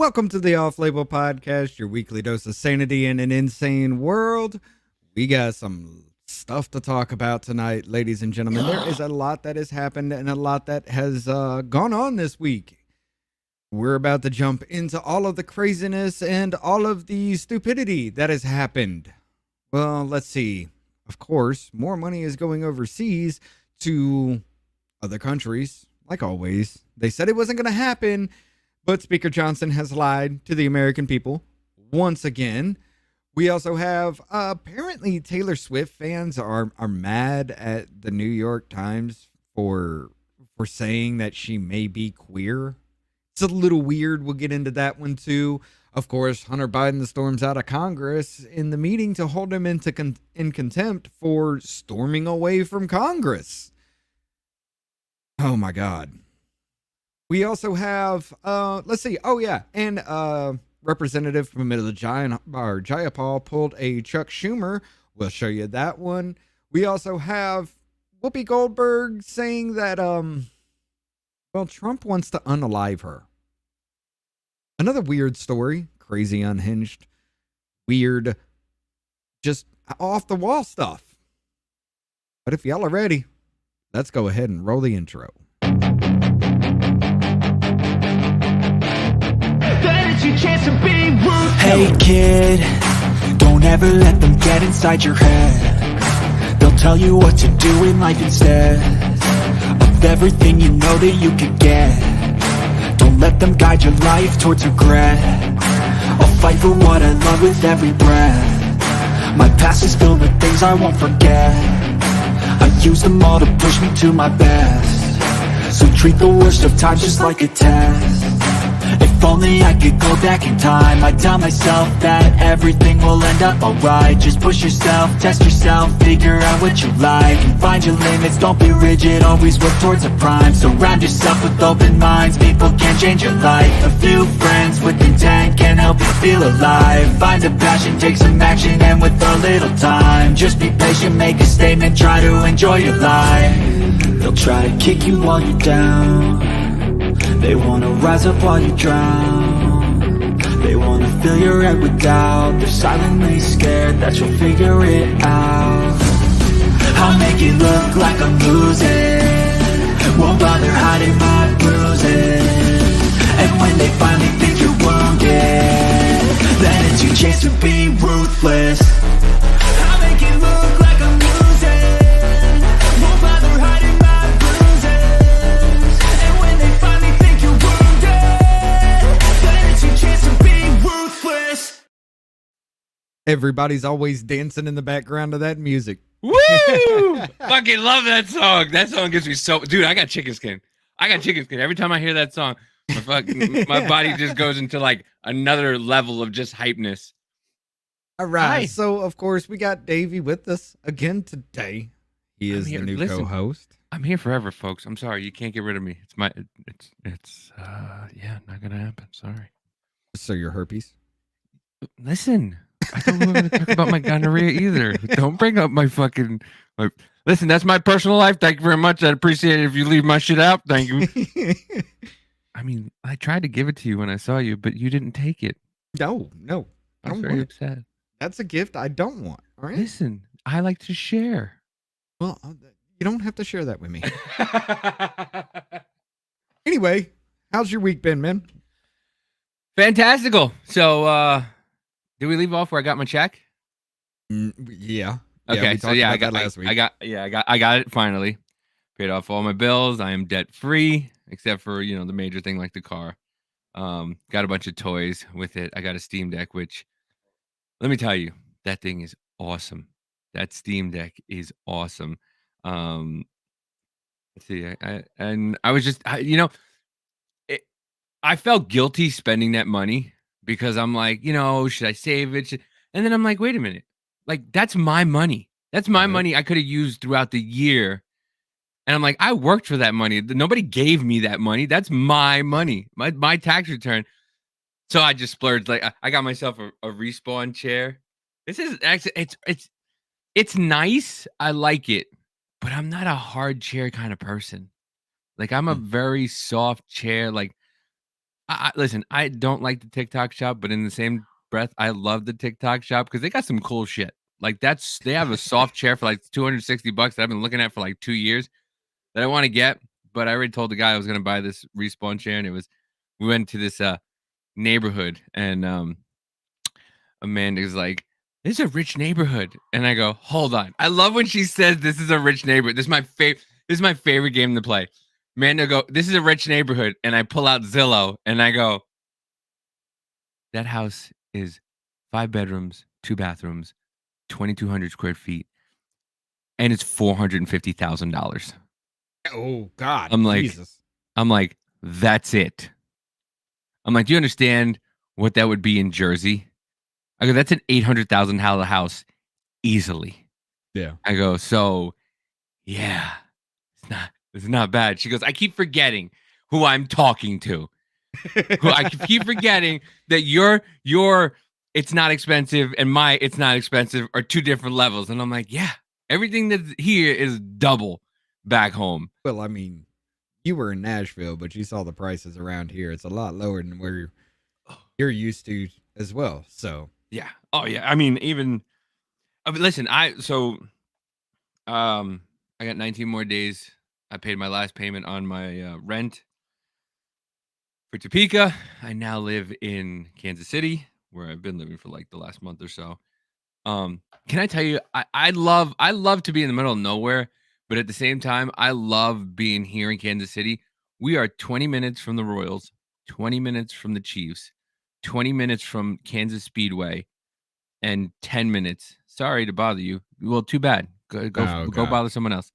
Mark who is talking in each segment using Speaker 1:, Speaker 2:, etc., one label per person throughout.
Speaker 1: Welcome to the Off Label Podcast, your weekly dose of sanity in an insane world. We got some stuff to talk about tonight, ladies and gentlemen. There is a lot that has happened and a lot that has gone on this week. We're about to jump into all of the craziness and all of the stupidity that has happened. Well, let's see. Of course, more money is going overseas to other countries, like always. They said it wasn't going to happen. But Speaker Johnson has lied to the American people once again. We also have apparently Taylor Swift fans are mad at the New York Times for saying that she may be queer. It's a little weird. We'll get into that one too. Of course, Hunter Biden storms out of Congress in the meeting to hold him in contempt for storming away from Congress. Oh my God. We also have, let's see. Oh, yeah. And representative from Middle of Jayapal pulled a Chuck Schumer. We'll show you that one. We also have Whoopi Goldberg saying that, well, Trump wants to unalive her. Another weird story. Crazy, unhinged, weird, just off the wall stuff. But if y'all are ready, let's go ahead and roll the intro.
Speaker 2: Hey kid, don't ever let them get inside your head. They'll tell you what to do in life instead of everything you know that you could get. Don't let them guide your life towards regret. I'll fight for what I love with every breath. My past is filled with things I won't forget. I use them all to push me to my best. So treat the worst of times just like a test. If only I could go back in time, I'd tell myself that everything will end up alright. Just push yourself, test yourself, figure out what you like, and find your limits, don't be rigid, always work towards a prime. Surround yourself with open minds, people can change your life. A few friends with intent can help you feel alive. Find a passion, take some action, and with a little time, just be patient, make a statement, try to enjoy your life. They'll try to kick you while you're down. They wanna rise up while you drown. They wanna fill your head with doubt. They're silently scared that you'll figure it out. I'll make it look like I'm losing, won't bother hiding my bruises. And when they finally think you're wounded, then it's your chance to be ruthless. I'll make it look like I'm losing, won't bother hiding my bruises. And when they finally think you're wounded, then it's your chance to be ruthless.
Speaker 1: Everybody's always dancing in the background of that music.
Speaker 3: Woo! Fucking love that song. That song gets me so... Dude, I got chicken skin. Every time I hear that song, my body just goes into like another level of just hypeness.
Speaker 1: All right.
Speaker 3: Hi.
Speaker 1: So, of course, we got Davey with us again today. He is the new co-host.
Speaker 3: I'm here forever, folks. I'm sorry. You can't get rid of me. It's not gonna happen. Sorry.
Speaker 1: So your herpes?
Speaker 3: Listen, I don't want to talk about my gonorrhea either. Don't bring up my fucking... Listen, that's my personal life. Thank you very much. I'd appreciate it if you leave my shit out. Thank you. I mean, I tried to give it to you when I saw you, but you didn't take it.
Speaker 1: No. I
Speaker 3: I was
Speaker 1: don't
Speaker 3: very
Speaker 1: want it.
Speaker 3: upset.
Speaker 1: That's a gift I don't want. All right.
Speaker 3: Listen, I like to share.
Speaker 1: Well, you don't have to share that with me. Anyway, how's your week been, man?
Speaker 3: Fantastical. So, did we leave off where I got my check?
Speaker 1: Yeah.
Speaker 3: Okay,
Speaker 1: we
Speaker 3: so
Speaker 1: talked
Speaker 3: yeah,
Speaker 1: about that last week.
Speaker 3: I got it finally. Paid off all my bills. I am debt free, except for the major thing like the car. Got a bunch of toys with it. I got a Steam Deck, which let me tell you, that thing is awesome. That Steam Deck is awesome. Let's see, I was just I felt guilty spending that money because I'm like, should I save it? And then I'm like, wait a minute. Like, that's my money. That's my money I could have used throughout the year. And I'm like, I worked for that money. Nobody gave me that money. That's my money, my tax return. So I just splurged. Like, I got myself a Respawn chair. This is actually, it's nice. I like it, but I'm not a hard chair kind of person. Like, I'm a very soft chair. Like, Listen, I don't like the TikTok shop, but in the same breath, I love the TikTok shop because they got some cool shit. Like they have a soft chair for like $260 that I've been looking at for like 2 years that I want to get, but I already told the guy I was going to buy this Respawn chair, and we went to this neighborhood, and Amanda's like, "This is a rich neighborhood," and I go, "Hold on." I love when she says, "This is a rich neighborhood." This is my favorite. This is my favorite game to play. Amanda go, "This is a rich neighborhood," and I pull out Zillow, and I go, "That house is 5 bedrooms, 2 bathrooms, 2,200 square feet, and it's $450,000."
Speaker 1: Oh God,
Speaker 3: I'm like,
Speaker 1: Jesus.
Speaker 3: "That's it." I'm like, "Do you understand what that would be in Jersey?" I go, "That's an $800,000 house easily."
Speaker 1: Yeah.
Speaker 3: I go, "So, yeah, it's not bad." She goes, "I keep forgetting who I'm talking to. Who I keep forgetting that your it's not expensive and my it's not expensive are two different levels." And I'm like, "Yeah, everything that's here is double back home."
Speaker 1: Well, I mean, you were in Nashville, but you saw the prices around here. It's a lot lower than where you're used to as well. So
Speaker 3: Yeah. Oh yeah. I mean, listen, I got 19 more days. I paid my last payment on my rent for Topeka. I now live in Kansas City, where I've been living for like the last month or so. Can I tell you, I love to be in the middle of nowhere, but at the same time, I love being here in Kansas City. We are 20 minutes from the Royals, 20 minutes from the Chiefs, 20 minutes from Kansas Speedway, and 10 minutes. Sorry to bother you. Well, too bad.
Speaker 1: oh
Speaker 3: Go
Speaker 1: God.
Speaker 3: bother someone else.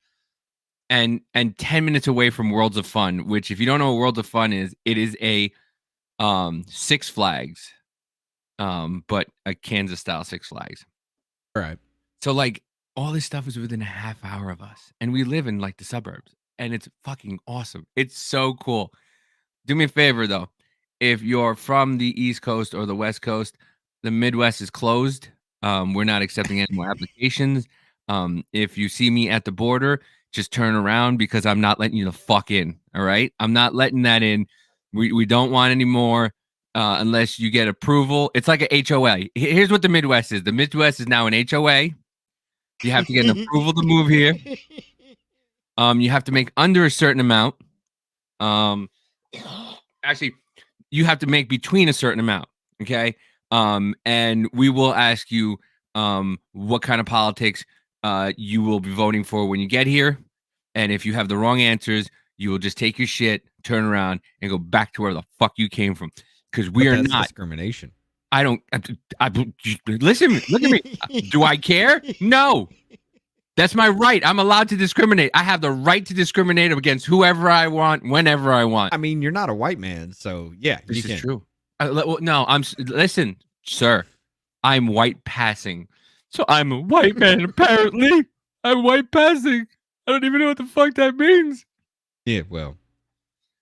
Speaker 3: And 10 minutes away from Worlds of Fun, which if you don't know what Worlds of Fun is, it is a Six Flags, but a Kansas style Six Flags.
Speaker 1: All right.
Speaker 3: So like all this stuff is within a half hour of us, and we live in like the suburbs, and it's fucking awesome. It's so cool. Do me a favor though, if you're from the East Coast or the West Coast, the Midwest is closed. We're not accepting any more applications. If you see me at the border, just turn around because I'm not letting you the fuck in. All right, I'm not letting that in. We don't want any more unless you get approval. It's like a HOA. Here's what the Midwest is. The Midwest is now an HOA. You have to get an approval to move here. You have to make under a certain amount. Actually, you have to make between a certain amount. Okay. And we will ask you what kind of politics you will be voting for when you get here. And if you have the wrong answers, you will just take your shit, turn around, and go back to where the fuck you came from. Because we
Speaker 1: But
Speaker 3: are
Speaker 1: that's
Speaker 3: not.
Speaker 1: discrimination.
Speaker 3: I don't. Listen. Look at me. Do I care? No. That's my right. I'm allowed to discriminate. I have the right to discriminate against whoever I want, whenever I want.
Speaker 1: I mean, you're not a white man, so yeah,
Speaker 3: This
Speaker 1: you
Speaker 3: is
Speaker 1: can.
Speaker 3: true. No, listen, sir. I'm white passing. So I'm a white man, apparently. I'm white passing. I don't even know what the fuck that means.
Speaker 1: Yeah, well.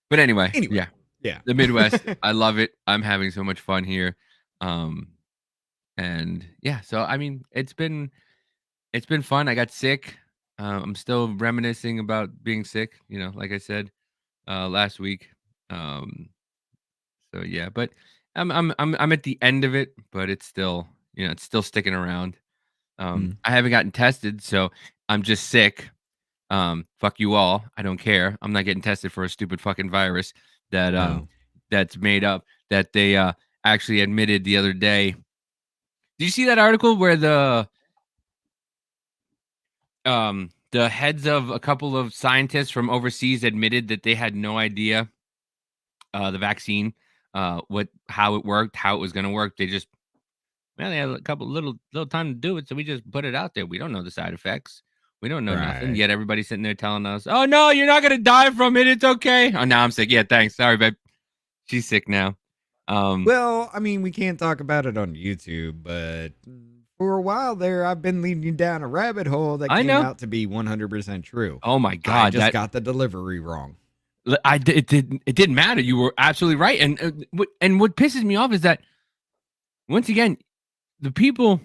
Speaker 3: But anyway,
Speaker 1: Anyway.
Speaker 3: yeah. The Midwest, I love it. I'm having so much fun here. And yeah, so I mean, it's been fun. I got sick. I'm still reminiscing about being sick, like I said last week. So yeah, but I'm at the end of it, but it's still, it's still sticking around. I haven't gotten tested, so I'm just sick. Fuck you all. I don't care. I'm not getting tested for a stupid fucking virus that
Speaker 1: No.
Speaker 3: that's made up, that they actually admitted the other day. Did you see that article where the heads of a couple of scientists from overseas admitted that they had no idea the vaccine, how it worked, how it was going to work. They just, man, they had a couple little time to do it, so we just put it out there. We don't know the side effects. We don't know nothing.
Speaker 1: Right.
Speaker 3: Yet everybody's sitting there telling us, "Oh no, you're not going to die from it. It's okay." Oh, now I'm sick. Yeah, thanks. Sorry, babe. She's sick now.
Speaker 1: Well, I mean, we can't talk about it on YouTube, but for a while there, I've been leading you down a rabbit hole that
Speaker 3: I
Speaker 1: came
Speaker 3: know.
Speaker 1: out to be 100% true.
Speaker 3: Oh my
Speaker 1: I
Speaker 3: god,
Speaker 1: just got the delivery wrong.
Speaker 3: it didn't matter. You were absolutely right. And what pisses me off is that once again, the people,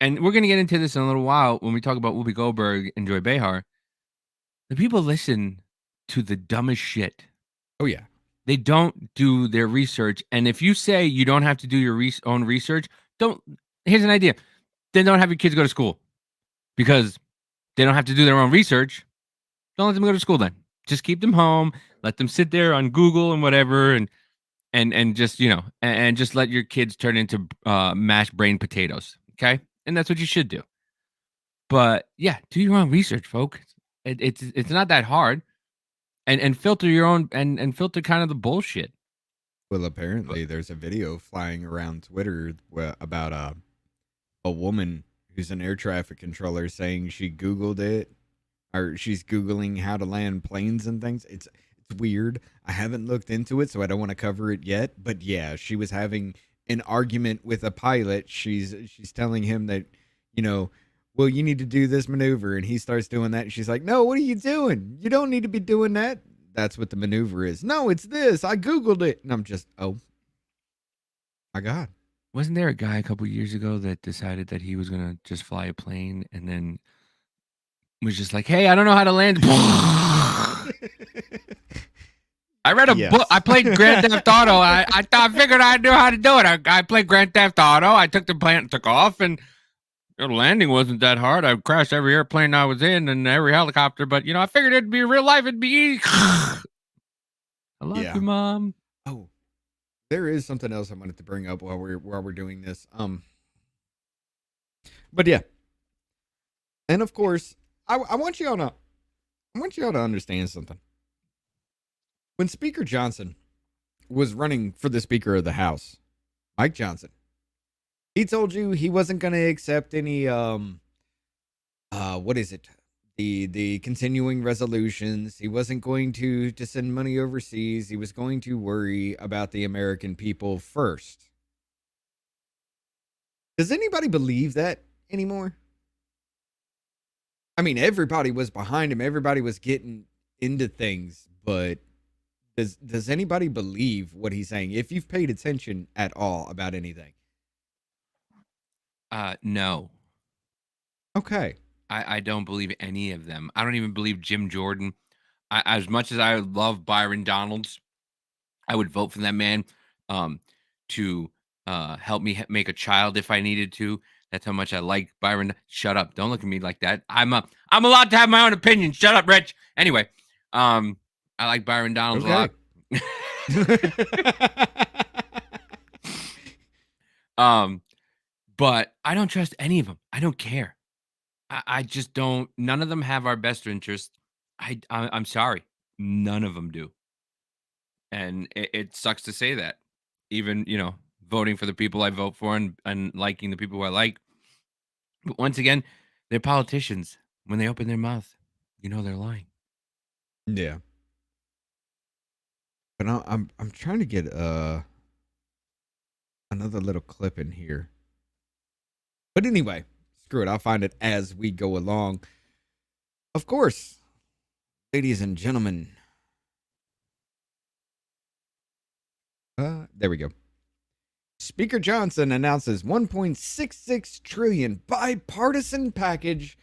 Speaker 3: and we're gonna get into this in a little while when we talk about Whoopi Goldberg and Joy Behar. The people listen to the dumbest shit.
Speaker 1: Oh, yeah.
Speaker 3: Oh yeah.
Speaker 1: I mean,
Speaker 3: They listen to the dumbest shit. They don't do their research. And if you say you don't have to do your own research, here's an idea. Then don't have your kids go to school because they don't have to do their own research. Don't let them go to school then. Just keep them home. Let them sit there on Google and whatever, and just and just let your kids turn into mashed brain potatoes. Okay, and that's what you should do. But yeah, do your own research, folks. It's not that hard, and filter your own and filter kind of the bullshit.
Speaker 1: Well, apparently there's a video flying around Twitter about a woman who's an air traffic controller saying she Googled it, or she's Googling how to land planes and things. It's weird. I haven't looked into it, so I don't want to cover it yet. But yeah, she was having an argument with a pilot. She's telling him that, well, you need to do this maneuver, and he starts doing that. And she's like, no, what are you doing? You don't need to be doing that. That's what the maneuver is. No, it's this. I Googled it. And I'm just, oh my God.
Speaker 3: Wasn't there a guy a couple years ago that decided that he was going to just fly a plane and then was just like, hey, I don't know how to land. I read a book. I played Grand Theft Auto. I figured I knew how to do it. I played Grand Theft Auto. I took the plane and took off, and the landing wasn't that hard. I crashed every airplane I was in and every helicopter, but I figured it'd be real life. It'd be easy. I love you, Mom.
Speaker 1: Oh, there is something else I wanted to bring up while we're doing this. But yeah, and of course, I want y'all to understand something. When Speaker Johnson was running for the Speaker of the House, Mike Johnson, he told you he wasn't going to accept any what is it? The continuing resolutions. He wasn't going to send money overseas. He was going to worry about the American people first. Does anybody believe that anymore? I mean, everybody was behind him. Everybody was getting into things, but does anybody believe what he's saying? If you've paid attention at all about anything.
Speaker 3: No.
Speaker 1: Okay.
Speaker 3: I don't believe any of them. I don't even believe Jim Jordan. As much as I love Byron Donalds, I would vote for that man to help me make a child if I needed to. That's how much I like Byron. Shut up. Don't look at me like that. I'm allowed to have my own opinion. Shut up, Rich. Anyway, I like Byron Donalds a lot. But I don't trust any of them. I don't care. I just don't. None of them have our best interest. I'm sorry. None of them do. And it sucks to say that. Even, voting for the people I vote for and liking the people who I like. But once again, they're politicians. When they open their mouth, they're lying.
Speaker 1: Yeah. But I'm trying to get another little clip in here. But anyway, screw it. I'll find it as we go along. Of course, ladies and gentlemen. There we go. Speaker Johnson announces $1.66 trillion bipartisan package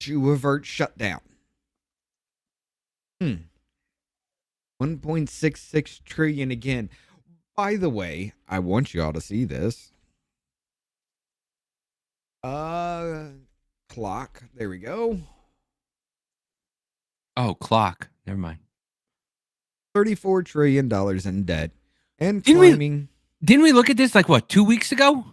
Speaker 1: to avert shutdown. 1.66 trillion again. By the way, I want you all to see this. Clock. There we go.
Speaker 3: Oh, clock. Never mind.
Speaker 1: $34 trillion in debt and climbing.
Speaker 3: Didn't we look at this 2 weeks ago?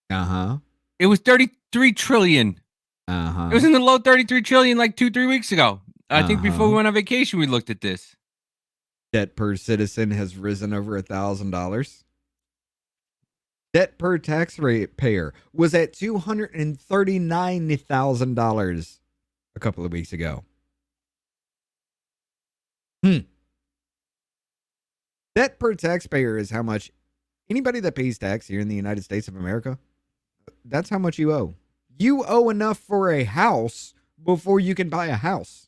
Speaker 1: Uh-huh.
Speaker 3: It was 33 trillion.
Speaker 1: Uh-huh.
Speaker 3: It was in the low 33 trillion 2-3 weeks ago. I think before we went on vacation, we looked at this.
Speaker 1: Debt per citizen has risen over $1,000. Debt per taxpayer was at $239,000 a couple of weeks ago. Debt per taxpayer is how much anybody that pays tax here in the United States of America, that's how much you owe. You owe enough for a house before you can buy a house.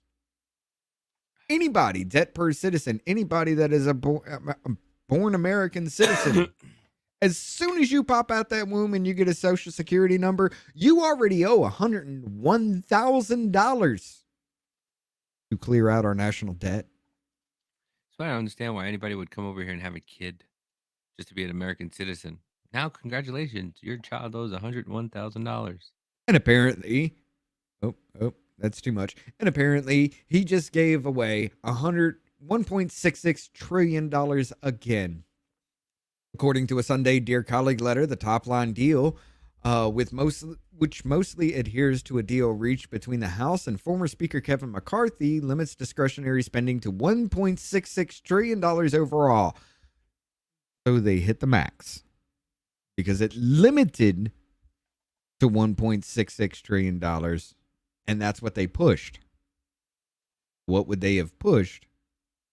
Speaker 1: Anybody, debt per citizen, anybody that is a born American citizen, as soon as you pop out that womb and you get a social security number, you already owe $101,000 to clear out our national debt.
Speaker 3: So I don't understand why anybody would come over here and have a kid just to be an American citizen. Now, congratulations, your child owes $101,000.
Speaker 1: And apparently, oh, that's too much. And apparently, he just gave away $1.66 trillion again. According to a Sunday Dear Colleague letter, the top line deal, which mostly adheres to a deal reached between the House and former Speaker Kevin McCarthy, limits discretionary spending to $1.66 trillion overall. So they hit the max because it limited to $1.66 trillion, and that's what they pushed. What would they have pushed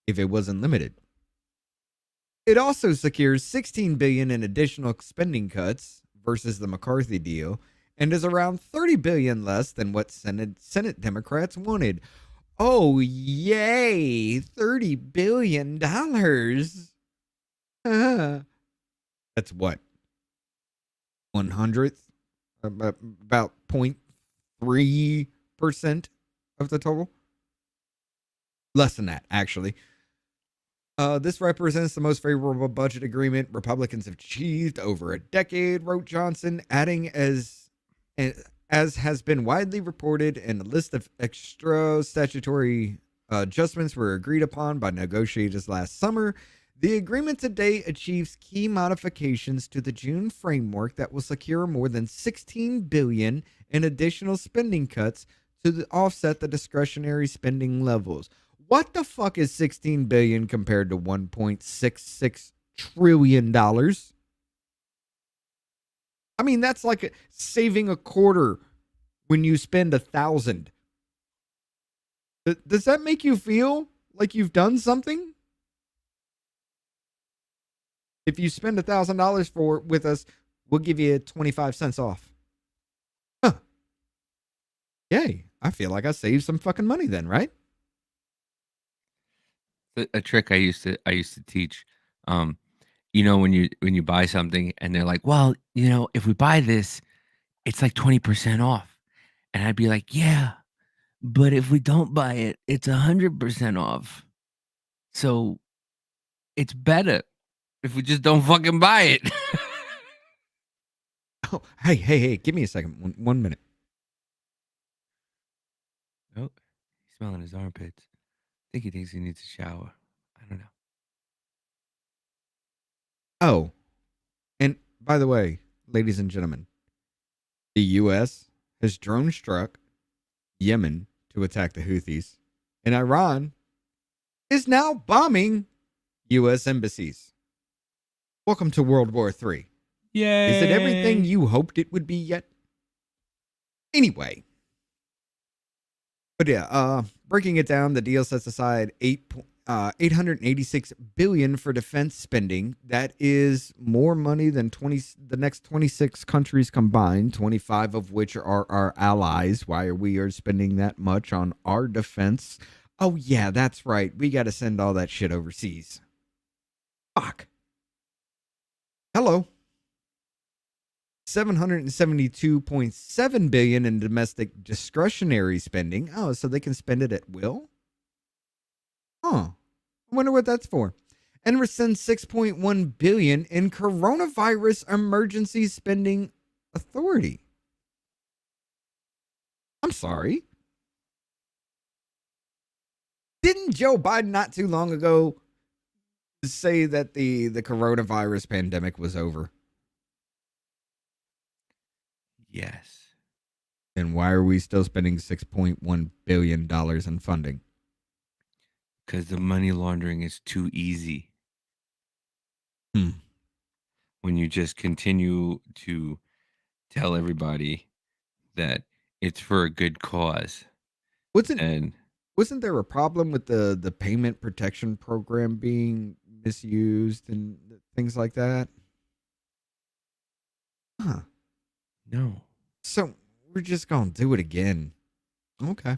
Speaker 1: if it wasn't limited? It also secures $16 billion in additional spending cuts versus the McCarthy deal, and is around $30 billion less than what Senate Democrats wanted. Oh, yay! $30 billion. That's what? 100th? About 0.3% of the total? Less than that, actually. This represents the most favorable budget agreement Republicans have achieved over a decade, wrote Johnson, adding as has been widely reported, and a list of extra statutory adjustments were agreed upon by negotiators last summer. The agreement today achieves key modifications to the June framework that will secure more than $16 billion in additional spending cuts to offset the discretionary spending levels. What the fuck is $16 billion compared to $1.66 trillion? I mean, that's like saving a quarter when you spend 1,000. Does that make you feel like you've done something? If you spend $1,000 with us, we'll give you 25 cents off. Huh. Yay. I feel like I saved some fucking money then, right?
Speaker 3: A trick I used to teach, when you buy something and they're like, well, if we buy this, it's like 20% off. And I'd be like, yeah, but if we don't buy it, it's 100% off. So it's better if we just don't fucking buy it.
Speaker 1: Oh, hey, give me a second. One minute.
Speaker 3: Oh, he's smelling his armpits. I think he thinks he needs a shower. I don't know.
Speaker 1: Oh, and by the way, ladies and gentlemen, the U.S. has drone struck Yemen to attack the Houthis, and Iran is now bombing U.S. embassies. Welcome to World War III.
Speaker 3: Yay!
Speaker 1: Is it everything you hoped it would be yet? Anyway. But yeah, breaking it down, the deal sets aside $886 billion for defense spending. That is more money than the next 26 countries combined, 25 of which are our allies. Why are we spending that much on our defense? Oh yeah, that's right. We got to send all that shit overseas. Fuck. Hello. $772.7 billion in domestic discretionary spending. Oh, so they can spend it at will? Huh. I wonder what that's for. And we're sending $6.1 billion in coronavirus emergency spending authority. I'm sorry. Didn't Joe Biden not too long ago say that the coronavirus pandemic was over?
Speaker 3: Yes.
Speaker 1: Then why are we still spending $6.1 billion in funding?
Speaker 3: Because the money laundering is too easy. When you just continue to tell everybody that it's for a good cause.
Speaker 1: Wasn't there a problem with the payment protection program being misused and things like that? Huh.
Speaker 3: No.
Speaker 1: So we're just going to do it again. Okay.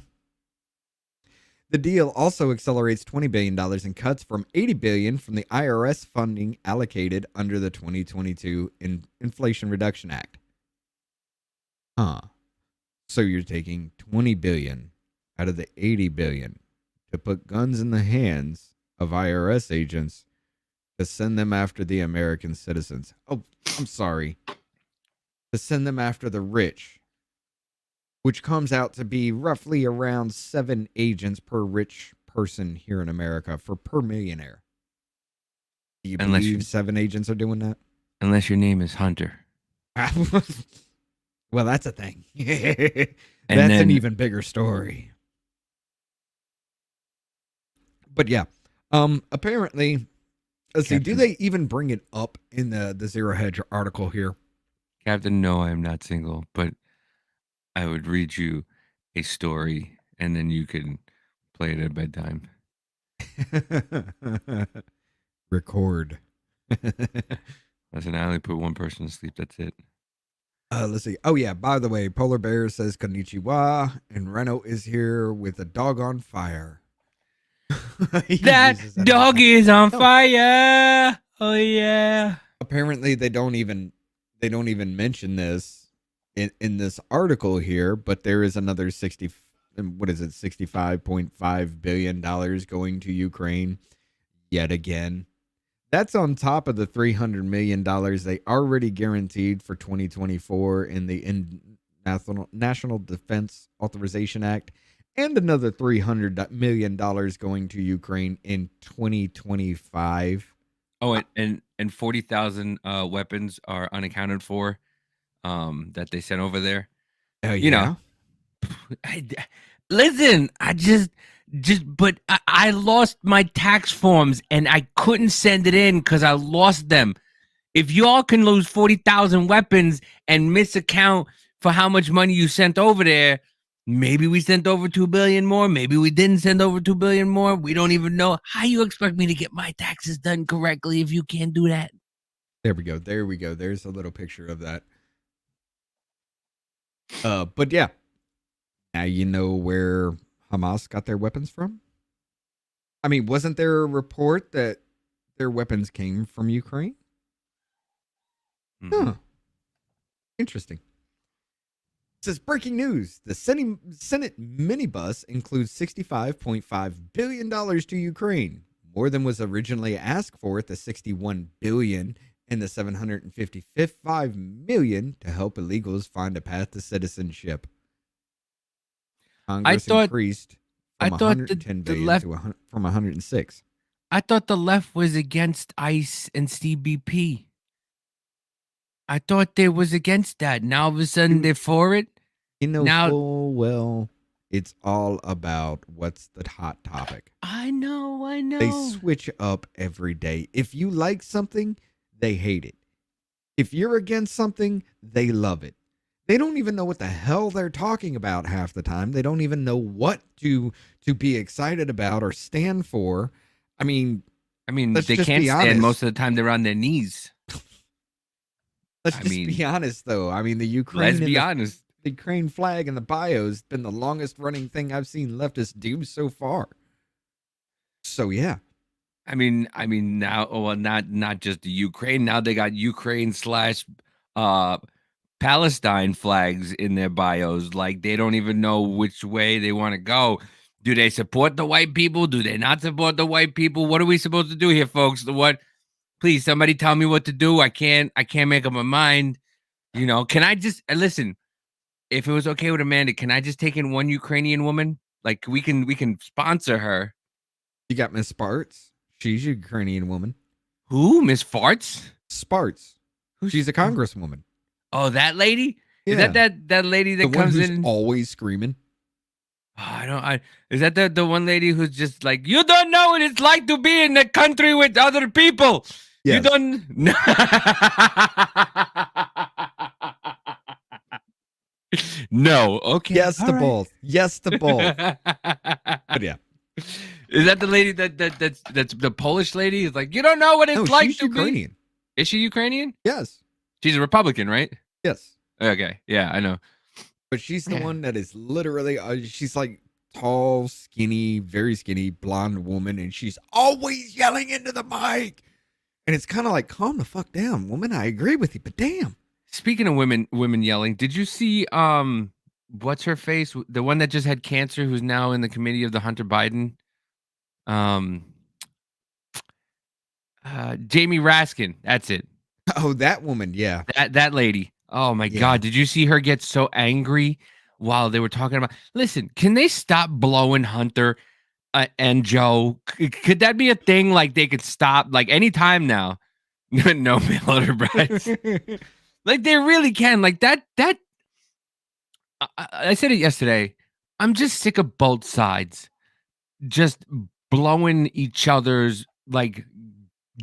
Speaker 1: The deal also accelerates $20 billion in cuts from $80 billion from the IRS funding allocated under the 2022 Inflation Reduction Act. Huh. So you're taking $20 billion out of the $80 billion to put guns in the hands of IRS agents to send them after the American citizens. Oh, I'm sorry. To send them after the rich, which comes out to be roughly around 7 agents per rich person here in America per millionaire. Do you believe 7 agents are doing that?
Speaker 3: Unless your name is Hunter.
Speaker 1: Well, that's a thing.
Speaker 3: And
Speaker 1: That's
Speaker 3: then,
Speaker 1: an even bigger story. But yeah, apparently, let's see. Do
Speaker 3: Captain.
Speaker 1: they even bring it up in the Zero Hedge article here?
Speaker 3: Captain, no, I am not single, but I would read you a story and then you can play it at bedtime.
Speaker 1: Record.
Speaker 3: Listen, I only put one person to sleep. That's it.
Speaker 1: Let's see. Oh yeah. By the way, Polar Bear says konnichiwa, and Reno is here with a dog on fire. He
Speaker 3: That
Speaker 1: uses that
Speaker 3: dog
Speaker 1: every time.
Speaker 3: is on
Speaker 1: No.
Speaker 3: fire. Oh yeah.
Speaker 1: Apparently, they don't even mention this in this article here. But there is another $65.5 billion going to Ukraine yet again. That's on top of the $300 million they already guaranteed for 2024 in the National Defense Authorization Act, and another $300 million going to Ukraine in 2025.
Speaker 3: Oh, and 40,000 weapons are unaccounted for that they sent over there.
Speaker 1: Oh,
Speaker 3: You know, listen, but I lost my tax forms and I couldn't send it in because I lost them. If y'all can lose 40,000 weapons and misaccount for how much money you sent over there, maybe we sent over 2 billion more. Maybe we didn't send over 2 billion more. We don't even know. How you expect me to get my taxes done correctly if you can't do that?
Speaker 1: There we go. There's a little picture of that. But yeah, now you know where Hamas got their weapons from. I mean, wasn't there a report that their weapons came from Ukraine?
Speaker 3: Mhm.
Speaker 1: Huh. Interesting. It says breaking news: the Senate minibus includes $65.5 billion to Ukraine, more than was originally asked for at the $61 billion and the $755 million to help illegals find a path to citizenship. Congress increased from 110 billion to from 106.
Speaker 3: I thought the left was against ICE and CBP. I thought they was against that. Now all of a sudden they're for it.
Speaker 1: You know
Speaker 3: Now
Speaker 1: full well it's all about what's the hot topic.
Speaker 3: I know.
Speaker 1: They switch up every day. If you like something, they hate it. If you're against something, they love it. They don't even know what the hell they're talking about half the time. They don't even know what to be excited about or stand for. I mean, let's
Speaker 3: they
Speaker 1: just
Speaker 3: can't
Speaker 1: be
Speaker 3: stand
Speaker 1: honest.
Speaker 3: most of the time. They're on their knees.
Speaker 1: Let's just be honest, though. I mean, the Ukraine flag in the bio has been the longest running thing I've seen leftists do so far. So yeah.
Speaker 3: I mean now, well, not just the Ukraine. Now they got Ukraine / Palestine flags in their bios. Like they don't even know which way they want to go. Do they support the white people? Do they not support the white people? What are we supposed to do here, folks? What? Please, somebody tell me what to do. I can't make up my mind. You know, can I just listen? If it was okay with Amanda, can I just take in one Ukrainian woman? Like we can sponsor her.
Speaker 1: You got Miss Sparts. She's a Ukrainian woman.
Speaker 3: Who? Miss Farts?
Speaker 1: Sparts. She's a congresswoman.
Speaker 3: Oh, that lady?
Speaker 1: Yeah.
Speaker 3: Is that lady that
Speaker 1: the
Speaker 3: comes
Speaker 1: one who's
Speaker 3: in
Speaker 1: always screaming?
Speaker 3: Oh, is that the one lady who's just like, you don't know what it's like to be in a country with other people?
Speaker 1: Yes.
Speaker 3: You don't know. No. Okay.
Speaker 1: Yes to
Speaker 3: all right.
Speaker 1: both. Yes to both. But yeah.
Speaker 3: Is that the lady that's the Polish lady? Is like, you don't know what it's like
Speaker 1: she's
Speaker 3: to
Speaker 1: Ukrainian.
Speaker 3: Be. Is she Ukrainian?
Speaker 1: Yes.
Speaker 3: She's a Republican, right?
Speaker 1: Yes.
Speaker 3: Okay. Yeah, I know.
Speaker 1: But she's the one that is literally, she's like tall, skinny, very skinny, blonde woman, and she's always yelling into the mic. And it's kind of like, calm the fuck down, woman. I agree with you, but damn.
Speaker 3: Speaking of women yelling, did you see what's her face? The one that just had cancer who's now in the committee of the Hunter Biden Jamie Raskin. That's it.
Speaker 1: Oh, that woman. Yeah.
Speaker 3: That lady. Oh my
Speaker 1: Yeah.
Speaker 3: God. Did you see her get so angry while they were talking about? Listen, can they stop blowing Hunter and Joe? Could that be a thing? Like they could stop like anytime now. No mail order brides. Like they really can. Like that. I said it yesterday. I'm just sick of both sides just blowing each other's like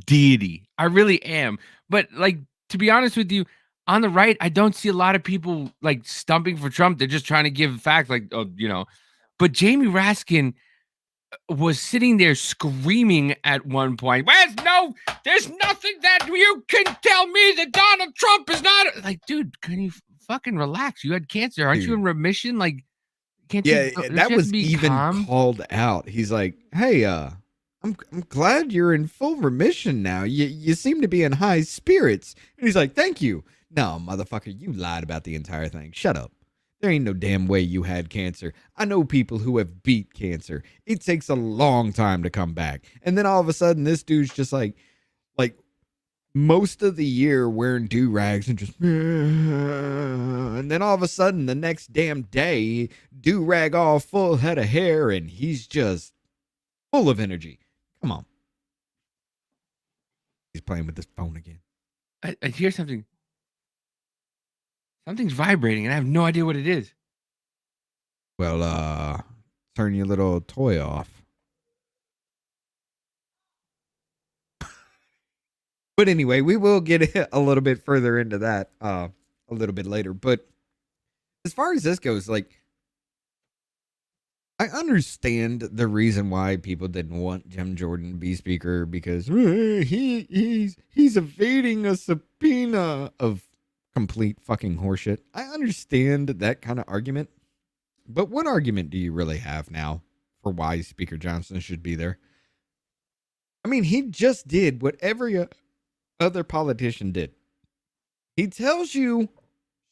Speaker 3: deity. I really am. But like to be honest with you, on the right, I don't see a lot of people like stumping for Trump. They're just trying to give facts, like But Jamie Raskin was sitting there screaming at one point. There's nothing that you can tell me that Donald Trump is not like, dude. Can you fucking relax? You had cancer, aren't you in remission? Like, can't
Speaker 1: Yeah,
Speaker 3: you?
Speaker 1: that
Speaker 3: You have to
Speaker 1: was
Speaker 3: be
Speaker 1: even
Speaker 3: calm?
Speaker 1: called out. He's like, "Hey, I'm glad you're in full remission now. You seem to be in high spirits." And he's like, "Thank you." No, motherfucker, you lied about the entire thing. Shut up. There ain't no damn way you had cancer. I know people who have beat cancer. It takes a long time to come back. And then all of a sudden, this dude's just like most of the year wearing do-rags and just and then all of a sudden the next damn day do-rag all full head of hair and he's just full of energy. Come on. He's playing with this phone again.
Speaker 3: I hear something. Something's vibrating and I have no idea what it is.
Speaker 1: Well, turn your little toy off. But anyway, we will get a little bit further into that a little bit later. But as far as this goes, like, I understand the reason why people didn't want Jim Jordan to be speaker because he's evading a subpoena of complete fucking horseshit. I understand that kind of argument. But what argument do you really have now for why Speaker Johnson should be there? I mean, he just did what every other politician did. He tells you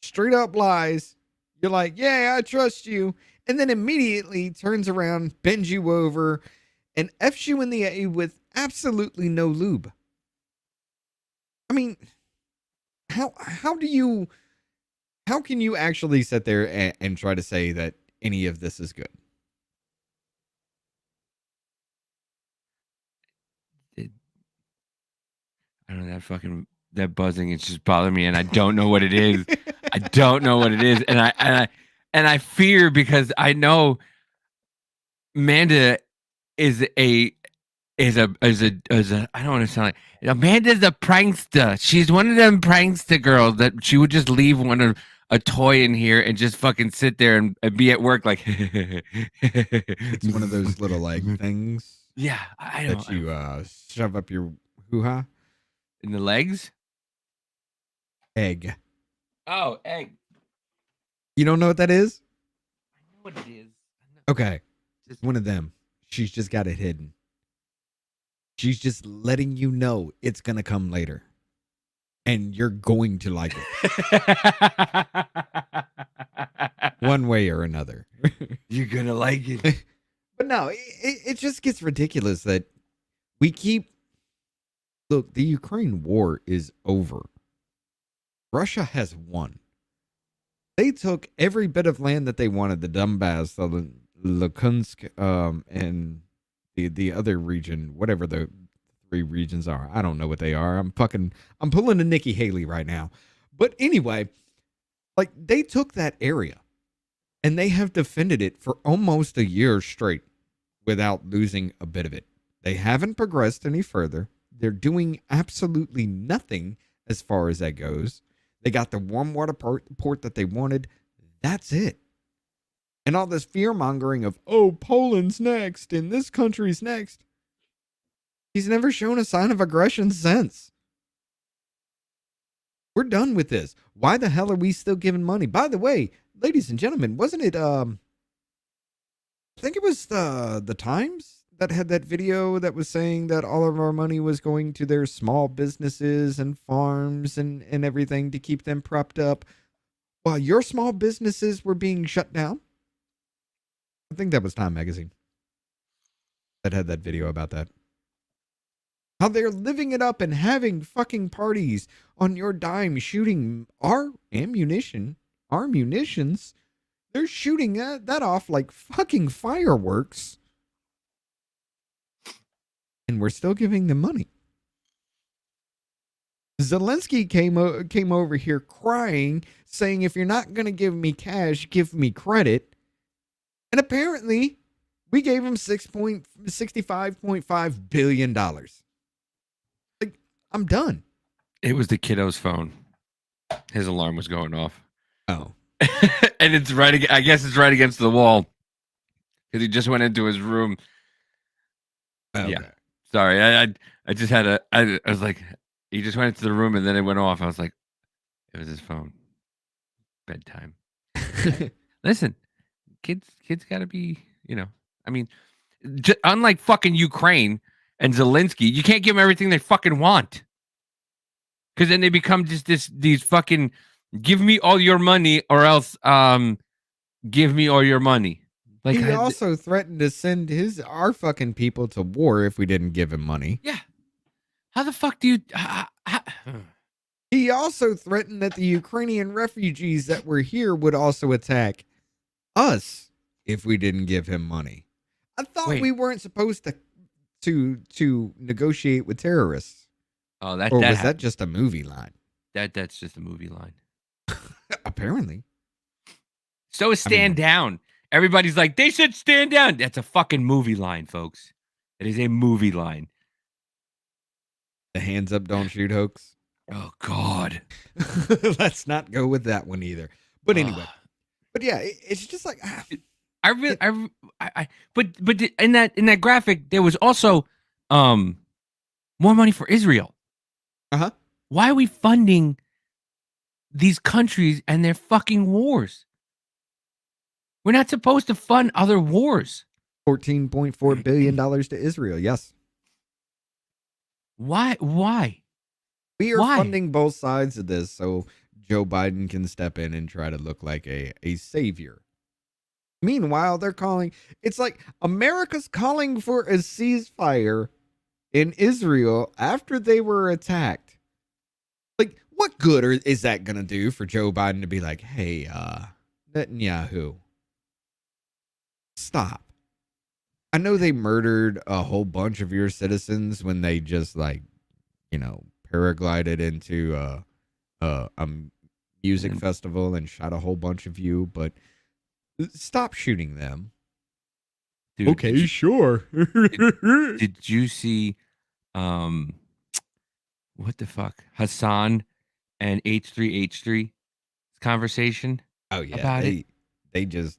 Speaker 1: straight up lies. You're like, yeah, I trust you. And then immediately turns around, bends you over, and F's you in the A with absolutely no lube. I mean, how can you actually sit there and try to say that any of this is good?
Speaker 3: I don't know, that buzzing is just bothering me and I don't know what it is. I don't know what it is. And I fear because I know Amanda is a I don't want to sound like Amanda's a prankster. She's one of them prankster girls that she would just leave a toy in here and just fucking sit there and be at work like
Speaker 1: It's one of those little like things.
Speaker 3: Yeah, I know.
Speaker 1: That you shove up your hoo-ha.
Speaker 3: In the legs?
Speaker 1: Egg.
Speaker 3: Oh, egg.
Speaker 1: You don't know what that is?
Speaker 3: I know what it is.
Speaker 1: Okay. Just one of them. She's just got it hidden. She's just letting you know it's going to come later. And you're going to like it. One way or another.
Speaker 3: You're going to like it.
Speaker 1: But no, it just gets ridiculous that we keep... Look, the Ukraine war is over. Russia has won. They took every bit of land that they wanted, the Donbass, the Luhansk, and the other region, whatever the three regions are. I don't know what they are. I'm pulling a Nikki Haley right now. But anyway, like they took that area and they have defended it for almost a year straight without losing a bit of it. They haven't progressed any further. They're doing absolutely nothing as far as that goes. They got the warm water port that they wanted. That's it. And all this fear mongering of, oh, Poland's next and this country's next. He's never shown a sign of aggression since. We're done with this. Why the hell are we still giving money? By the way, ladies and gentlemen, wasn't it, I think it was the Times that had that video that was saying that all of our money was going to their small businesses and farms and everything to keep them propped up while your small businesses were being shut down? I think that was Time Magazine that had that video about that. How they're living it up and having fucking parties on your dime, shooting our munitions. They're shooting that off like fucking fireworks. And we're still giving them money. Zelensky came over here crying, saying, if you're not going to give me cash, give me credit. And apparently, we gave him $65.5 billion. Like, I'm done.
Speaker 3: It was the kiddo's phone. His alarm was going off.
Speaker 1: Oh.
Speaker 3: And it's right. I guess it's right against the wall because he just went into his room.
Speaker 1: Okay.
Speaker 3: Yeah. Sorry. I just had I was like, he just went into the room and then it went off. I was like, it was his phone. Bedtime. Listen, kids got to be, I mean, unlike fucking Ukraine and Zelensky, you can't give them everything they fucking want. Because then they become just these fucking, give me all your money or else give me all your money. Like,
Speaker 1: he also threatened to send our fucking people to war if we didn't give him money.
Speaker 3: Yeah. How the fuck do you...
Speaker 1: He also threatened that the Ukrainian refugees that were here would also attack us if we didn't give him money. I thought we weren't supposed to negotiate with terrorists.
Speaker 3: Oh,
Speaker 1: was that just a movie line?
Speaker 3: That's just a movie line.
Speaker 1: Apparently.
Speaker 3: So stand down. Everybody's like, they should stand down. That's a fucking movie line, folks. It is a movie line.
Speaker 1: The hands up, don't shoot hoax.
Speaker 3: Oh God.
Speaker 1: Let's not go with that one either. But anyway. But yeah, it's just like
Speaker 3: but in that graphic there was also more money for Israel.
Speaker 1: Uh-huh.
Speaker 3: Why are we funding these countries and their fucking wars? We're not supposed to fund other wars.
Speaker 1: $14.4 billion to Israel. Yes.
Speaker 3: Why?
Speaker 1: We are funding both sides of this so Joe Biden can step in and try to look like a savior. Meanwhile, it's like America's calling for a ceasefire in Israel after they were attacked. Like, what good is that going to do for Joe Biden to be like, hey, Netanyahu, stop. I know they murdered a whole bunch of your citizens when they just paraglided into a music festival and shot a whole bunch of you, but stop shooting them.
Speaker 3: Dude,
Speaker 1: okay, sure.
Speaker 3: Did you see what the fuck? Hassan and H3H3 conversation?
Speaker 1: Oh yeah.
Speaker 3: About it?
Speaker 1: They just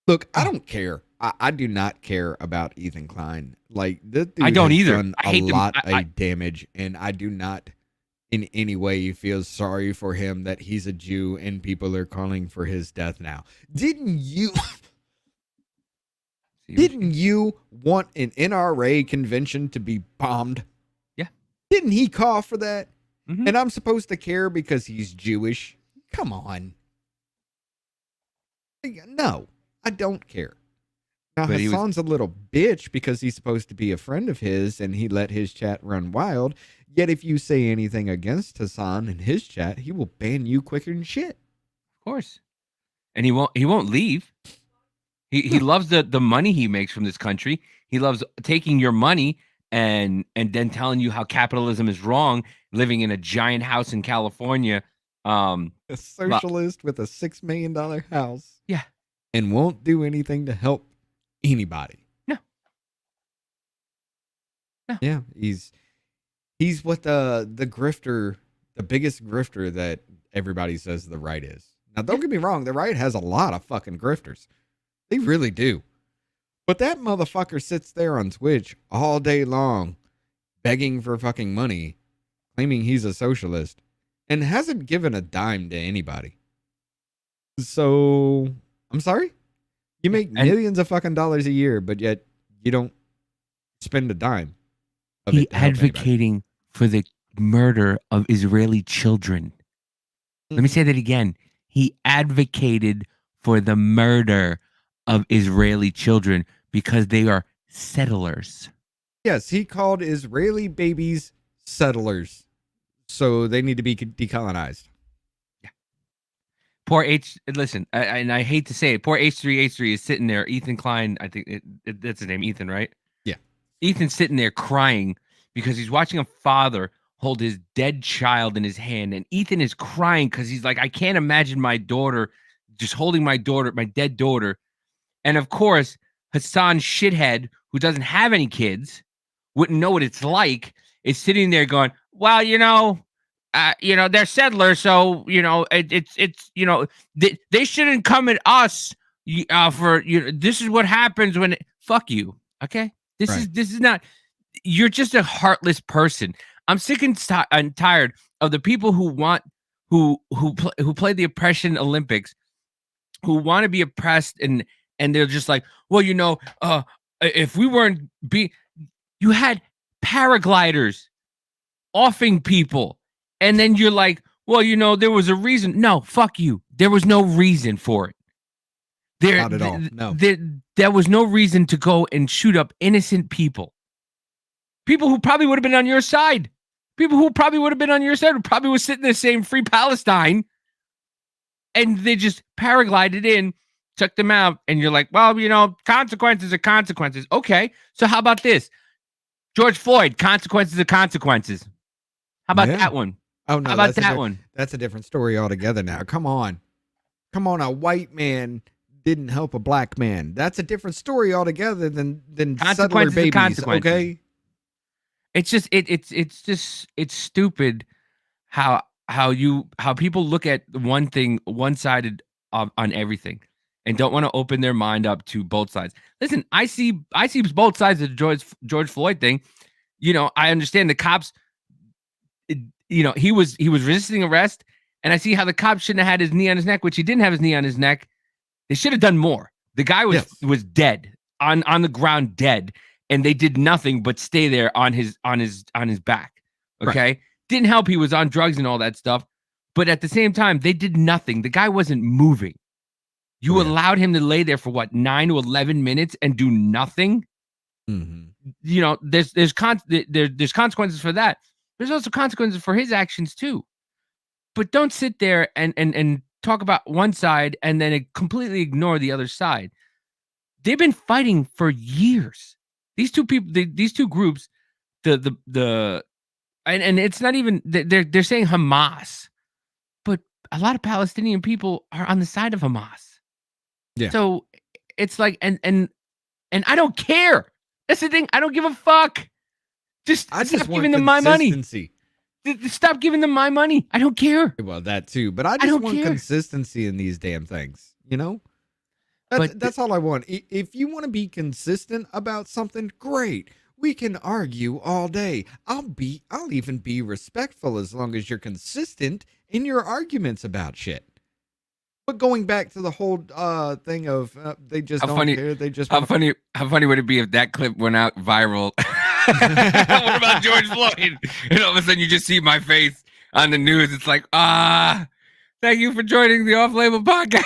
Speaker 1: look, I don't care. I do not care about Ethan Klein. Like, this dude
Speaker 3: I don't either.
Speaker 1: Done
Speaker 3: I hate
Speaker 1: a
Speaker 3: them.
Speaker 1: lot of damage, and I do not in any way feel sorry for him that he's a Jew and people are calling for his death now. Didn't you want an NRA convention to be bombed?
Speaker 3: Yeah.
Speaker 1: Didn't he call for that?
Speaker 3: Mm-hmm.
Speaker 1: And I'm supposed to care because he's Jewish? Come on. No, I don't care. Now,
Speaker 3: But
Speaker 1: Hassan's a little bitch because he's supposed to be a friend of his and he let his chat run wild. Yet if you say anything against Hassan in his chat, he will ban you quicker than shit.
Speaker 3: Of course. And he won't leave. He loves the money he makes from this country. He loves taking your money and then telling you how capitalism is wrong, living in a giant house in California.
Speaker 1: A socialist with a $6 million house.
Speaker 3: Yeah.
Speaker 1: And won't do anything to help anybody.
Speaker 3: No.
Speaker 1: Yeah, he's what the grifter, the biggest grifter that everybody says the right is. Now, don't get me wrong, the right has a lot of fucking grifters. They really do. But that motherfucker sits there on Twitch all day long, begging for fucking money, claiming he's a socialist, and hasn't given a dime to anybody. So, I'm sorry? You make millions of fucking dollars a year, but yet you don't spend a dime.
Speaker 3: He advocating for the murder of Israeli children. Let me say that again. He advocated for the murder of Israeli children because they are settlers.
Speaker 1: Yes, he called Israeli babies settlers, so they need to be decolonized.
Speaker 3: Poor H. Listen, and I hate to say it. Poor H3 is sitting there. Ethan Klein, I think that's his name, Ethan, right?
Speaker 1: Yeah.
Speaker 3: Ethan's sitting there crying because he's watching a father hold his dead child in his hand, and Ethan is crying because he's like, I can't imagine my daughter just holding my dead daughter. And of course, Hassan shithead, who doesn't have any kids, wouldn't know what it's like, is sitting there going, well, they're settlers, so it's they shouldn't come at us for this is what happens when fuck you. Okay, this
Speaker 1: Right.
Speaker 3: is not. You're just a heartless person. I'm sick and tired of the people who want who play the oppression Olympics, who want to be oppressed, and they're just like, well, if we weren't you had paragliders offing people, and then you're like, well, there was a reason. No, fuck you. There was no reason for it.
Speaker 1: Not at all. No.
Speaker 3: There was no reason to go and shoot up innocent people. People who probably would have been on your side. People who probably would have been on your side, who probably was sitting there saying free Palestine, and they just paraglided in, took them out, and you're like, well, consequences are consequences. Okay, so how about this? George Floyd, consequences are consequences. How about that one?
Speaker 1: Oh, no.
Speaker 3: How about that one?
Speaker 1: That's a different story altogether now. Come on. A white man didn't help a black man. That's a different story altogether than settler babies.
Speaker 3: Consequences.
Speaker 1: Okay.
Speaker 3: It's just it's stupid how people look at one thing one-sided on everything and don't want to open their mind up to both sides. Listen, I see both sides of the George Floyd thing. I understand the cops. He was resisting arrest, and I see how the cops shouldn't have had his knee on his neck, which he didn't have his knee on his neck. They should have done more. The guy was dead on the ground, dead, and they did nothing but stay there on his back. Okay, right. Didn't help. He was on drugs and all that stuff, but at the same time, they did nothing. The guy wasn't moving. You allowed him to lay there for 9 to 11 minutes and do nothing.
Speaker 1: Mm-hmm.
Speaker 3: There's consequences for that. There's also consequences for his actions too. But don't sit there and talk about one side and then completely ignore the other side. They've been fighting for years. These two people, these two groups, and it's not even they're saying Hamas, but a lot of Palestinian people are on the side of Hamas.
Speaker 1: Yeah.
Speaker 3: So it's like, and I don't care. That's the thing. I don't give a fuck. I just stop giving them my money. Stop giving them my money. I don't care.
Speaker 1: Well, that too, but I just want consistency in these damn things. That's all I want. If you want to be consistent about something, great. We can argue all day. I'll even be respectful as long as you're consistent in your arguments about shit. But going back to the whole thing of they just don't care. They just
Speaker 3: how funny would it be if that clip went out viral? What about George Floyd? And all of a sudden you just see my face on the news. It's like, thank you for joining the Off Label podcast.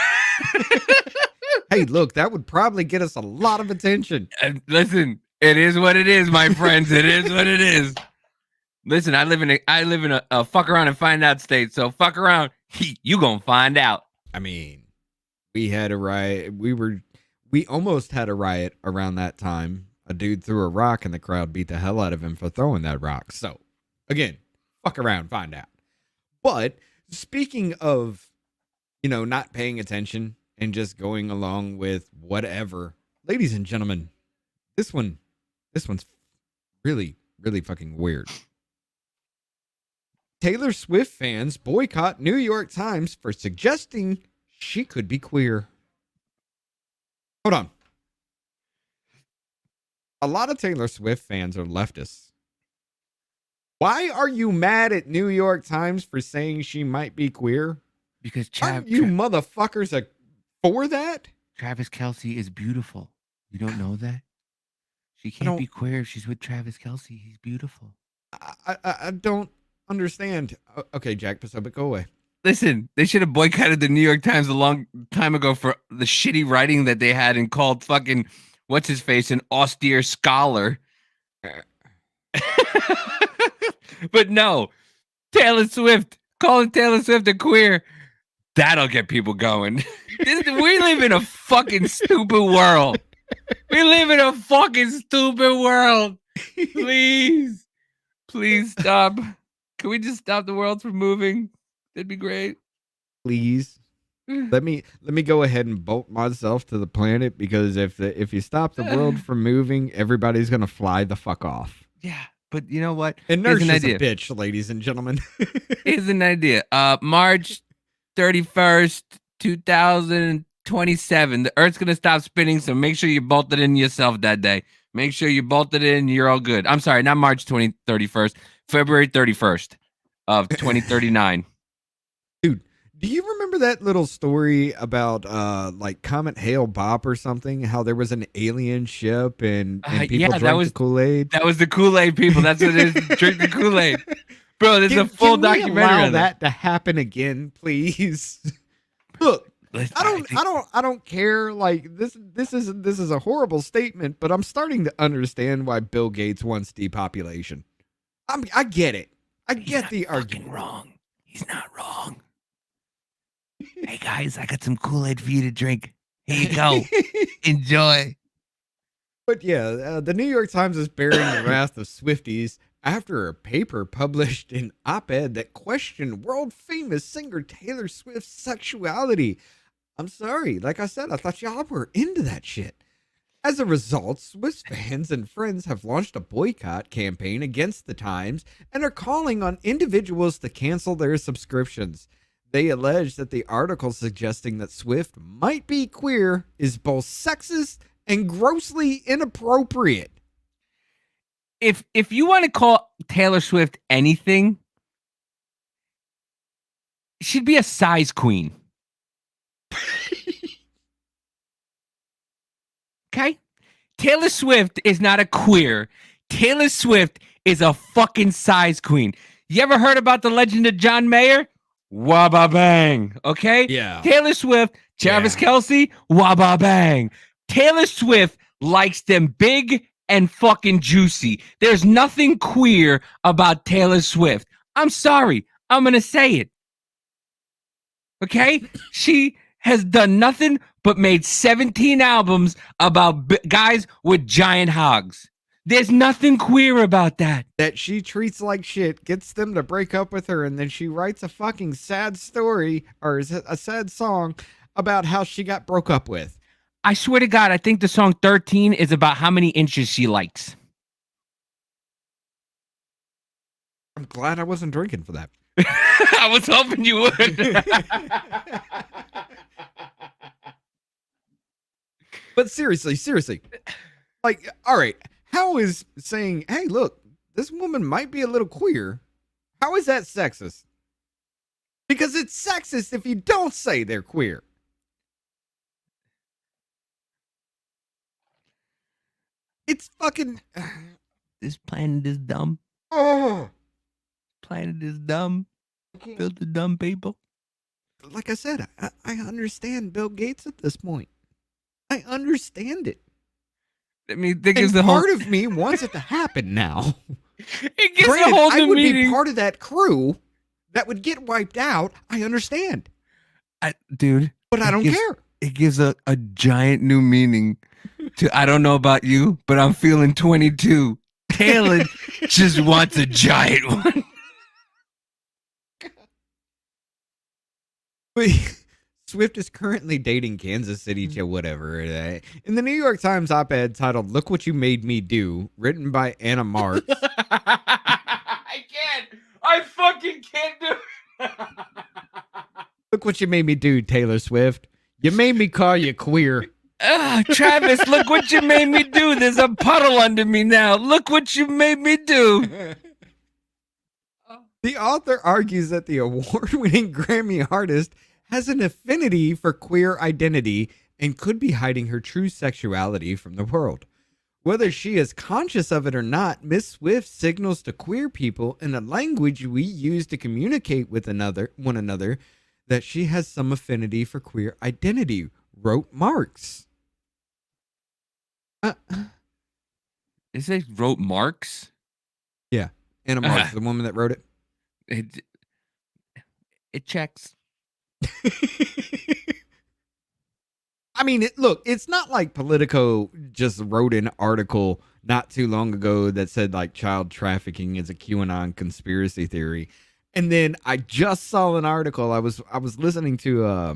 Speaker 1: Hey, look, that would probably get us a lot of attention.
Speaker 3: Listen, it is what it is, my friends. It is what it is. Listen, I live in a fuck around and find out state. So fuck around, you gonna find out.
Speaker 1: I mean, we had a riot. We almost had a riot around that time. A dude threw a rock and the crowd beat the hell out of him for throwing that rock. So, again, fuck around, find out. But speaking of, not paying attention and just going along with whatever, ladies and gentlemen, this one's really, really fucking weird. Taylor Swift fans boycott New York Times for suggesting she could be queer. Hold on. A lot of Taylor Swift fans are leftists. Why are you mad at New York Times for saying she might be queer?
Speaker 3: Because
Speaker 1: aren't you motherfuckers for that?
Speaker 3: Travis Kelce is beautiful. You don't know that? She can't be queer if she's with Travis Kelce. He's beautiful.
Speaker 1: I don't understand. Okay, Jack Posobiec, go away.
Speaker 3: Listen, they should have boycotted the New York Times a long time ago for the shitty writing that they had and called fucking what's his face an austere scholar. But no, Taylor Swift, calling Taylor Swift a queer, that'll get people going. We live in a fucking stupid world. We live in a fucking stupid world. Please stop. Can we just stop the world from moving? That'd be great.
Speaker 1: Please. Let me go ahead and bolt myself to the planet, because if you stop the world from moving, everybody's gonna fly the fuck off.
Speaker 3: Yeah, but you know what?
Speaker 1: Inertia's a bitch, ladies and gentlemen.
Speaker 3: Here's an idea. March 31st, 2027. The Earth's gonna stop spinning, so make sure you bolt it in yourself that day. Make sure you bolt it in. You're all good. I'm sorry, not March 31st, February 31st of 2039.
Speaker 1: Dude, do you remember that little story about like Comet Hale Bop or something? How there was an alien ship and people drank the Kool-Aid?
Speaker 3: That was the Kool-Aid people. That's what it is. Drink the Kool-Aid. Bro, there's a full documentary
Speaker 1: allow
Speaker 3: on
Speaker 1: that to happen again, please. Look, I don't care. Like this is a horrible statement, but I'm starting to understand why Bill Gates wants depopulation. I get it. I get the argument.
Speaker 3: Wrong. He's not wrong. Hey guys, I got some Kool-Aid for you to drink. Here you go. Enjoy.
Speaker 1: But yeah, the New York Times is bearing the wrath of Swifties after a paper published an op-ed that questioned world-famous singer Taylor Swift's sexuality. I'm sorry, like I said, I thought y'all were into that shit. As a result, Swift fans and friends have launched a boycott campaign against the Times and are calling on individuals to cancel their subscriptions. They allege that the article suggesting that Swift might be queer is both sexist and grossly inappropriate.
Speaker 3: If you want to call Taylor Swift anything, she'd be a size queen. Okay? Taylor Swift is not a queer. Taylor Swift is a fucking size queen. You ever heard about the legend of John Mayer? Wabba bang. Okay?
Speaker 1: Yeah.
Speaker 3: Taylor Swift, Travis Kelce, wabba bang. Taylor Swift likes them big and fucking juicy. There's nothing queer about Taylor Swift. I'm sorry. I'm going to say it. Okay? She has done nothing but made 17 albums about guys with giant hogs. There's nothing queer about that.
Speaker 1: That she treats like shit, gets them to break up with her, and then she writes a fucking sad story or a sad song about how she got broke up with.
Speaker 3: I swear to God, I think the song 13 is about how many inches she likes.
Speaker 1: I'm glad I wasn't drinking for that.
Speaker 3: I was hoping you would.
Speaker 1: But seriously, like, all right, how is saying, hey, look, this woman might be a little queer, how is that sexist? Because it's sexist if you don't say they're queer. It's fucking...
Speaker 3: This planet is dumb.
Speaker 1: Oh,
Speaker 3: Planet is dumb. Built to dumb people.
Speaker 1: like I said, I understand Bill Gates at this point. I understand it.
Speaker 3: I mean, that
Speaker 1: And
Speaker 3: gives the
Speaker 1: part
Speaker 3: whole...
Speaker 1: of me wants it to happen now.
Speaker 3: It gives
Speaker 1: Granted,
Speaker 3: a whole
Speaker 1: I
Speaker 3: new
Speaker 1: would
Speaker 3: meaning.
Speaker 1: be part of that crew that would get wiped out. I understand.
Speaker 3: Dude.
Speaker 1: But I don't care.
Speaker 3: It gives a giant new meaning to, I don't know about you, but I'm feeling 22. Taylor just wants a giant one.
Speaker 1: But Swift is currently dating Kansas City to whatever. In the New York Times op-ed titled "Look What You Made Me Do," written by Anna Marks.
Speaker 3: I can't. I fucking can't do it.
Speaker 1: Look what you made me do, Taylor Swift. You made me call you queer.
Speaker 3: Travis, look what you made me do. There's a puddle under me now. Look what you made me do.
Speaker 1: The author argues that the award-winning Grammy artist has an affinity for queer identity and could be hiding her true sexuality from the world. Whether she is conscious of it or not, Miss Swift signals to queer people in a language we use to communicate with one another that she has some affinity for queer identity, wrote Marx.
Speaker 3: Is it wrote Marx?
Speaker 1: Yeah. Anna Marks, the woman that wrote it.
Speaker 3: It checks.
Speaker 1: I mean, look, it's not like Politico just wrote an article not too long ago that said like child trafficking is a QAnon conspiracy theory. And then I just saw an article. I was listening to a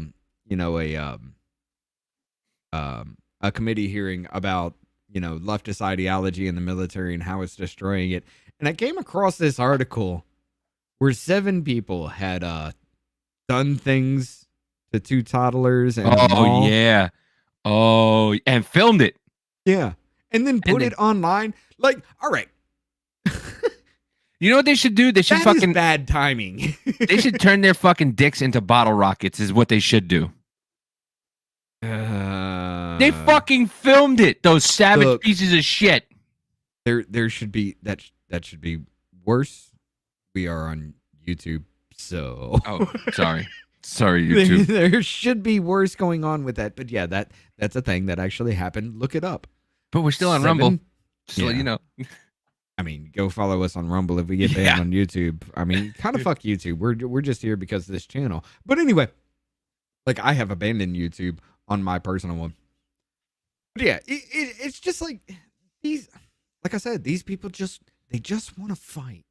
Speaker 1: committee hearing about, leftist ideology in the military and how it's destroying it. And I came across this article where 7 people had done things to 2 toddlers and
Speaker 3: Yeah. Oh, and filmed it.
Speaker 1: Yeah. And then put it online. Like, all right.
Speaker 3: You know what they should do? They should
Speaker 1: That is bad timing.
Speaker 3: They should turn their fucking dicks into bottle rockets is what they should do. They fucking filmed it, those savage pieces of shit.
Speaker 1: There should be that should be worse. We are on YouTube, so
Speaker 3: oh, sorry, YouTube.
Speaker 1: There should be worse going on with that, but yeah, that's a thing that actually happened. Look it up.
Speaker 3: But we're still on Rumble, just to let you know.
Speaker 1: I mean, go follow us on Rumble if we get banned on YouTube. I mean, kind of fuck YouTube. We're just here because of this channel. But anyway, like I have abandoned YouTube on my personal one. But yeah, it's just like these. Like I said, these people they just want to fight.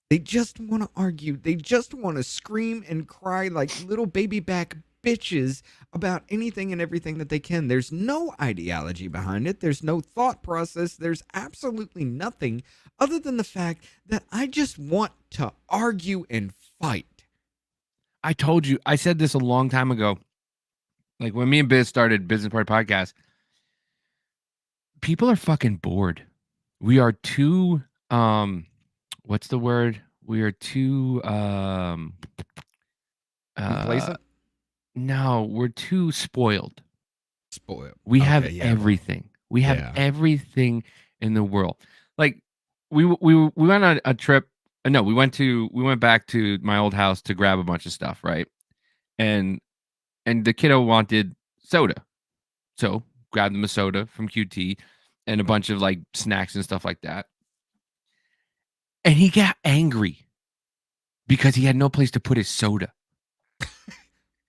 Speaker 1: They just want to argue. They just want to scream and cry like little baby back bitches about anything and everything that they can. There's no ideology behind it. There's no thought process. There's absolutely nothing other than the fact that I just want to argue and fight.
Speaker 3: I told you, I said this a long time ago. Like when me and Biz started Business Party Podcast, people are fucking bored. We are too what's the word? We are too
Speaker 1: complacent?
Speaker 3: No, we're too spoiled.
Speaker 1: We
Speaker 3: have everything. We have everything in the world. Like we went on a trip. No, we went back to my old house to grab a bunch of stuff, right? And the kiddo wanted soda. So grabbed him a soda from QT and a bunch of like snacks and stuff like that. And he got angry because he had no place to put his soda.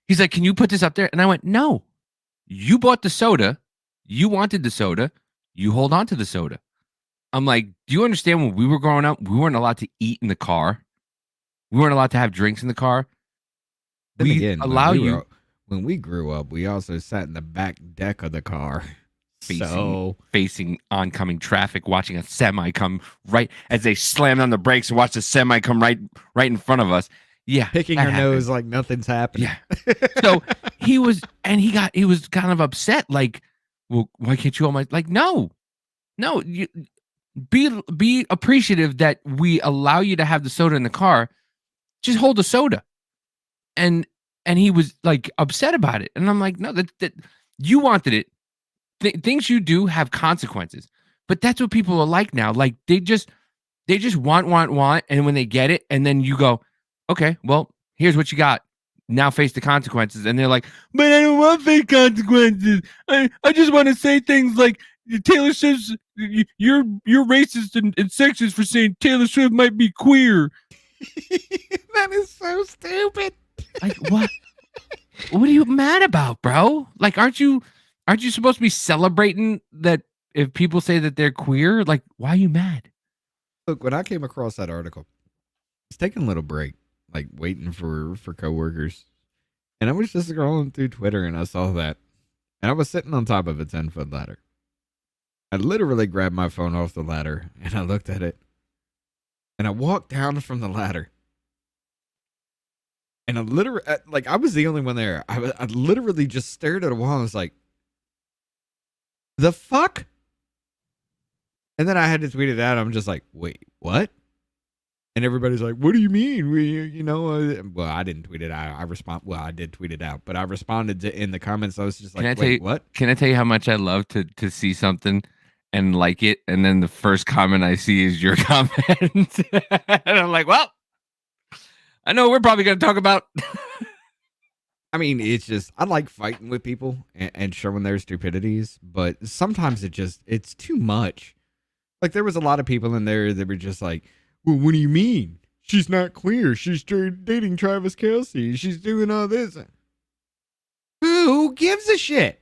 Speaker 3: He's like, "Can you put this up there?" And I went, "No, you bought the soda. You wanted the soda. You hold on to the soda." I'm like, "Do you understand when we were growing up, we weren't allowed to eat in the car. We weren't allowed to have drinks in the car.
Speaker 1: When we grew up, we also sat in the back deck of the car.
Speaker 3: Facing oncoming traffic, watching a semi come right as they slammed on the brakes and watched the semi come right in front of us. Yeah,
Speaker 1: picking our nose like nothing's happening.
Speaker 3: Yeah. So he was kind of upset. Like, well, why can't you all like? No, you be appreciative that we allow you to have the soda in the car. Just hold the soda. And he was like upset about it. And I'm like, no, that you wanted it. Things you do have consequences, but that's what people are like now. Like they just want, and when they get it, and then you go, okay, well, here's what you got. Now face the consequences, and they're like, but I don't want to face consequences. I just want to say things like Taylor Swift's. You're racist and sexist for saying Taylor Swift might be queer.
Speaker 1: That is so stupid.
Speaker 3: Like what? What are you mad about, bro? Like, aren't you supposed to be celebrating that if people say that they're queer? Like, why are you mad?
Speaker 1: Look, when I came across that article, I was taking a little break, like waiting for coworkers. And I was just scrolling through Twitter and I saw that. And I was sitting on top of a 10-foot ladder. I literally grabbed my phone off the ladder and I looked at it. And I walked down from the ladder. And I literally, like, I was the only one there. I literally just stared at a wall and was like, the fuck? And then I had to tweet it out. I'm just like, wait, what? And everybody's like, what do you mean? Well, I didn't tweet it out. I did tweet it out, but I responded in the comments. I was just like, wait, what?
Speaker 3: Can I tell you how much I love to see something and like it? And then the first comment I see is your comment. And I'm like, well, I know we're probably going to talk about.
Speaker 1: I mean, it's just, I like fighting with people and showing their stupidities, but sometimes it's too much. Like, there was a lot of people in there that were just like, well, what do you mean? She's not queer. She's dating Travis Kelce. She's doing all this. Who gives a shit?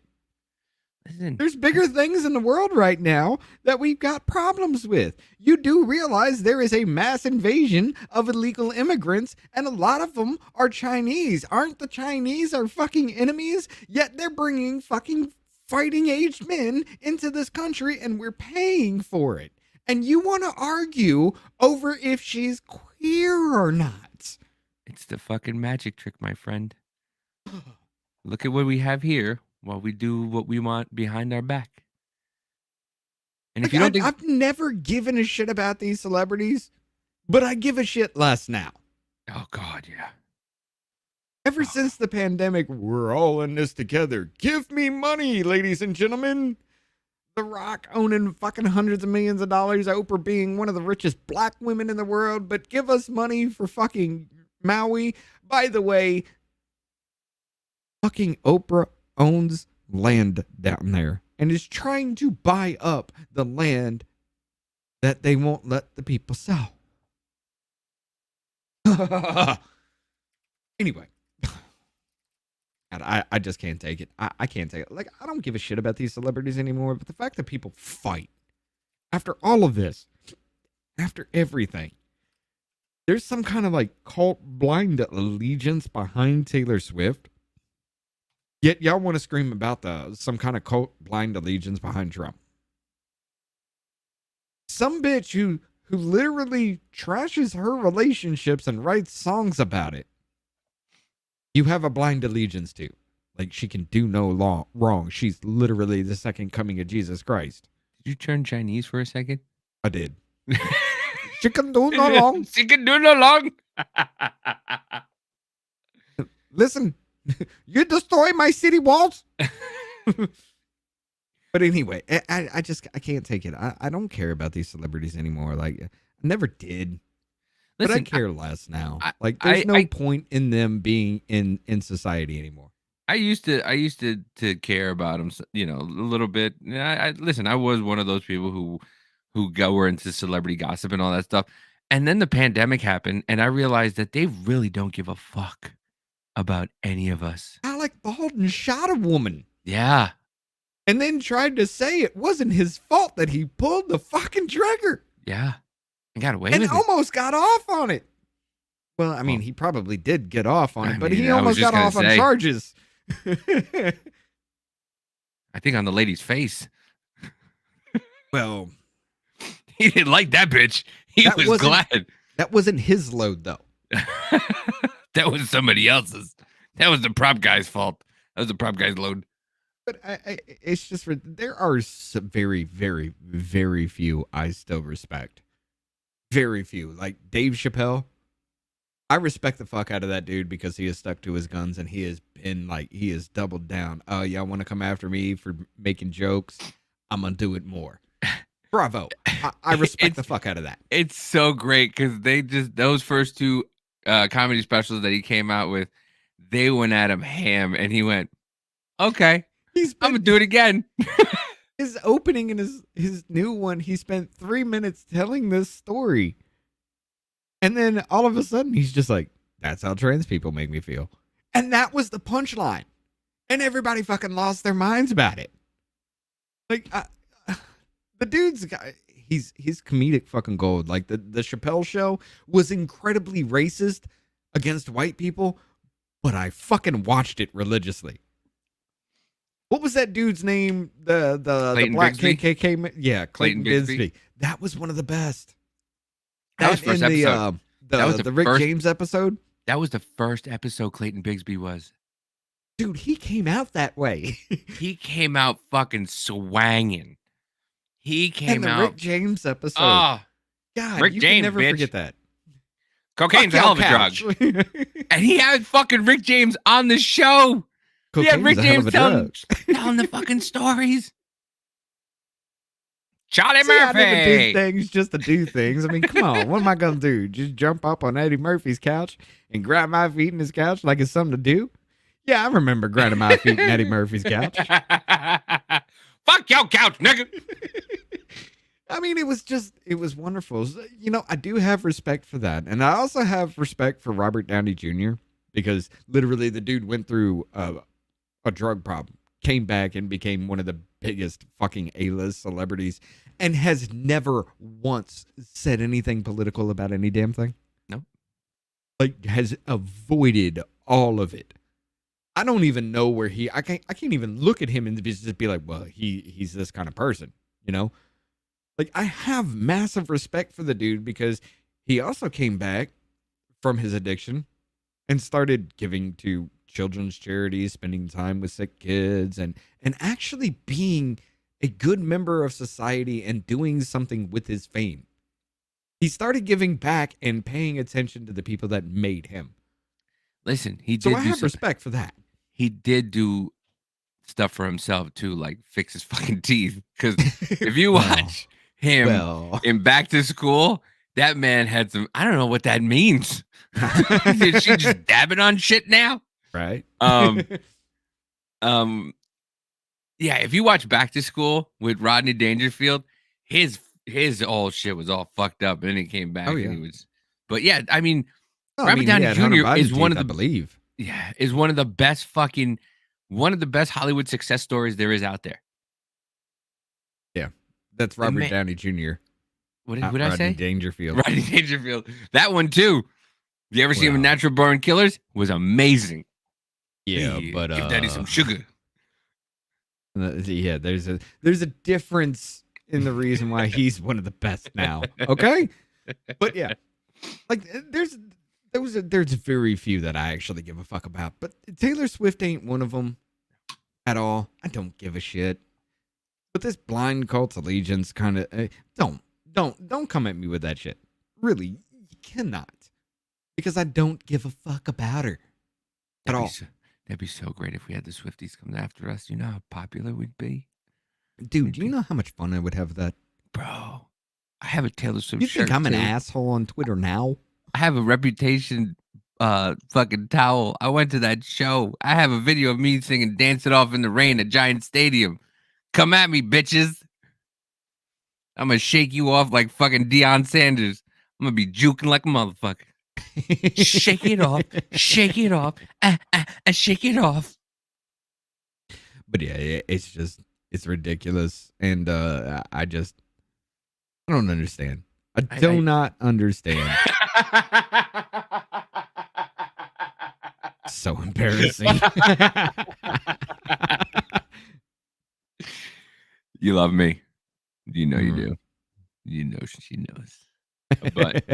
Speaker 3: Listen,
Speaker 1: There's bigger things in the world right now that we've got problems with. You do realize there is a mass invasion of illegal immigrants, and a lot of them are Chinese. Aren't the Chinese our fucking enemies? Yet they're bringing fucking fighting aged men into this country, and we're paying for it. And you want to argue over if she's queer or not.
Speaker 3: it's the fucking magic trick, my friend. Look at what we have here while we do what we want behind our back. And if you don't think
Speaker 1: I've never given a shit about these celebrities, but I give a shit less now.
Speaker 3: oh God, yeah.
Speaker 1: Ever since the pandemic, we're all in this together. Give me money, ladies and gentlemen. The Rock owning fucking hundreds of millions of dollars, Oprah being one of the richest black women in the world, but give us money for fucking Maui. By the way, fucking Oprah owns land down there and is trying to buy up the land that they won't let the people sell. Anyway. God, I just can't take it. I can't take it. Like, I don't give a shit about these celebrities anymore, but the fact that people fight after all of this, after everything, there's some kind of like cult blind allegiance behind Taylor Swift. Yet y'all want to scream about some kind of cult blind allegiance behind Trump. Some bitch who literally trashes her relationships and writes songs about it. You have a blind allegiance to. Like, she can do no wrong. She's literally the second coming of Jesus Christ.
Speaker 3: Did you turn Chinese for a second?
Speaker 1: I did. She can do no wrong.
Speaker 3: She can do no wrong.
Speaker 1: Listen, you destroy my city walls. But anyway, I can't take it. I don't care about these celebrities anymore. Like, I never did. But I care less now. Like, there's no point in them being in society anymore.
Speaker 3: I used to care about them, you know, a little bit. Listen, I was one of those people who were into celebrity gossip and all that stuff. And then the pandemic happened, and I realized that they really don't give a fuck about any of us.
Speaker 1: Alec Baldwin shot a woman.
Speaker 3: Yeah.
Speaker 1: And then tried to say it wasn't his fault that he pulled the fucking trigger.
Speaker 3: Yeah. And got away with it.
Speaker 1: And almost got off on it. Well, I mean, he probably did get off on it, but he almost got off on charges.
Speaker 3: I think on the lady's face.
Speaker 1: Well,
Speaker 3: he didn't like that bitch. He was glad.
Speaker 1: That wasn't his load, though.
Speaker 3: That was somebody else's. That was the prop guy's fault. That was the prop guy's load.
Speaker 1: But it's just, there are some very, very, very few I still respect. Very few. Like Dave Chappelle. I respect the fuck out of that dude because he has stuck to his guns and he has doubled down. Oh, y'all want to come after me for making jokes? I'm going to do it more. Bravo. I respect the fuck out of that.
Speaker 3: It's so great because those first two comedy specials that he came out with, they went at him ham and he went, okay, I'm going to do it again.
Speaker 1: His opening and his new one, he spent 3 minutes telling this story. And then all of a sudden, he's just like, that's how trans people make me feel. And that was the punchline. And everybody fucking lost their minds about it. Like, the dude's guy, he's comedic fucking gold. Like, the Chappelle show was incredibly racist against white people, but I fucking watched it religiously. What was that dude's name? The black
Speaker 3: Bigsby?
Speaker 1: KKK? Yeah, Clayton Bigsby. That was one of the best.
Speaker 3: That was first episode. That was
Speaker 1: the Rick James episode.
Speaker 3: That was the first episode Clayton Bigsby was.
Speaker 1: Dude, he came out that way.
Speaker 3: He came out fucking swanging. He came out.
Speaker 1: Rick James episode.
Speaker 3: Oh,
Speaker 1: God,
Speaker 3: Rick
Speaker 1: you
Speaker 3: James,
Speaker 1: can never
Speaker 3: bitch.
Speaker 1: forget that.
Speaker 3: Cocaine's a hell of a drug. And he had fucking Rick James on the show.
Speaker 1: Cocaine's
Speaker 3: Rick
Speaker 1: a hell
Speaker 3: James
Speaker 1: of a drug.
Speaker 3: telling the fucking stories. Charlie
Speaker 1: See, I
Speaker 3: Murphy.
Speaker 1: never do things just to do things. I mean, come on. What am I going to do? Just jump up on Eddie Murphy's couch and grind my feet in his couch like it's something to do? Yeah, I remember grinding my feet in Eddie Murphy's couch.
Speaker 3: Fuck your couch, nigga.
Speaker 1: I mean, it was wonderful. You know, I do have respect for that. And I also have respect for Robert Downey Jr. because literally the dude went through a drug problem, came back and became one of the biggest fucking A-list celebrities and has never once said anything political about any damn thing.
Speaker 3: No.
Speaker 1: Like, has avoided all of it. I don't even know where I can't even look at him and just be like, well, he's this kind of person, you know? Like, I have massive respect for the dude because he also came back from his addiction and started giving to children's charities, spending time with sick kids, and actually being a good member of society and doing something with his fame. He started giving back and paying attention to the people that made him.
Speaker 3: Listen, he did.
Speaker 1: So I have respect for that.
Speaker 3: He did do stuff for himself too, like fix his fucking teeth. Because if you watch him in Back to School, that man had some. I don't know what that means. Is she just dabbing on shit now?
Speaker 1: Right.
Speaker 3: Yeah, if you watch Back to School with Rodney Dangerfield, his old shit was all fucked up, and then he came back and he was. But yeah, I mean, Robert Downey Jr. is one of the,
Speaker 1: I believe.
Speaker 3: Yeah, is one of the best Hollywood success stories there is out there.
Speaker 1: Yeah, that's Robert Downey Jr.
Speaker 3: What did I say?
Speaker 1: Rodney Dangerfield.
Speaker 3: Rodney Dangerfield. That one too. You ever see him in Natural Born Killers? Was amazing.
Speaker 1: Yeah, but
Speaker 3: give Daddy some sugar.
Speaker 1: Yeah, there's a difference in the reason why he's one of the best now. Okay, but yeah, like there's very few that I actually give a fuck about. But Taylor Swift ain't one of them at all. I don't give a shit. But this blind cult allegiance kind of don't come at me with that shit. Really, you cannot, because I don't give a fuck about her at all.
Speaker 3: That'd be so great if we had the Swifties coming after us. You know how popular we'd be?
Speaker 1: Dude, do you know how much fun I would have with that?
Speaker 3: Bro, I have a Taylor Swift
Speaker 1: shirt. You think I'm an
Speaker 3: too.
Speaker 1: asshole on Twitter now?
Speaker 3: I have a Reputation fucking towel. I went to that show. I have a video of me singing Dance It Off in the Rain at Giant Stadium. Come at me, bitches. I'm gonna shake you off like fucking Deion Sanders. I'm gonna be juking like a motherfucker. Shake it off, shake it off, shake it off.
Speaker 1: But yeah, it's ridiculous, and I don't understand. I do not understand. So embarrassing.
Speaker 3: You love me. You know you do. You know she knows. But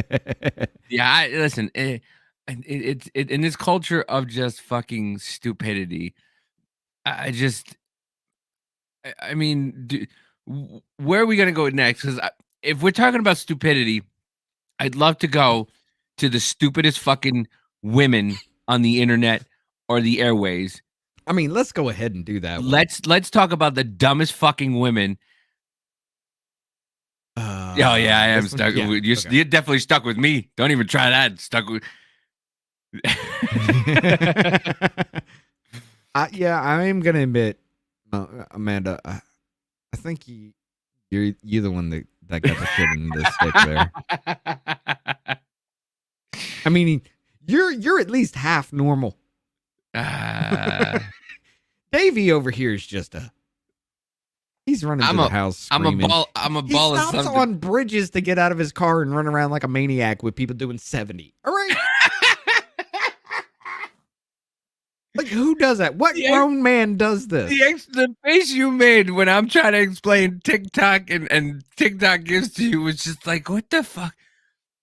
Speaker 3: yeah, listen. It's in this culture of just fucking stupidity. I mean, where are we gonna go next? Because if we're talking about stupidity, I'd love to go to the stupidest fucking women on the internet or the airways.
Speaker 1: I mean, let's go ahead and do that.
Speaker 3: Let's talk about the dumbest fucking women. Oh yeah, I am stuck. Yeah, you're definitely stuck with me. Don't even try that. Stuck with.
Speaker 1: Yeah, I am gonna admit, Amanda. I think you're the one that got the shit in the stick there. I mean, you're at least half normal. Davey over here is just he's running to the house screaming.
Speaker 3: I'm a ball
Speaker 1: he
Speaker 3: of
Speaker 1: stops
Speaker 3: something.
Speaker 1: on bridges to get out of his car and run around like a maniac with people doing 70. All right. Like, who does that? What grown man does this?
Speaker 3: The face you made when I'm trying to explain TikTok and TikTok gives to you was just like, what the fuck?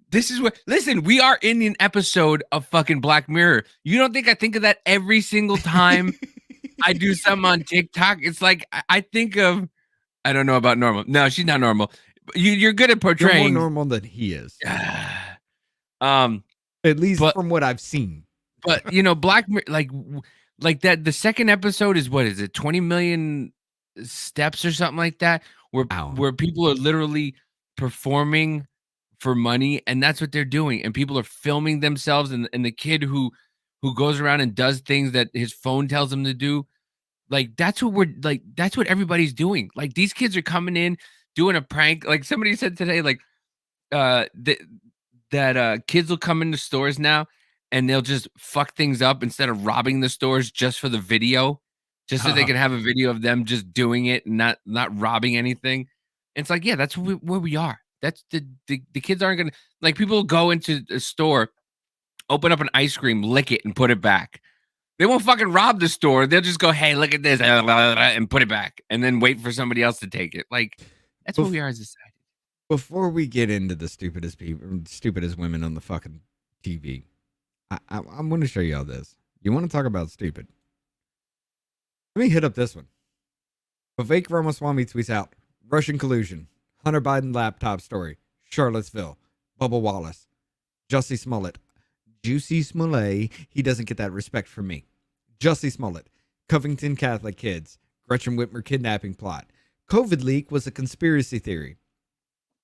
Speaker 3: This is what. Listen, we are in an episode of fucking Black Mirror. You don't think I think of that every single time I do something on TikTok? It's like I think of. I don't know about normal. No, she's not normal. You're good at portraying.
Speaker 1: You're more normal than he is.
Speaker 3: At
Speaker 1: least from what I've seen.
Speaker 3: But you know, Black Mirror, like that. The second episode is what is it? 20 million steps or something like that, where people are literally performing for money, and that's what they're doing. And people are filming themselves, and the kid who goes around and does things that his phone tells him to do. Like that's what everybody's doing. Like these kids are coming in, doing a prank. Like somebody said today, like that kids will come into stores now and they'll just fuck things up instead of robbing the stores just for the video, just so they can have a video of them just doing it and not robbing anything. And it's like, yeah, that's where we are. That's the kids aren't gonna, like, people go into a store, open up an ice cream, lick it, and put it back. They won't fucking rob the store. They'll just go, hey, look at this, and put it back, and then wait for somebody else to take it. Like, that's what we are as a society.
Speaker 1: Before we get into the stupidest people, stupidest women on the fucking TV, I'm going to show you all this. You want to talk about stupid? Let me hit up this one. Vivek Ramaswamy tweets out, Russian collusion, Hunter Biden laptop story, Charlottesville, Bubba Wallace, Jussie Smollett, Juicy Smollett, he doesn't get that respect from me. Jussie Smollett, Covington Catholic kids, Gretchen Whitmer kidnapping plot, COVID leak was a conspiracy theory.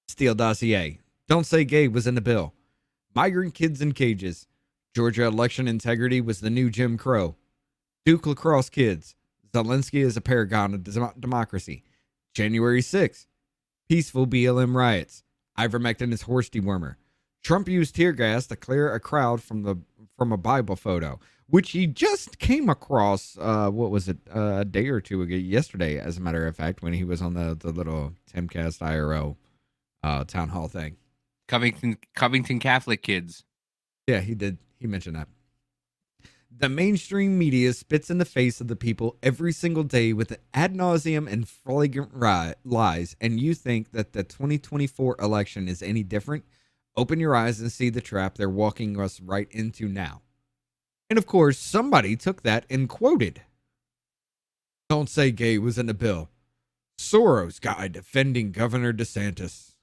Speaker 1: Steele dossier, don't say gay was in the bill. Migrant kids in cages, Georgia election integrity was the new Jim Crow. Duke lacrosse kids, Zelensky is a paragon of democracy. January 6th, peaceful BLM riots, ivermectin is horse dewormer. Trump used tear gas to clear a crowd from a Bible photo, which he just came across, a day or two ago, yesterday, as a matter of fact, when he was on the little Timcast IRO town hall thing.
Speaker 3: Covington Catholic kids.
Speaker 1: Yeah, he did. He mentioned that. The mainstream media spits in the face of the people every single day with ad nauseum and flagrant lies, and you think that the 2024 election is any different? Open your eyes and see the trap they're walking us right into now. And of course, somebody took that and quoted, don't say gay was in the bill. Soros guy defending Governor DeSantis.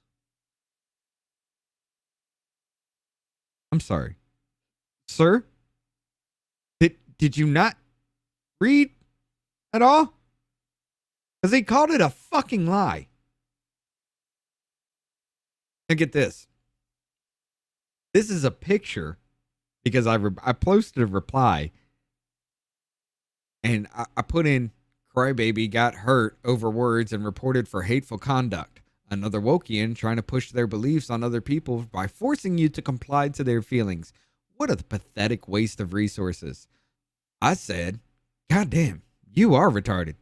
Speaker 1: I'm sorry. Sir? Did you not read at all? Because he called it a fucking lie. Now get this. This is a picture because I posted a reply and I put in crybaby got hurt over words and reported for hateful conduct. Another Wokian trying to push their beliefs on other people by forcing you to comply to their feelings. What a pathetic waste of resources. I said, God damn, you are retarded.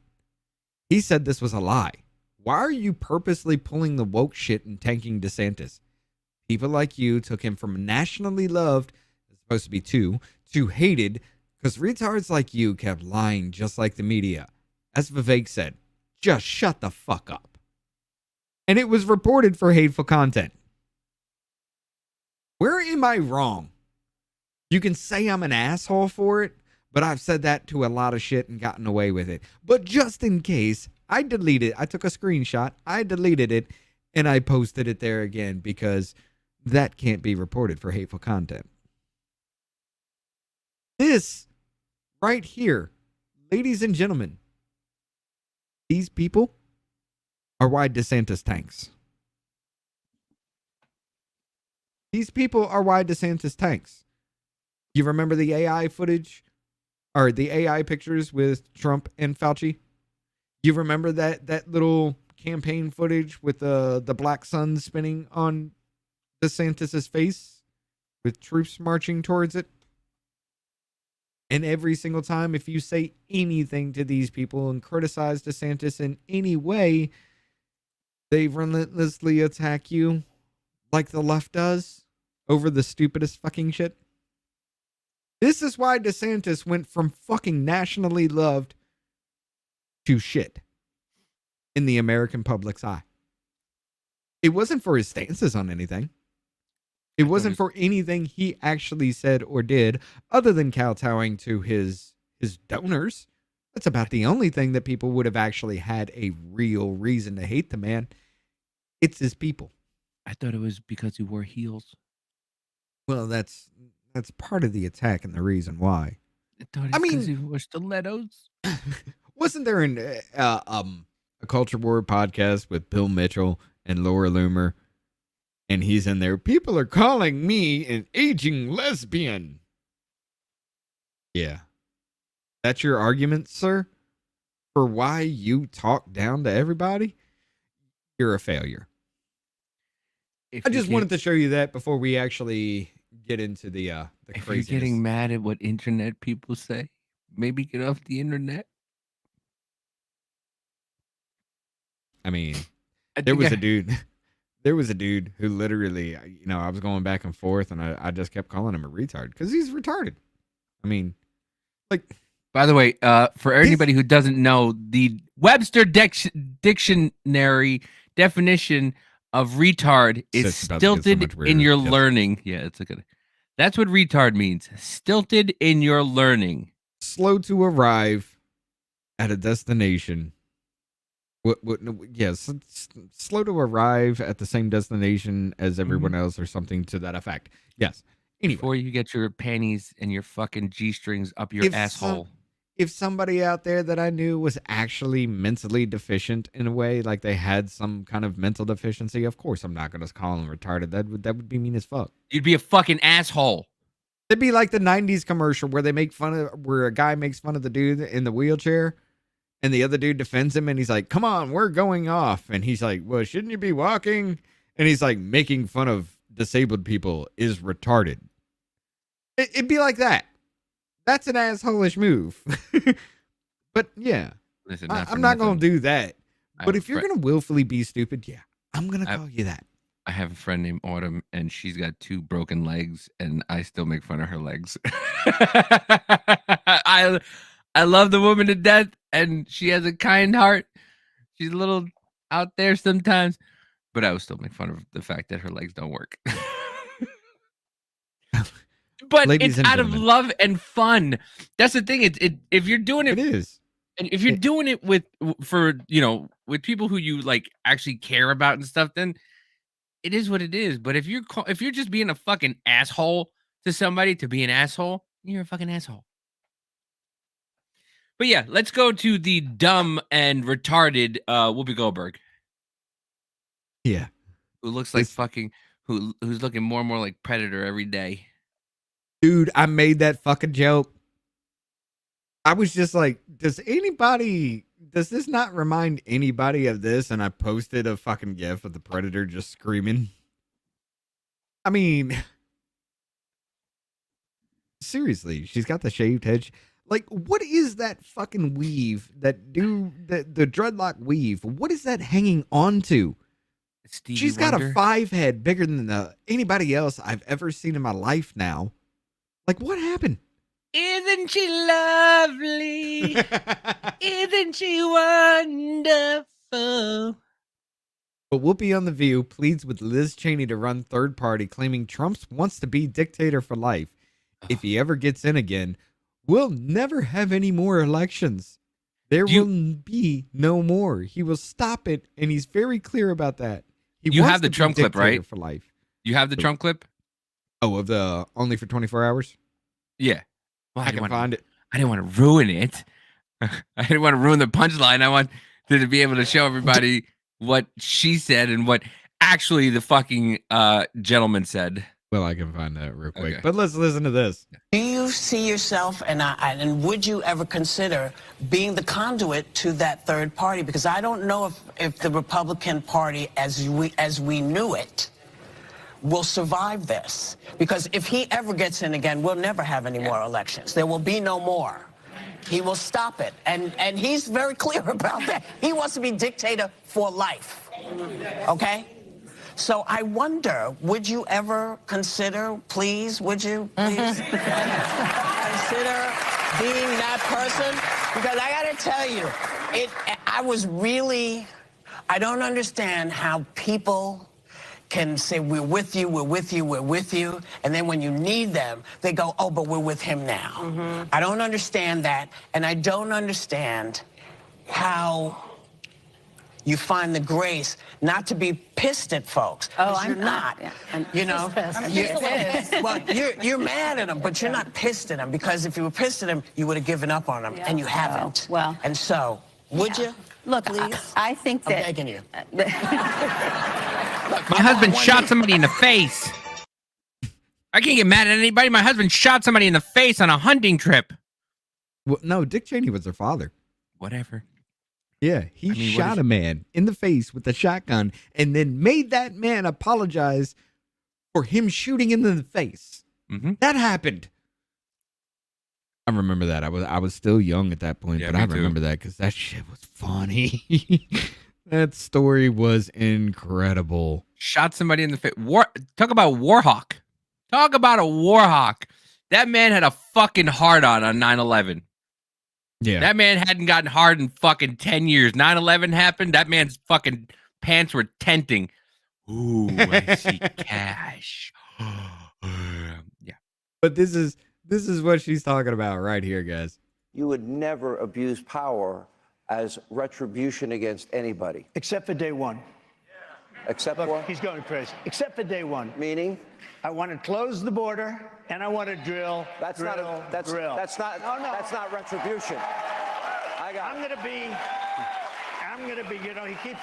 Speaker 1: He said this was a lie. Why are you purposely pulling the woke shit and tanking DeSantis? People like you took him from nationally loved, it's supposed to be to hated, because retards like you kept lying just like the media. As Vivek said, just shut the fuck up. And it was reported for hateful content. Where am I wrong? You can say I'm an asshole for it, but I've said that to a lot of shit and gotten away with it. But just in case, I deleted it. I took a screenshot, I deleted it, and I posted it there again because that can't be reported for hateful content. This right here, ladies and gentlemen, these people are why DeSantis tanks. These people are why DeSantis tanks. You remember the AI footage? Or the AI pictures with Trump and Fauci? You remember that little campaign footage with the black sun spinning on DeSantis's face with troops marching towards it? And every single time, if you say anything to these people and criticize DeSantis in any way, they relentlessly attack you like the left does over the stupidest fucking shit. This is why DeSantis went from fucking nationally loved to shit in the American public's eye. It wasn't for his stances on anything. It wasn't for anything he actually said or did other than kowtowing to his donors. That's about the only thing that people would have actually had a real reason to hate the man. It's his people.
Speaker 3: I thought it was because he wore heels.
Speaker 1: Well, that's part of the attack and the reason why.
Speaker 3: I mean, because he wore stilettos.
Speaker 1: Wasn't there a Culture War podcast with Bill Mitchell and Laura Loomer? And he's in there. People are calling me an aging lesbian. Yeah. That's your argument, sir? For why you talk down to everybody? you're a failure.
Speaker 3: If
Speaker 1: I
Speaker 3: you
Speaker 1: just
Speaker 3: get-
Speaker 1: wanted to show you that before we actually get into the
Speaker 3: if
Speaker 1: craziness.
Speaker 3: you're getting mad at what internet people say, maybe get off the internet.
Speaker 1: I mean,
Speaker 3: I
Speaker 1: there
Speaker 3: think
Speaker 1: was a dude. There was a dude who literally, I was going back and forth, and I just kept calling him a retard because he's retarded. I mean, like,
Speaker 3: By the way, for anybody who doesn't know, the Webster Dictionary definition of retard is
Speaker 1: Shit's about to get so
Speaker 3: stilted
Speaker 1: much
Speaker 3: in
Speaker 1: weirder.
Speaker 3: your
Speaker 1: Yes.
Speaker 3: learning. Yeah, it's a good. That's what retard means. Stilted in your learning.
Speaker 1: slow to arrive at a destination. Yes, slow to arrive at the same destination as everyone else, or something to that effect. Yes. Anyway,
Speaker 3: Before you get your panties and your fucking G-strings up your
Speaker 1: If
Speaker 3: asshole.
Speaker 1: if somebody out there that I knew was actually mentally deficient in a way, like they had some kind of mental deficiency, of course I'm not going to call them retarded. That would be mean as fuck.
Speaker 3: You'd be a fucking asshole.
Speaker 1: It'd be like the '90s commercial where where a guy makes fun of the dude in the wheelchair, and the other dude defends him, and he's like, "Come on, we're going off," and he's like, "Well, shouldn't you be walking?" And he's like, making fun of disabled people is retarded. It'd be like that. That's an asshole-ish move. But yeah,
Speaker 3: Listen,
Speaker 1: I'm not going to do that.
Speaker 3: I
Speaker 1: But
Speaker 3: have
Speaker 1: if you're
Speaker 3: a fri-
Speaker 1: going to willfully be stupid, yeah, I'm going to
Speaker 3: I-
Speaker 1: call you that.
Speaker 3: I have a friend named Autumn, and she's got 2 broken legs, and I still make fun of her legs. I love the woman to death, and she has a kind heart. She's a little out there sometimes, but I would still make fun of the fact that her legs don't work. But
Speaker 1: Ladies
Speaker 3: it's
Speaker 1: and
Speaker 3: out of
Speaker 1: gentlemen.
Speaker 3: love and fun. That's the thing. If you're doing
Speaker 1: It is.
Speaker 3: and if you're doing it with people who you like actually care about and stuff, then it is what it is. But if you're just being a fucking asshole to somebody to be an asshole, you're a fucking asshole. But yeah, let's go to the dumb and retarded Whoopi Goldberg,
Speaker 1: Yeah.
Speaker 3: who looks like
Speaker 1: This-
Speaker 3: fucking who's looking more and more like Predator every day.
Speaker 1: Dude, I made that fucking joke. I was just like, does this not remind anybody of this? And I posted a fucking gif of the Predator just screaming. I mean, seriously, she's got the shaved head. Like, what is that fucking weave the dreadlock weave? What is that hanging onto?
Speaker 3: Stevie
Speaker 1: She's got
Speaker 3: Wonder.
Speaker 1: a 5 head bigger than anybody else I've ever seen in my life now. Like, what happened?
Speaker 3: Isn't she lovely? Isn't she wonderful?
Speaker 1: But Whoopi on The View pleads with Liz Cheney to run third party, claiming Trump wants to be dictator for life. If he ever gets in again, we'll never have any more elections. There will be no more. He will stop it, and he's very clear about that.
Speaker 3: You
Speaker 1: wants
Speaker 3: have the
Speaker 1: to be
Speaker 3: Trump clip,
Speaker 1: dictator
Speaker 3: right?
Speaker 1: For life.
Speaker 3: You have the Trump clip?
Speaker 1: Oh, of the only for 24 hours?
Speaker 3: Yeah. Well,
Speaker 1: I can find it.
Speaker 3: I didn't want to ruin it. I didn't want to ruin the punchline. I want to be able to show everybody what she said and what actually the fucking gentleman said.
Speaker 1: Well, I can find that real quick.
Speaker 3: Okay.
Speaker 1: But let's listen to this.
Speaker 4: Do you see yourself, and would you ever consider being the conduit to that third party? Because I don't know if the Republican Party, as we knew it, will survive this. Because if he ever gets in again, we'll never have any more elections. There will be no more. He will stop it, and he's very clear about that. He wants to be dictator for life. Okay. So I wonder, would you ever consider, please, would you please consider being that person? Because I gotta tell you, I don't understand how people can say, we're with you, we're with you, we're with you, and then when you need them, they go, oh, but we're with him now. I don't understand that, and I don't understand how you find the grace not to be pissed at folks.
Speaker 5: Oh,
Speaker 4: you're not. You know, you're mad at them, but you're not pissed at them, because if you were pissed at them, you would have given up on them, and you haven't.
Speaker 5: well.
Speaker 4: And so, would you?
Speaker 5: Look,
Speaker 4: Please?
Speaker 5: I think
Speaker 4: I'm
Speaker 5: that
Speaker 4: begging you.
Speaker 3: My husband shot somebody in the face. I can't get mad at anybody. My husband shot somebody in the face on a hunting trip.
Speaker 1: Well, no, Dick Cheney was their father.
Speaker 3: Whatever.
Speaker 1: Yeah, he
Speaker 3: I mean, what
Speaker 1: shot
Speaker 3: is-
Speaker 1: a man in the face with a shotgun and then made that man apologize for him shooting him in the face.
Speaker 3: Mhm.
Speaker 1: That happened. I remember that. I was still young at that point,
Speaker 3: Yeah,
Speaker 1: but
Speaker 3: me
Speaker 1: I
Speaker 3: too.
Speaker 1: remember that because that shit was funny. That story was incredible.
Speaker 3: Shot somebody in the face. Talk about Warhawk. Talk about a Warhawk. That man had a fucking hard on 9/11.
Speaker 1: Yeah.
Speaker 3: That man hadn't gotten hard in fucking 10 years. 9/11 happened. That man's fucking pants were tenting. Ooh, I see cash. Yeah.
Speaker 1: But this is what she's talking about right here, guys.
Speaker 5: You would never abuse power as retribution against anybody.
Speaker 6: Except for day one.
Speaker 5: Except
Speaker 6: Look,
Speaker 5: for?
Speaker 6: he's going crazy. Except for day one.
Speaker 5: Meaning?
Speaker 6: I want to close the border and I want to drill.
Speaker 5: That's
Speaker 6: drill,
Speaker 5: not that's
Speaker 6: drill.
Speaker 5: that's not
Speaker 6: No, no.
Speaker 5: that's not retribution. I got
Speaker 6: I'm gonna be, you know, he keeps,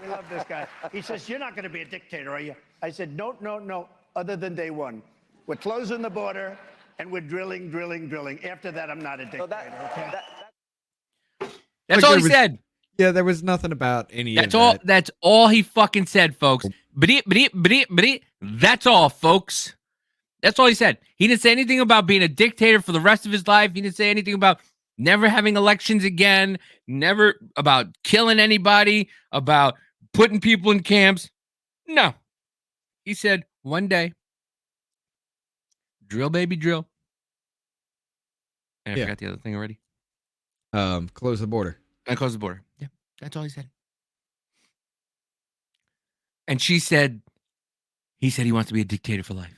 Speaker 6: we love this guy. He says, you're not gonna be a dictator, are you? I said, no, other than day one. We're closing the border and we're drilling. After that, I'm not a dictator, okay?
Speaker 3: That's
Speaker 1: Like,
Speaker 3: all
Speaker 1: there
Speaker 3: he
Speaker 1: was-
Speaker 3: said.
Speaker 1: Yeah, there was nothing about any
Speaker 3: That's
Speaker 1: of
Speaker 3: all.
Speaker 1: that.
Speaker 3: That's all he fucking said, folks. That's all, folks. That's all he said. He didn't say anything about being a dictator for the rest of his life. He didn't say anything about never having elections again. Never about killing anybody. About putting people in camps. No. He said one day, drill, baby, drill. And I
Speaker 1: Yeah.
Speaker 3: forgot the other thing already.
Speaker 1: Close the border.
Speaker 3: I close the border. Yeah, that's all he said. And she said, he said he wants to be a dictator for life.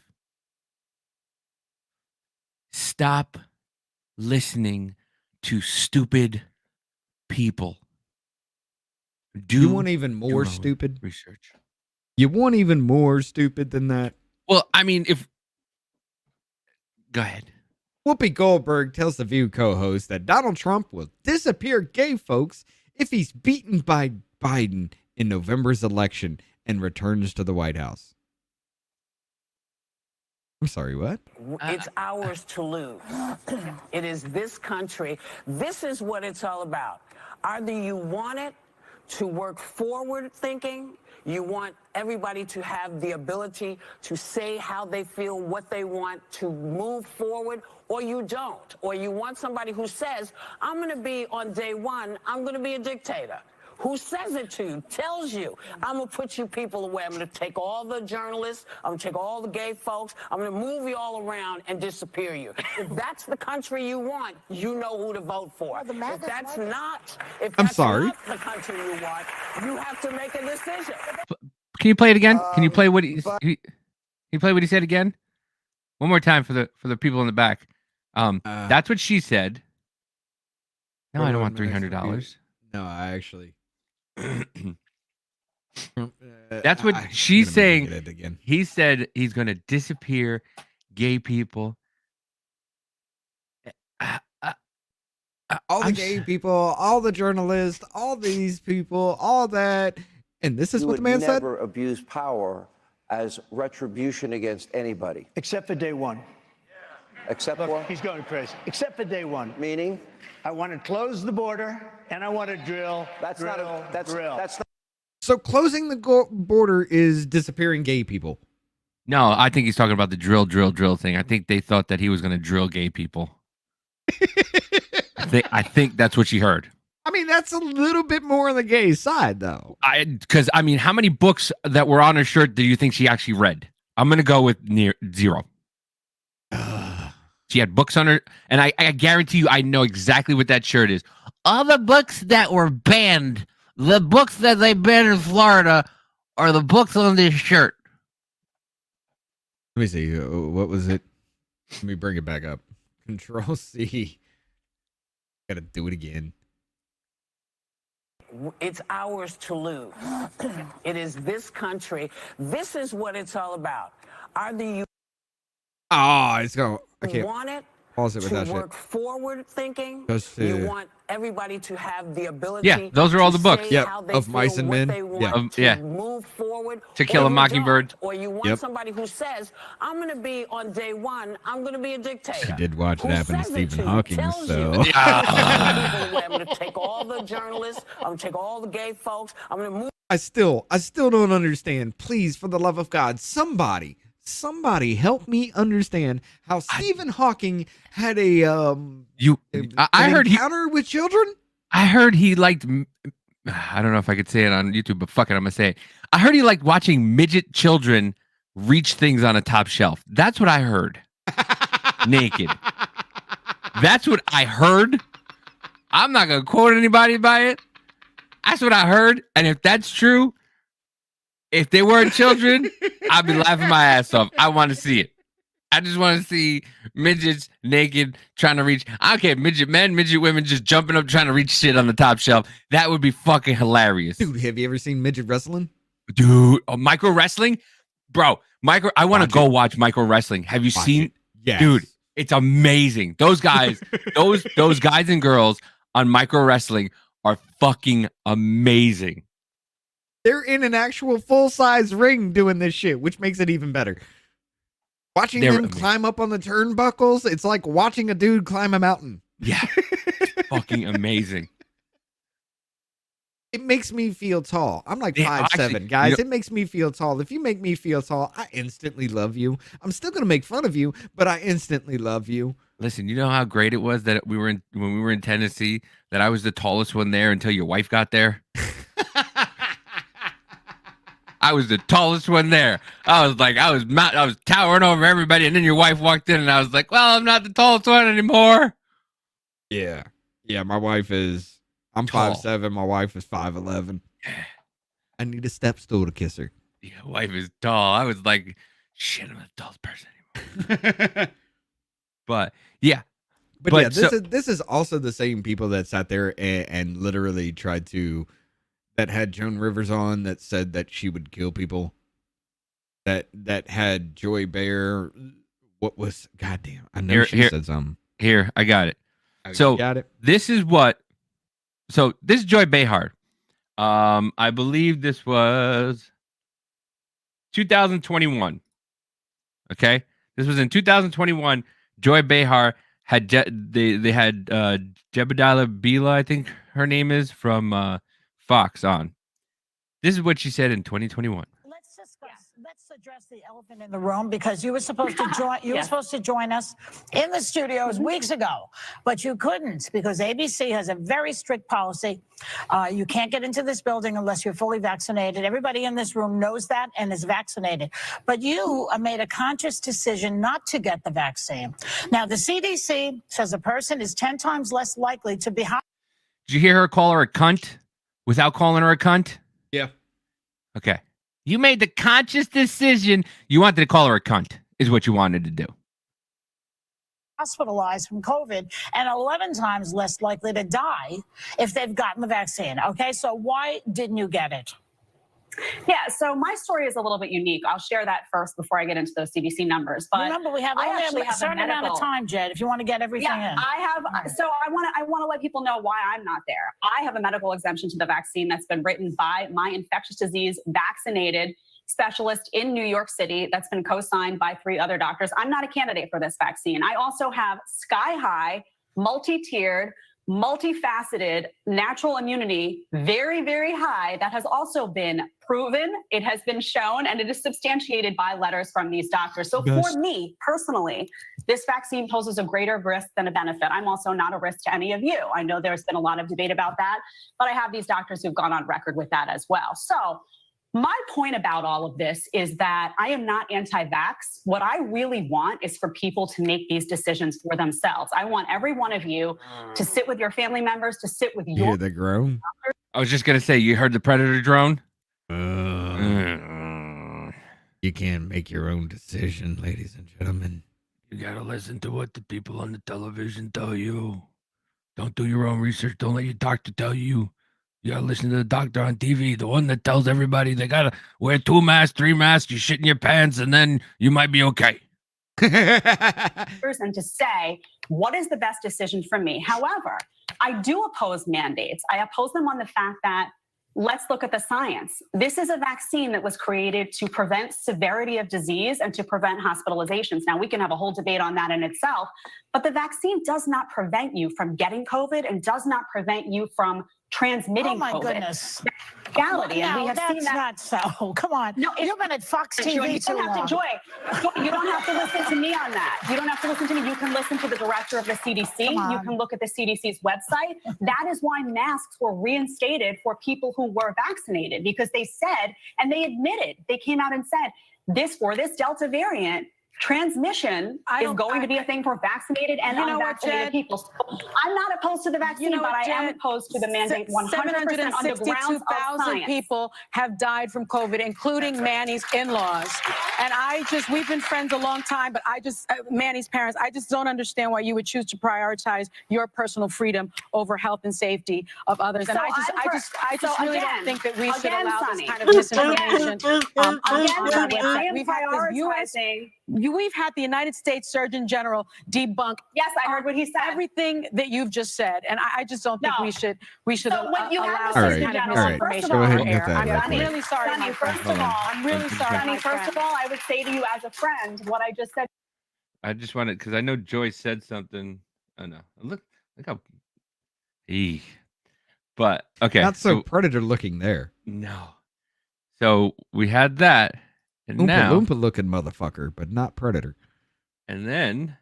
Speaker 3: Stop listening to stupid people. Do
Speaker 1: You want even more
Speaker 3: your own
Speaker 1: stupid?
Speaker 3: research.
Speaker 1: You want even more stupid than that?
Speaker 3: Well, I mean, go ahead.
Speaker 1: Whoopi Goldberg tells the View co-host that Donald Trump will disappear gay folks if he's beaten by Biden in November's election and returns to the White House. I'm sorry, what?
Speaker 4: It's ours to lose. It is this country. This is what it's all about. Either you want it to work forward thinking, you want everybody to have the ability to say how they feel, what they want to move forward, or you don't. Or you want somebody who says, I'm going to be on day one, I'm going to be a dictator. Who says it to you, tells you, I'm going to put you people away. I'm going to take all the journalists, I'm going to take all the gay folks, I'm going to move you all around and disappear you. If that's the country you want, you know who to vote for. If that's not the country you want, you have to make a decision.
Speaker 3: Can you play it again? Can you play what he play what he said again? One more time for the people in the back. That's what she said. No, I don't want $300.
Speaker 1: No, I actually.
Speaker 3: That's what she's saying. He said he's going to disappear gay people.
Speaker 1: All the gay people, all the journalists, all these people, all that. And this is
Speaker 5: You
Speaker 1: what
Speaker 5: would
Speaker 1: the man said?
Speaker 5: never abuse power as retribution against anybody.
Speaker 6: Except for day one.
Speaker 5: Except
Speaker 6: Look,
Speaker 5: for?
Speaker 6: he's going crazy. Except for day one.
Speaker 5: Meaning?
Speaker 6: I want to close the border and I want to drill.
Speaker 5: That's not.
Speaker 1: So closing the border is disappearing gay people.
Speaker 3: No, I think he's talking about the drill thing. I think they thought that he was going to drill gay people. I think that's what she heard.
Speaker 1: I mean, that's a little bit more on the gay side, though.
Speaker 3: Because I mean, how many books that were on her shirt do you think she actually read? I'm going to go with near zero. She had books on her, and I guarantee you, I know exactly what that shirt is. All the books that were banned, the books that they banned in Florida, are the books on this shirt.
Speaker 1: Let me see. What was it? Let me bring it back up. Control C. Gotta do it again.
Speaker 4: It's ours to lose. It is this country. This is what it's all about. Either you
Speaker 1: Oh, it's going. I can't
Speaker 4: want it
Speaker 1: pause it with
Speaker 4: to
Speaker 1: that
Speaker 4: work
Speaker 1: shit.
Speaker 4: forward thinking,
Speaker 1: Just
Speaker 4: you
Speaker 1: to-
Speaker 4: want everybody to have the ability.
Speaker 3: Yeah, those are all the books.
Speaker 4: Say
Speaker 1: Yep,
Speaker 4: how they
Speaker 1: of
Speaker 4: feel,
Speaker 1: Mice and
Speaker 4: what
Speaker 1: Men.
Speaker 4: they want
Speaker 1: Yeah.
Speaker 4: to
Speaker 3: Yeah.
Speaker 4: move forward.
Speaker 3: To Kill
Speaker 4: or
Speaker 3: a
Speaker 4: you
Speaker 3: Mockingbird.
Speaker 4: don't. Or you want
Speaker 1: Yep.
Speaker 4: somebody who says, I'm going to be on day one, I'm going to be a dictator.
Speaker 1: She did watch it
Speaker 4: Who
Speaker 1: happen to
Speaker 4: says
Speaker 1: Stephen
Speaker 4: you,
Speaker 1: Hawking,
Speaker 4: tells
Speaker 1: so.
Speaker 4: you. I'm going to take all the journalists, I'm going to take all the gay folks, I'm going to move.
Speaker 1: I still don't understand. Please, for the love of God, somebody help me understand how Stephen Hawking had a
Speaker 3: I heard he
Speaker 1: encounter with children.
Speaker 3: I heard he liked. I don't know if I could say it on YouTube, but fuck it, I'm gonna say it. I heard he liked watching midget children reach things on a top shelf. That's what I heard. Naked. That's what I heard. I'm not gonna quote anybody by it. That's what I heard. And if that's true, if they weren't children, I'd be laughing my ass off. I want to see it. I just want to see midgets naked trying to reach. I don't care, midget men, midget women just jumping up trying to reach shit on the top shelf. That would be fucking hilarious.
Speaker 1: Dude, have you ever seen midget wrestling?
Speaker 3: Dude, micro wrestling? Bro, I want to go watch micro wrestling. Have you seen?
Speaker 1: Yes.
Speaker 3: Dude, it's amazing. Those guys, those guys and girls on micro wrestling are fucking amazing.
Speaker 1: They're in an actual full-size ring doing this shit, which makes it even better. Watching them climb up on the turnbuckles, it's like watching a dude climb a mountain.
Speaker 3: Yeah. It's fucking amazing.
Speaker 1: It makes me feel tall. I'm like 5'7",
Speaker 3: actually,
Speaker 1: guys. It makes me feel tall. If you make me feel tall, I instantly love you. I'm still gonna make fun of you, but I instantly love you.
Speaker 3: Listen, you know how great it was that when we were in Tennessee, that I was the tallest one there until your wife got there? I was the tallest one there. I was towering over everybody, and then your wife walked in, and I was like, "Well, I'm not the tallest one anymore."
Speaker 1: Yeah, my wife is. I'm
Speaker 3: Tall.
Speaker 1: 5'7". My wife is 5'11". I need a step stool to kiss her.
Speaker 3: Your wife is tall. I was like, "Shit, I'm not the tallest person anymore." But yeah,
Speaker 1: this is also the same people that sat there and literally tried to. That had Joan Rivers on that said that she would kill people. That had Joy Behar. What was goddamn? I know she said something.
Speaker 3: Here, I got it.
Speaker 1: Oh,
Speaker 3: so
Speaker 1: you got it.
Speaker 3: This is what. So this is Joy Behar. I believe this was 2021. Okay, this was in 2021. Joy Behar had they had Jebediah Bila, I think her name is, from Fox on. This is what she said in 2021.
Speaker 7: Let's address the elephant in the room, because you were supposed to join. You were supposed to join us in the studios weeks ago, but you couldn't because ABC has a very strict policy. You can't get into this building unless you're fully vaccinated. Everybody in this room knows that and is vaccinated. But you made a conscious decision not to get the vaccine. Now, the CDC says a person is 10 times less likely to be.
Speaker 3: Did you hear her call her a cunt without calling her a cunt?
Speaker 1: Yeah.
Speaker 3: Okay. You made the conscious decision. You wanted to call her a cunt, is what you wanted to do.
Speaker 7: Hospitalized from COVID and 11 times less likely to die if they've gotten the vaccine. Okay, so why didn't you get it?
Speaker 8: Yeah, so my story is a little bit unique. I'll share that first before I get into those CDC numbers. But
Speaker 7: remember, we have only a certain amount of time, Jed, if you want to get everything in.
Speaker 8: I have. So I want to let people know why I'm not there. I have a medical exemption to the vaccine that's been written by my infectious disease vaccinated specialist in New York City that's been co-signed by 3 other doctors. I'm not a candidate for this vaccine. I also have sky-high, multi-tiered, multifaceted natural immunity, very, very high, that has also been proven, it has been shown, and it is substantiated by letters from these doctors. So for me personally, this vaccine poses a greater risk than a benefit. I'm also not a risk to any of you. I know there's been a lot of debate about that, but I have these doctors who've gone on record with that as well. So my point about all of this is that I am not anti-vax. What I really want is for people to make these decisions for themselves. I want every one of you to sit with your family members, to sit with
Speaker 1: You
Speaker 8: your...
Speaker 1: hear the groan?
Speaker 3: I was just going to say, you heard the Predator drone?
Speaker 1: You can't make your own decision, ladies and gentlemen.
Speaker 3: You got to listen to what the people on the television tell you. Don't do your own research. Don't let your doctor tell you. You gotta listen to the doctor on TV, the one that tells everybody they gotta wear 2 masks, 3 masks, you shit in your pants, and then you might be okay.
Speaker 8: And to say, what is the best decision for me? However, I do oppose mandates. I oppose them on the fact that let's look at the science. This is a vaccine that was created to prevent severity of disease and to prevent hospitalizations. Now, we can have a whole debate on that in itself, but the vaccine does not prevent you from getting COVID and does not prevent you from transmitting
Speaker 7: Oh my
Speaker 8: COVID.
Speaker 7: goodness.
Speaker 8: Reality, and we have
Speaker 7: that's
Speaker 8: seen that.
Speaker 7: not so. Come on.
Speaker 8: No,
Speaker 7: You've been at Fox
Speaker 8: Joy,
Speaker 7: TV
Speaker 8: you
Speaker 7: too
Speaker 8: don't have
Speaker 7: long.
Speaker 8: to, Joy, you don't have to listen to me on that. You don't have to listen to me. You can listen to the director of the CDC. You can look at the CDC's website. That is why masks were reinstated for people who were vaccinated, because they said, and they admitted, they came out and said, this Delta variant, transmission is going to be a thing for vaccinated and unvaccinated people. So I'm not opposed to the vaccine, but I am opposed to the mandate 100% on the grounds of
Speaker 9: 762,000
Speaker 8: science.
Speaker 9: people have died from COVID, including Manny's in-laws. And we've been friends a long time, but Manny's parents, I just don't understand why you would choose to prioritize your personal freedom over health and safety of others. And I just really don't think that we should allow this kind of misinformation. We've had the United States Surgeon General debunk.
Speaker 8: Yes, I heard what he said.
Speaker 9: Everything that you've just said, and I just don't think we should
Speaker 8: So when you
Speaker 9: allow
Speaker 8: have
Speaker 9: this
Speaker 8: the
Speaker 1: Surgeon
Speaker 9: kind of
Speaker 8: General,
Speaker 9: misinformation
Speaker 8: first of
Speaker 1: Go
Speaker 8: all,
Speaker 1: ahead and hit that
Speaker 9: I'm
Speaker 1: real quick.
Speaker 9: really sorry,
Speaker 8: Sunny,
Speaker 9: my friend.
Speaker 8: first of all,
Speaker 9: I'm really sorry,
Speaker 8: Sunny,
Speaker 9: my
Speaker 8: first of
Speaker 9: friend.
Speaker 8: all, I would say to you as a friend what I just said.
Speaker 3: I just wanted, because I know Joy said something. Oh no, look how. Eek. But okay,
Speaker 1: Not so predator looking there.
Speaker 3: no. So we had that, and
Speaker 1: Oompa
Speaker 3: now,
Speaker 1: Loompa looking motherfucker, but not predator.
Speaker 3: and then,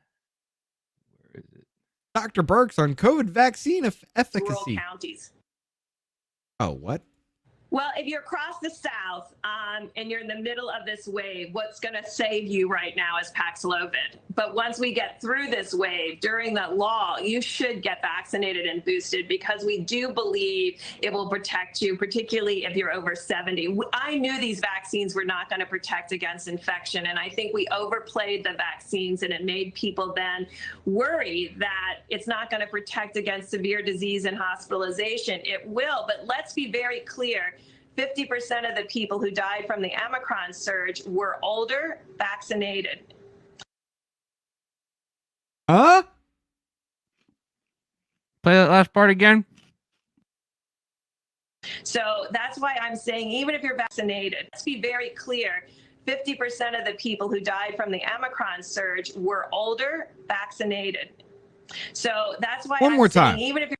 Speaker 3: where is it?
Speaker 1: Dr. Burks on COVID vaccine
Speaker 10: Rural
Speaker 1: efficacy.
Speaker 10: counties.
Speaker 1: Oh, what?
Speaker 10: Well, if you're across the South and you're in the middle of this wave, what's going to save you right now is Paxlovid. But once we get through this wave, during that law, you should get vaccinated and boosted, because we do believe it will protect you, particularly if you're over 70. I knew these vaccines were not going to protect against infection, and I think we overplayed the vaccines, and it made people then worry that it's not going to protect against severe disease and hospitalization. It will, but let's be very clear. 50% of the people who died from the Omicron surge were older, vaccinated.
Speaker 1: Huh?
Speaker 3: Play that last part again.
Speaker 10: So that's why I'm saying, even if you're vaccinated, let's be very clear. 50% of the people who died from the Omicron surge were older, vaccinated. So that's why
Speaker 1: One
Speaker 10: I'm
Speaker 1: more
Speaker 10: saying,
Speaker 1: time.
Speaker 10: even if you're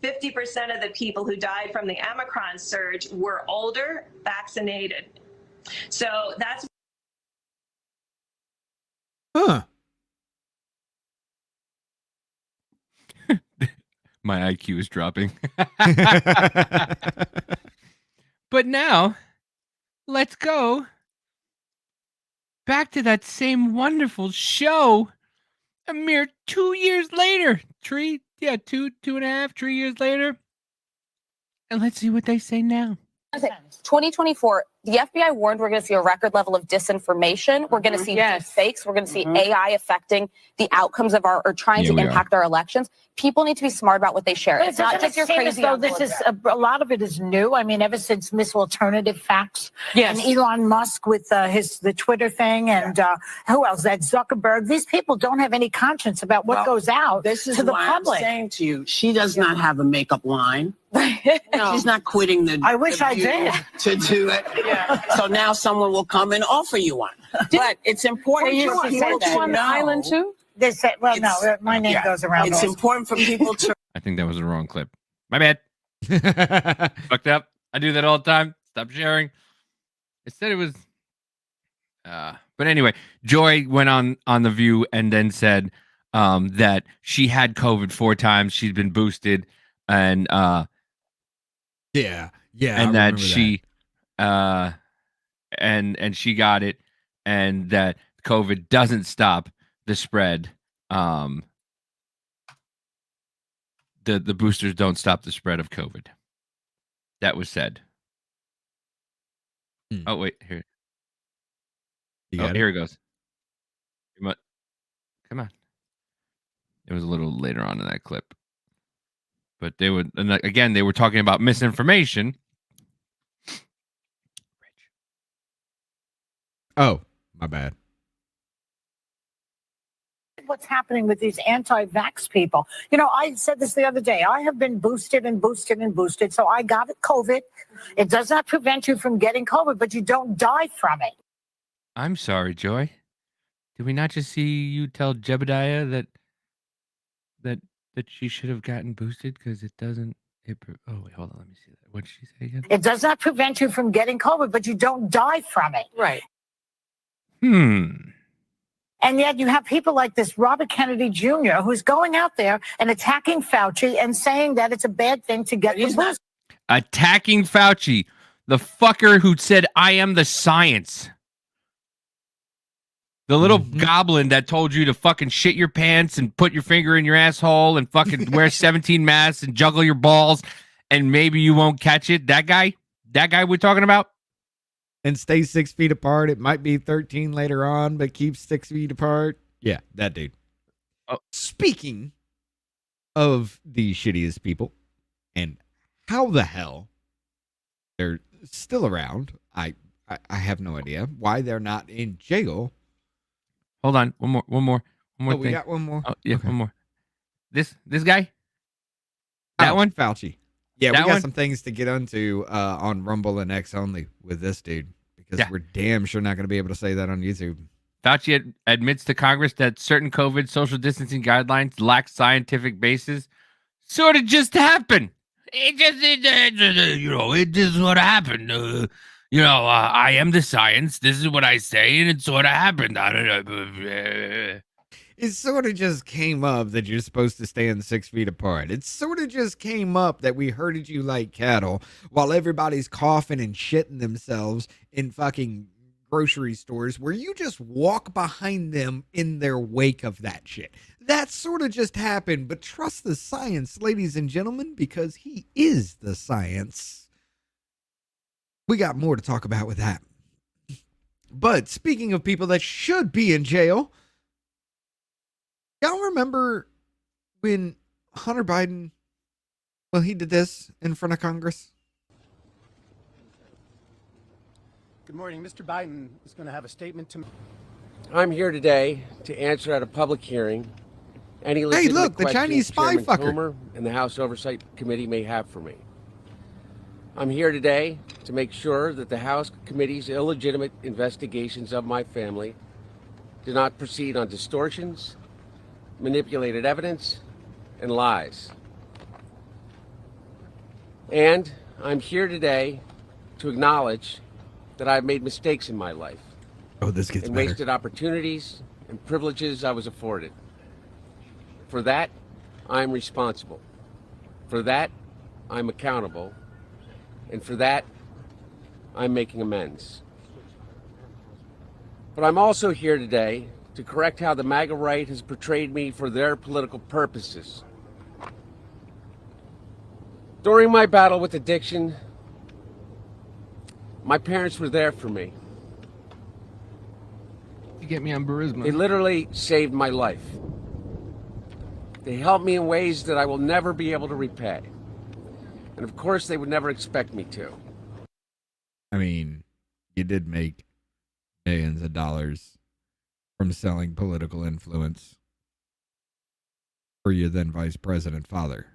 Speaker 10: 50% of the people who died from the Omicron surge were older, vaccinated. So that's.
Speaker 1: Huh.
Speaker 3: My IQ is dropping. But now, let's go back to that same wonderful show a mere 2 years later. 2.5, 3 years later. And let's see what they say now.
Speaker 11: 2024, the FBI warned we're going to see a record level of disinformation. We're going to see deep fakes. We're going to see AI affecting the outcomes of or trying to impact our elections. People need to be smart about what they share.
Speaker 7: But
Speaker 11: It's not just your crazy.
Speaker 7: Though this is a lot of it is new. I mean, ever since Miss Alternative Facts
Speaker 9: Yes.
Speaker 7: and Elon Musk with the Twitter thing, and who else? That Zuckerberg. These people don't have any conscience about what goes out
Speaker 12: This is
Speaker 7: to the
Speaker 12: why
Speaker 7: public.
Speaker 12: I'm saying to you, she does not have a makeup line. She's not quitting the.
Speaker 7: I wish
Speaker 12: the
Speaker 7: I
Speaker 12: View
Speaker 7: did.
Speaker 12: to do it. So now someone will come and offer you one. But it's important for people to
Speaker 9: on the island
Speaker 12: know.
Speaker 9: too?
Speaker 7: They say, well, no,
Speaker 12: It's-
Speaker 7: my name goes around.
Speaker 12: It's
Speaker 7: also.
Speaker 12: important for people to.
Speaker 3: I think that was the wrong clip. My bad. Fucked up. I do that all the time. Stop sharing. I said it was. But anyway, Joy went on The View and then said that she had COVID 4 times. She's been boosted, and
Speaker 1: Yeah.
Speaker 3: and that she and she got it, and that COVID doesn't stop the spread. The boosters don't stop the spread of COVID. That was said. Oh wait, here. Here it goes. Come on. It was a little later on in that clip. But they would, and again, they were talking about misinformation.
Speaker 1: Oh, my bad.
Speaker 7: what's happening with these anti-vax people. You know, I said this the other day. I have been boosted and boosted and boosted. So I got COVID. It does not prevent you from getting COVID, but you don't die from it.
Speaker 3: I'm sorry, Joy. Did we not just see you tell Jebediah that she should have gotten boosted because it doesn't? Oh wait, hold on. Let me see that. What did she say again?
Speaker 7: It does not prevent you from getting COVID, but you don't die from it.
Speaker 12: Right.
Speaker 7: And yet you have people like this Robert Kennedy Jr., who's going out there and attacking Fauci and saying that it's a bad thing to get the boost.
Speaker 3: Attacking Fauci, the fucker who said, "I am the science." The little goblin that told you to fucking shit your pants and put your finger in your asshole and fucking wear 17 masks and juggle your balls and maybe you won't catch it. That guy we're talking about.
Speaker 1: And stay 6 feet apart. It might be 13 later on, but keep 6 feet apart. Yeah, that dude.
Speaker 3: Oh.
Speaker 1: Speaking of the shittiest people and how the hell they're still around, I have no idea why they're not in jail.
Speaker 3: Hold on, one more
Speaker 1: Oh,
Speaker 3: thing.
Speaker 1: we got one more.
Speaker 3: Oh, yeah,
Speaker 1: Okay.
Speaker 3: one more. This guy. That one,
Speaker 1: Fauci. Yeah,
Speaker 3: that
Speaker 1: we got
Speaker 3: one?
Speaker 1: some things to get onto on Rumble and X only with this dude because we're damn sure not going to be able to say that on YouTube.
Speaker 3: Fauci admits to Congress that certain COVID social distancing guidelines lack scientific basis. Sort of just happened. It just sort of happened. I am the science. This is what I say, and it sort of happened. I don't know.
Speaker 1: It sort of just came up that you're supposed to stand 6 feet apart. It sort of just came up that we herded you like cattle while everybody's coughing and shitting themselves in fucking grocery stores where you just walk behind them in their wake of that shit. That sort of just happened, but trust the science, ladies and gentlemen, because he is the science. We got more to talk about with that. But speaking of people that should be in jail, y'all remember when Hunter Biden, he did this in front of Congress?
Speaker 13: Good morning. Mr. Biden is going to have a statement to make.
Speaker 14: I'm here today to answer at a public hearing any legitimate
Speaker 1: look, the
Speaker 14: questions
Speaker 1: Chinese spy
Speaker 14: Chairman
Speaker 1: fucker.
Speaker 14: Schumer and the House Oversight Committee may have for me. I'm here today to make sure that the House Committee's illegitimate investigations of my family do not proceed on distortions, manipulated evidence, and lies. And I'm here today to acknowledge that I've made mistakes in my life.
Speaker 1: Oh, this gets
Speaker 14: and
Speaker 1: better.
Speaker 14: wasted opportunities and privileges I was afforded. For that, I'm responsible. For that, I'm accountable. And for that, I'm making amends. But I'm also here today to correct how the MAGA right has portrayed me for their political purposes. During my battle with addiction, my parents were there for me.
Speaker 3: You get me on Burisma.
Speaker 14: They literally saved my life. They helped me in ways that I will never be able to repay. And of course, they would never expect me to.
Speaker 1: I mean, you did make millions of dollars from selling political influence for your then vice president father.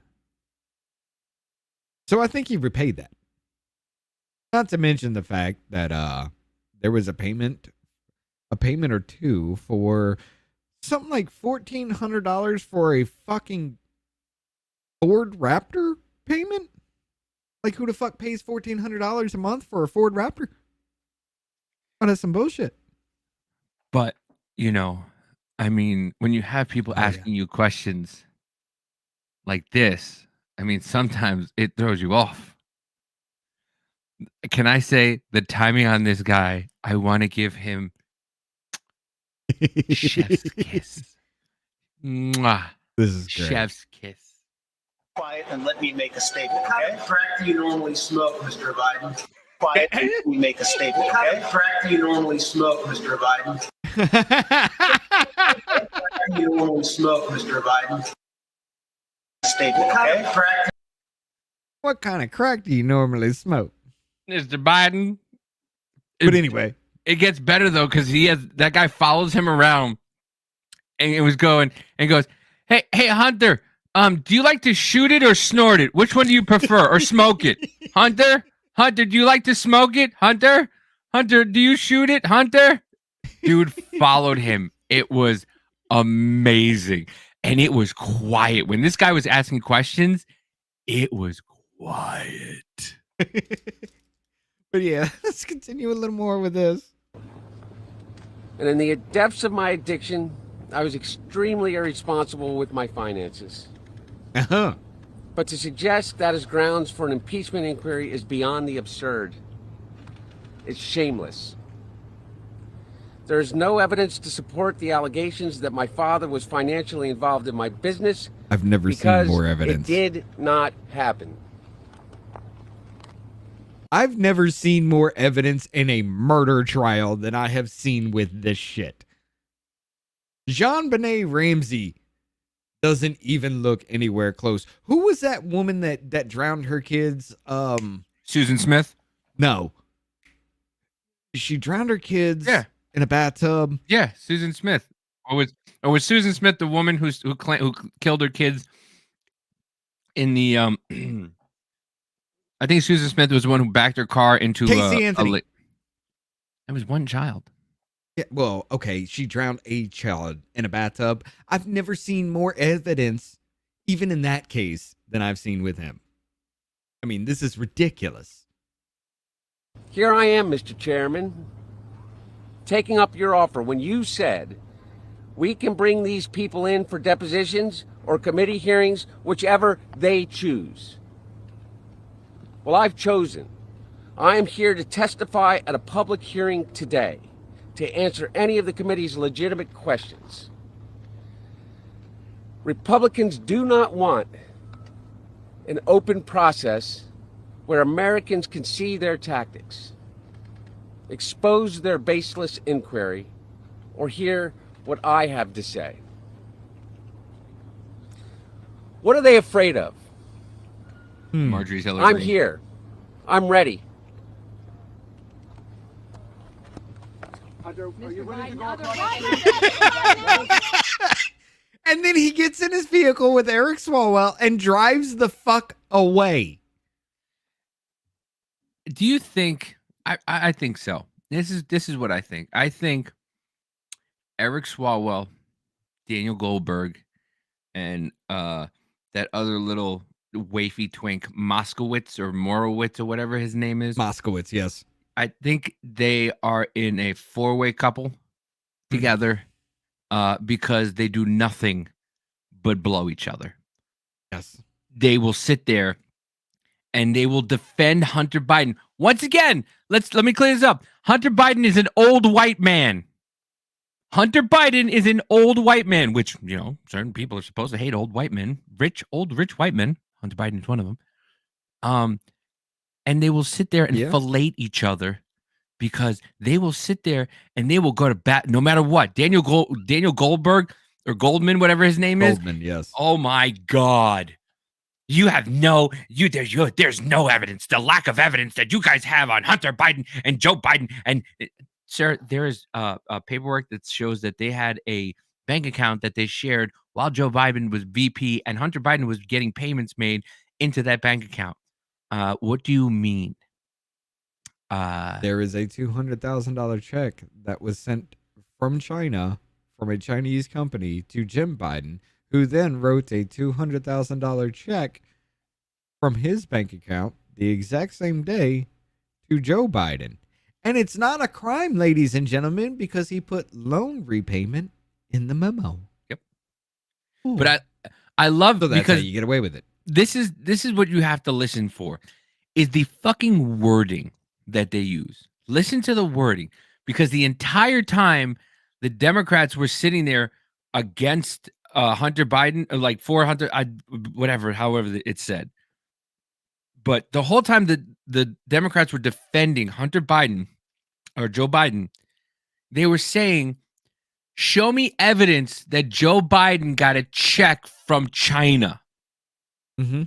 Speaker 1: So I think you repaid that. Not to mention the fact that there was a payment or two for something like $1,400 for a fucking Ford Raptor payment. Like, who the fuck pays $1,400 a month for a Ford Raptor? Oh, that's some bullshit.
Speaker 3: But, I mean, when you have people asking you questions like this, I mean, sometimes it throws you off. Can I say the timing on this guy, I want to give him chef's kiss. Mwah.
Speaker 1: This is great.
Speaker 3: Chef's kiss.
Speaker 15: Quiet and let me make a statement, okay? What kind of crack do you normally smoke, Mr. Biden? Quiet and let me make a statement, okay? What kind of crack do you normally smoke, Mr. Biden? What crack do you normally smoke, Mr. Biden? Statement, okay?
Speaker 1: What kind of crack do you normally smoke?
Speaker 3: Mr. Biden.
Speaker 1: But anyway.
Speaker 3: It gets better, though, because that guy follows him around and it was going and goes, hey Hunter, do you like to shoot it or snort it? Which one do you prefer, or smoke it? Hunter, do you like to smoke it? Hunter, do you shoot it? Hunter, dude followed him. It was amazing, and it was quiet when this guy was asking questions. It was quiet.
Speaker 1: But yeah, let's continue a little more with this.
Speaker 14: And in the depths of my addiction, I was extremely irresponsible with my finances.
Speaker 1: Uh-huh.
Speaker 14: But to suggest that as grounds for an impeachment inquiry is beyond the absurd. It's shameless. There is no evidence to support the allegations that my father was financially involved in my business.
Speaker 1: I've never seen more evidence.
Speaker 14: It did not happen.
Speaker 1: I've never seen more evidence in a murder trial than I have seen with this shit. JonBenet Ramsey doesn't even look anywhere close. Who was that woman that drowned her kids?
Speaker 3: Susan Smith?
Speaker 1: No. She drowned her kids in a bathtub.
Speaker 3: Yeah, Susan Smith. Or was Susan Smith the woman who killed her kids in the I think Susan Smith was the one who backed her car into
Speaker 1: Casey Anthony.
Speaker 3: That was one child.
Speaker 1: Yeah, well, okay, she drowned a child in a bathtub. I've never seen more evidence, even in that case, than I've seen with him. I mean, this is ridiculous.
Speaker 14: Here I am, Mr. Chairman, taking up your offer when you said we can bring these people in for depositions or committee hearings, whichever they choose. Well, I've chosen. I am here to testify at a public hearing today to answer any of the committee's legitimate questions. Republicans do not want an open process where Americans can see their tactics, expose their baseless inquiry, or hear what I have to say. What are they afraid of?
Speaker 3: Marjorie's Hillary.
Speaker 14: I'm here. I'm ready.
Speaker 13: Hunter, are you ready to go?
Speaker 1: And then he gets in his vehicle with Eric Swalwell and drives the fuck away.
Speaker 3: Do you think? I think so. This is what I think. I think Eric Swalwell, Daniel Goldberg, and that other little wafy twink Moskowitz or Morowitz or whatever his name is.
Speaker 1: Moskowitz, yes.
Speaker 3: I think they are in a four-way couple together because they do nothing but blow each other.
Speaker 1: Yes.
Speaker 3: They will sit there and they will defend Hunter Biden. Once again, let me clear this up. Hunter Biden is an old white man. Hunter Biden is an old white man, which, you know, certain people are supposed to hate old white men. Rich white men. Hunter Biden is one of them. And they will sit there and fillet each other because they will sit there and they will go to bat no matter what. Daniel Goldberg or Goldman, whatever his name is.
Speaker 1: Goldman, yes.
Speaker 3: Oh my God. You have there's no evidence, the lack of evidence that you guys have on Hunter Biden and Joe Biden. And sir, there is paperwork that shows that they had a bank account that they shared while Joe Biden was VP and Hunter Biden was getting payments made into that bank account. What do you mean?
Speaker 1: There is a $200,000 check that was sent from China, from a Chinese company, to Jim Biden, who then wrote a $200,000 check from his bank account the exact same day to Joe Biden. And it's not a crime, ladies and gentlemen, because he put loan repayment in the memo.
Speaker 3: Yep.
Speaker 1: Ooh.
Speaker 3: But I love
Speaker 1: that's
Speaker 3: because
Speaker 1: how you get away with it.
Speaker 3: This is what you have to listen for, is the fucking wording that they use. Listen to the wording, because the entire time the Democrats were sitting there against Hunter Biden, or like for Hunter, however it said. But the whole time the Democrats were defending Hunter Biden or Joe Biden, they were saying, show me evidence that Joe Biden got a check from China.
Speaker 1: Mm-hmm.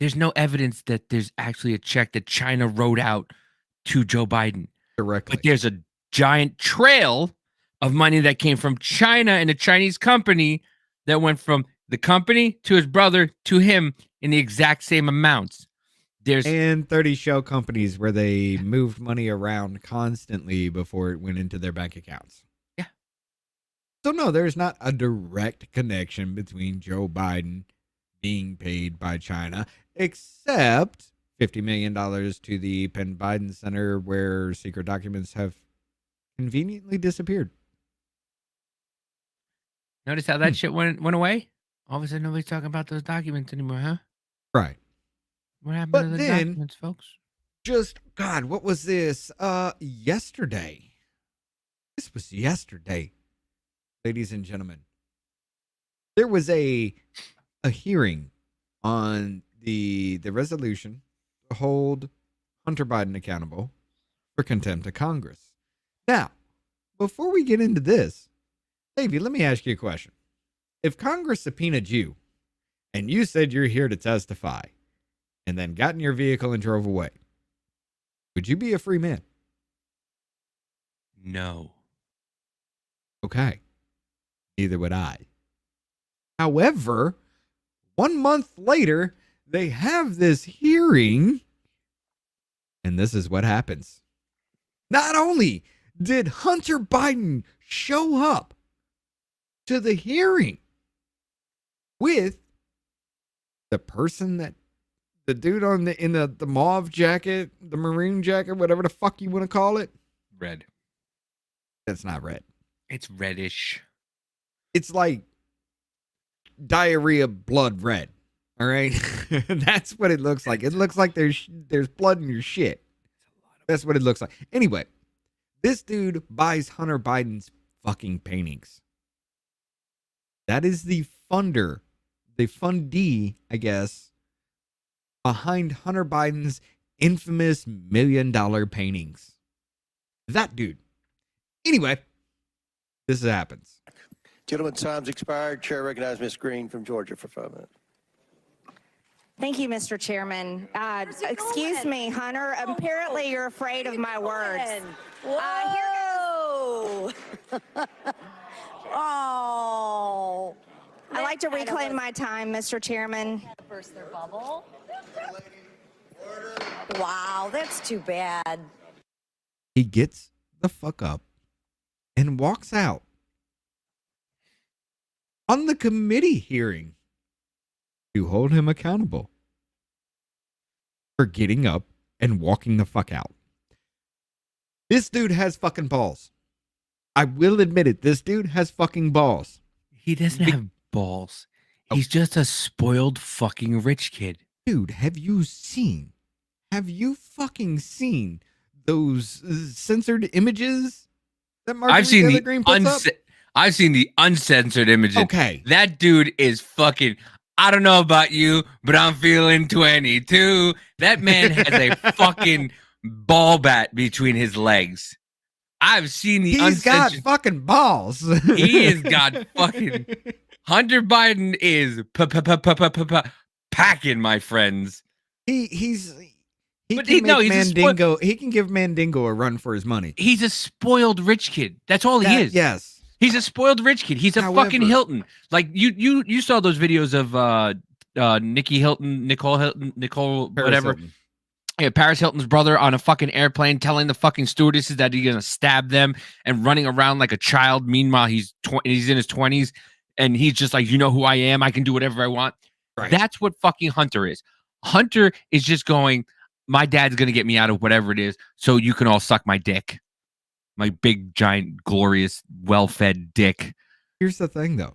Speaker 3: There's no evidence that there's actually a check that China wrote out to Joe Biden
Speaker 1: directly.
Speaker 3: But there's a giant trail of money that came from China and a Chinese company that went from the company to his brother to him in the exact same amounts.
Speaker 1: And 30 shell companies where they moved money around constantly before it went into their bank accounts.
Speaker 3: Yeah.
Speaker 1: So no, there's not a direct connection between Joe Biden being paid by China, except $50 million to the Penn Biden Center where secret documents have conveniently disappeared.
Speaker 3: Notice how that shit went away? All of a sudden, nobody's talking about those documents anymore, huh?
Speaker 1: Right.
Speaker 3: What happened
Speaker 1: But
Speaker 3: to the
Speaker 1: then,
Speaker 3: documents, folks?
Speaker 1: Just, God, what was this? Yesterday. This was yesterday, ladies and gentlemen. There was a hearing on the resolution to hold Hunter Biden accountable for contempt of Congress. Now, before we get into this, Davey, let me ask you a question. If Congress subpoenaed you and you said you're here to testify and then got in your vehicle and drove away, would you be a free man?
Speaker 3: No.
Speaker 1: Okay. Neither would I. However, 1 month later, they have this hearing, and this is what happens. Not only did Hunter Biden show up to the hearing with the person that the dude on in the mauve jacket, the maroon jacket, whatever the fuck you want to call it.
Speaker 3: Red.
Speaker 1: That's not red.
Speaker 3: It's reddish.
Speaker 1: It's like diarrhea blood red. All right. That's what it looks like. It looks like there's blood in your shit. That's what it looks like. Anyway, this dude buys Hunter Biden's fucking paintings. That is the fundee, I guess, behind Hunter Biden's infamous $1 million paintings. That dude. Anyway, this happens.
Speaker 15: Gentlemen, time's expired. Chair recognizes Ms. Green from Georgia for 5 minutes.
Speaker 16: Thank you, Mr. Chairman. Excuse me, Hunter. Apparently, you're afraid of my words.
Speaker 17: Whoa! Oh.
Speaker 16: I'd like to reclaim my time, Mr. Chairman.
Speaker 17: Burst their bubble. Wow, that's too bad.
Speaker 1: He gets the fuck up and walks out on the committee hearing to hold him accountable for getting up and walking the fuck out. This dude has fucking balls. I will admit it. This dude has fucking balls.
Speaker 3: He doesn't have balls. He's just a spoiled fucking rich kid.
Speaker 1: Dude, have you fucking seen those censored images that
Speaker 3: I've seen
Speaker 1: Taylor Greene puts up?
Speaker 3: I've seen the uncensored images.
Speaker 1: Okay.
Speaker 3: That dude is fucking, I don't know about you, but I'm feeling 22. That man has a fucking ball bat between his legs. I've seen the
Speaker 1: He's got
Speaker 3: uncensored.
Speaker 1: fucking balls.
Speaker 3: He has got fucking. Hunter Biden is packing, my friends.
Speaker 1: He
Speaker 3: But
Speaker 1: can
Speaker 3: no,
Speaker 1: make
Speaker 3: he's a
Speaker 1: Mandingo. He can give Mandingo a run for his money.
Speaker 3: He's a spoiled rich kid. That's all he is.
Speaker 1: Yes.
Speaker 3: He's a spoiled rich kid. He's a fucking Hilton. Like you saw those videos of Nicole
Speaker 1: Paris
Speaker 3: whatever.
Speaker 1: Hilton.
Speaker 3: Yeah, Paris Hilton's brother on a fucking airplane telling the fucking stewardesses that he's gonna stab them and running around like a child. Meanwhile, he's in his 20s and he's just like, you know who I am. I can do whatever I want.
Speaker 1: Right.
Speaker 3: That's what fucking Hunter is. Hunter is just going, my dad's gonna get me out of whatever it is, so you can all suck my dick. My big, giant, glorious, well-fed dick.
Speaker 1: Here's the thing, though.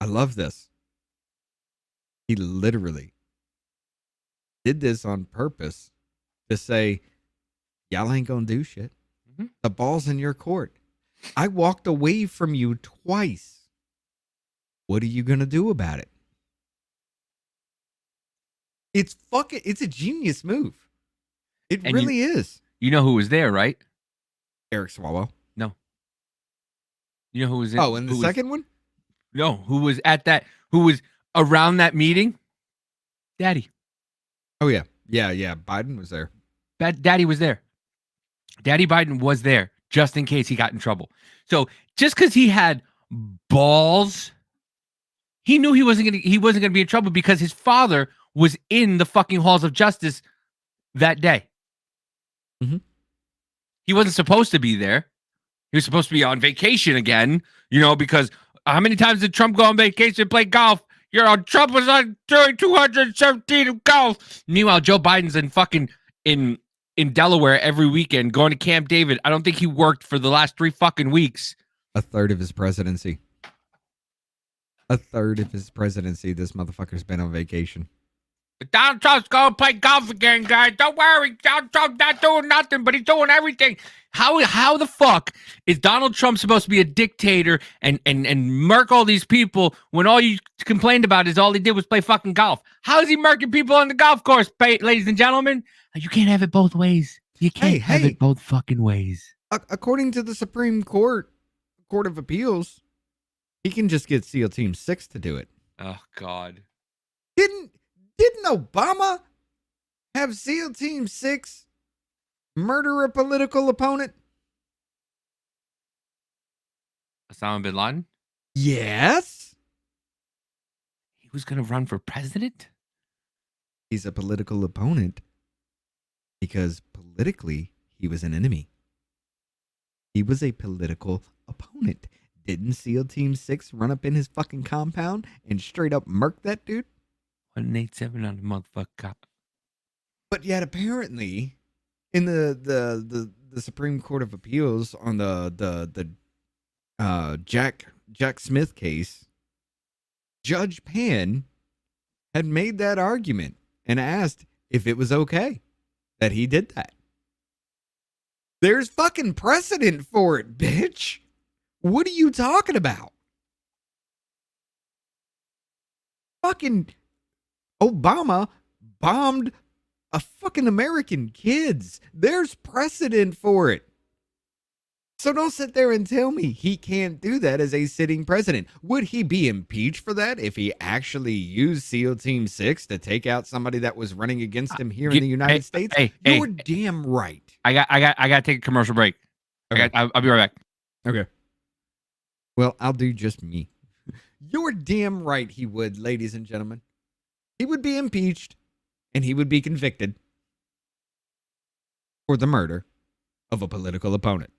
Speaker 1: I love this. He literally did this on purpose to say, y'all ain't gonna do shit.
Speaker 3: Mm-hmm.
Speaker 1: The ball's in your court. I walked away from you twice. What are you gonna do about it? It's a genius move. It
Speaker 3: And
Speaker 1: really is.
Speaker 3: You know who was there, right?
Speaker 1: Eric Swalwell.
Speaker 3: No. You know who was in?
Speaker 1: Oh, and the second one?
Speaker 3: No, who was at that? Who was around that meeting? Daddy.
Speaker 1: Oh yeah. Biden was there.
Speaker 3: Daddy was there. Daddy Biden was there. just in case he got in trouble. So just because he had balls, he knew he wasn't gonna be in trouble because his father was in the fucking halls of justice that day.
Speaker 1: Mhm.
Speaker 3: He wasn't supposed to be there. He was supposed to be on vacation again, because how many times did Trump go on vacation and play golf? Trump was on during 217 of golf. Meanwhile, Joe Biden's in fucking in Delaware every weekend going to Camp David. I don't think he worked for the last 3 fucking weeks.
Speaker 1: A third of his presidency. This motherfucker's been on vacation.
Speaker 3: But Donald Trump's going to play golf again, guys. Don't worry. Donald Trump's not doing nothing, but he's doing everything. How the fuck is Donald Trump supposed to be a dictator and murk all these people when all you complained about is all he did was play fucking golf? How is he murking people on the golf course, ladies and gentlemen? You can't have it both ways. You can't have it both fucking ways.
Speaker 1: According to the Supreme Court of Appeals, he can just get SEAL Team 6 to do it.
Speaker 3: Oh, God.
Speaker 1: Didn't Obama have SEAL Team 6 murder a political opponent?
Speaker 3: Osama bin Laden?
Speaker 1: Yes.
Speaker 3: He was going to run for president?
Speaker 1: He's a political opponent because politically he was an enemy. He was a political opponent. Didn't SEAL Team 6 run up in his fucking compound and straight up murk that dude?
Speaker 3: 187 on the motherfucker cop.
Speaker 1: But yet apparently in the Supreme Court of Appeals on the Jack Smith case, Judge Pan had made that argument and asked if it was okay that he did that. There's fucking precedent for it, bitch. What are you talking about? Fucking Obama bombed a fucking American kids. There's precedent for it. So don't sit there and tell me he can't do that as a sitting president. Would he be impeached for that if he actually used SEAL Team 6 to take out somebody that was running against him here in the United States? You're damn right.
Speaker 3: I got to take a commercial break.
Speaker 1: Okay.
Speaker 3: I'll be right back.
Speaker 1: Okay. Well, I'll do just me. You're damn right he would, ladies and gentlemen. He would be impeached and he would be convicted for the murder of a political opponent.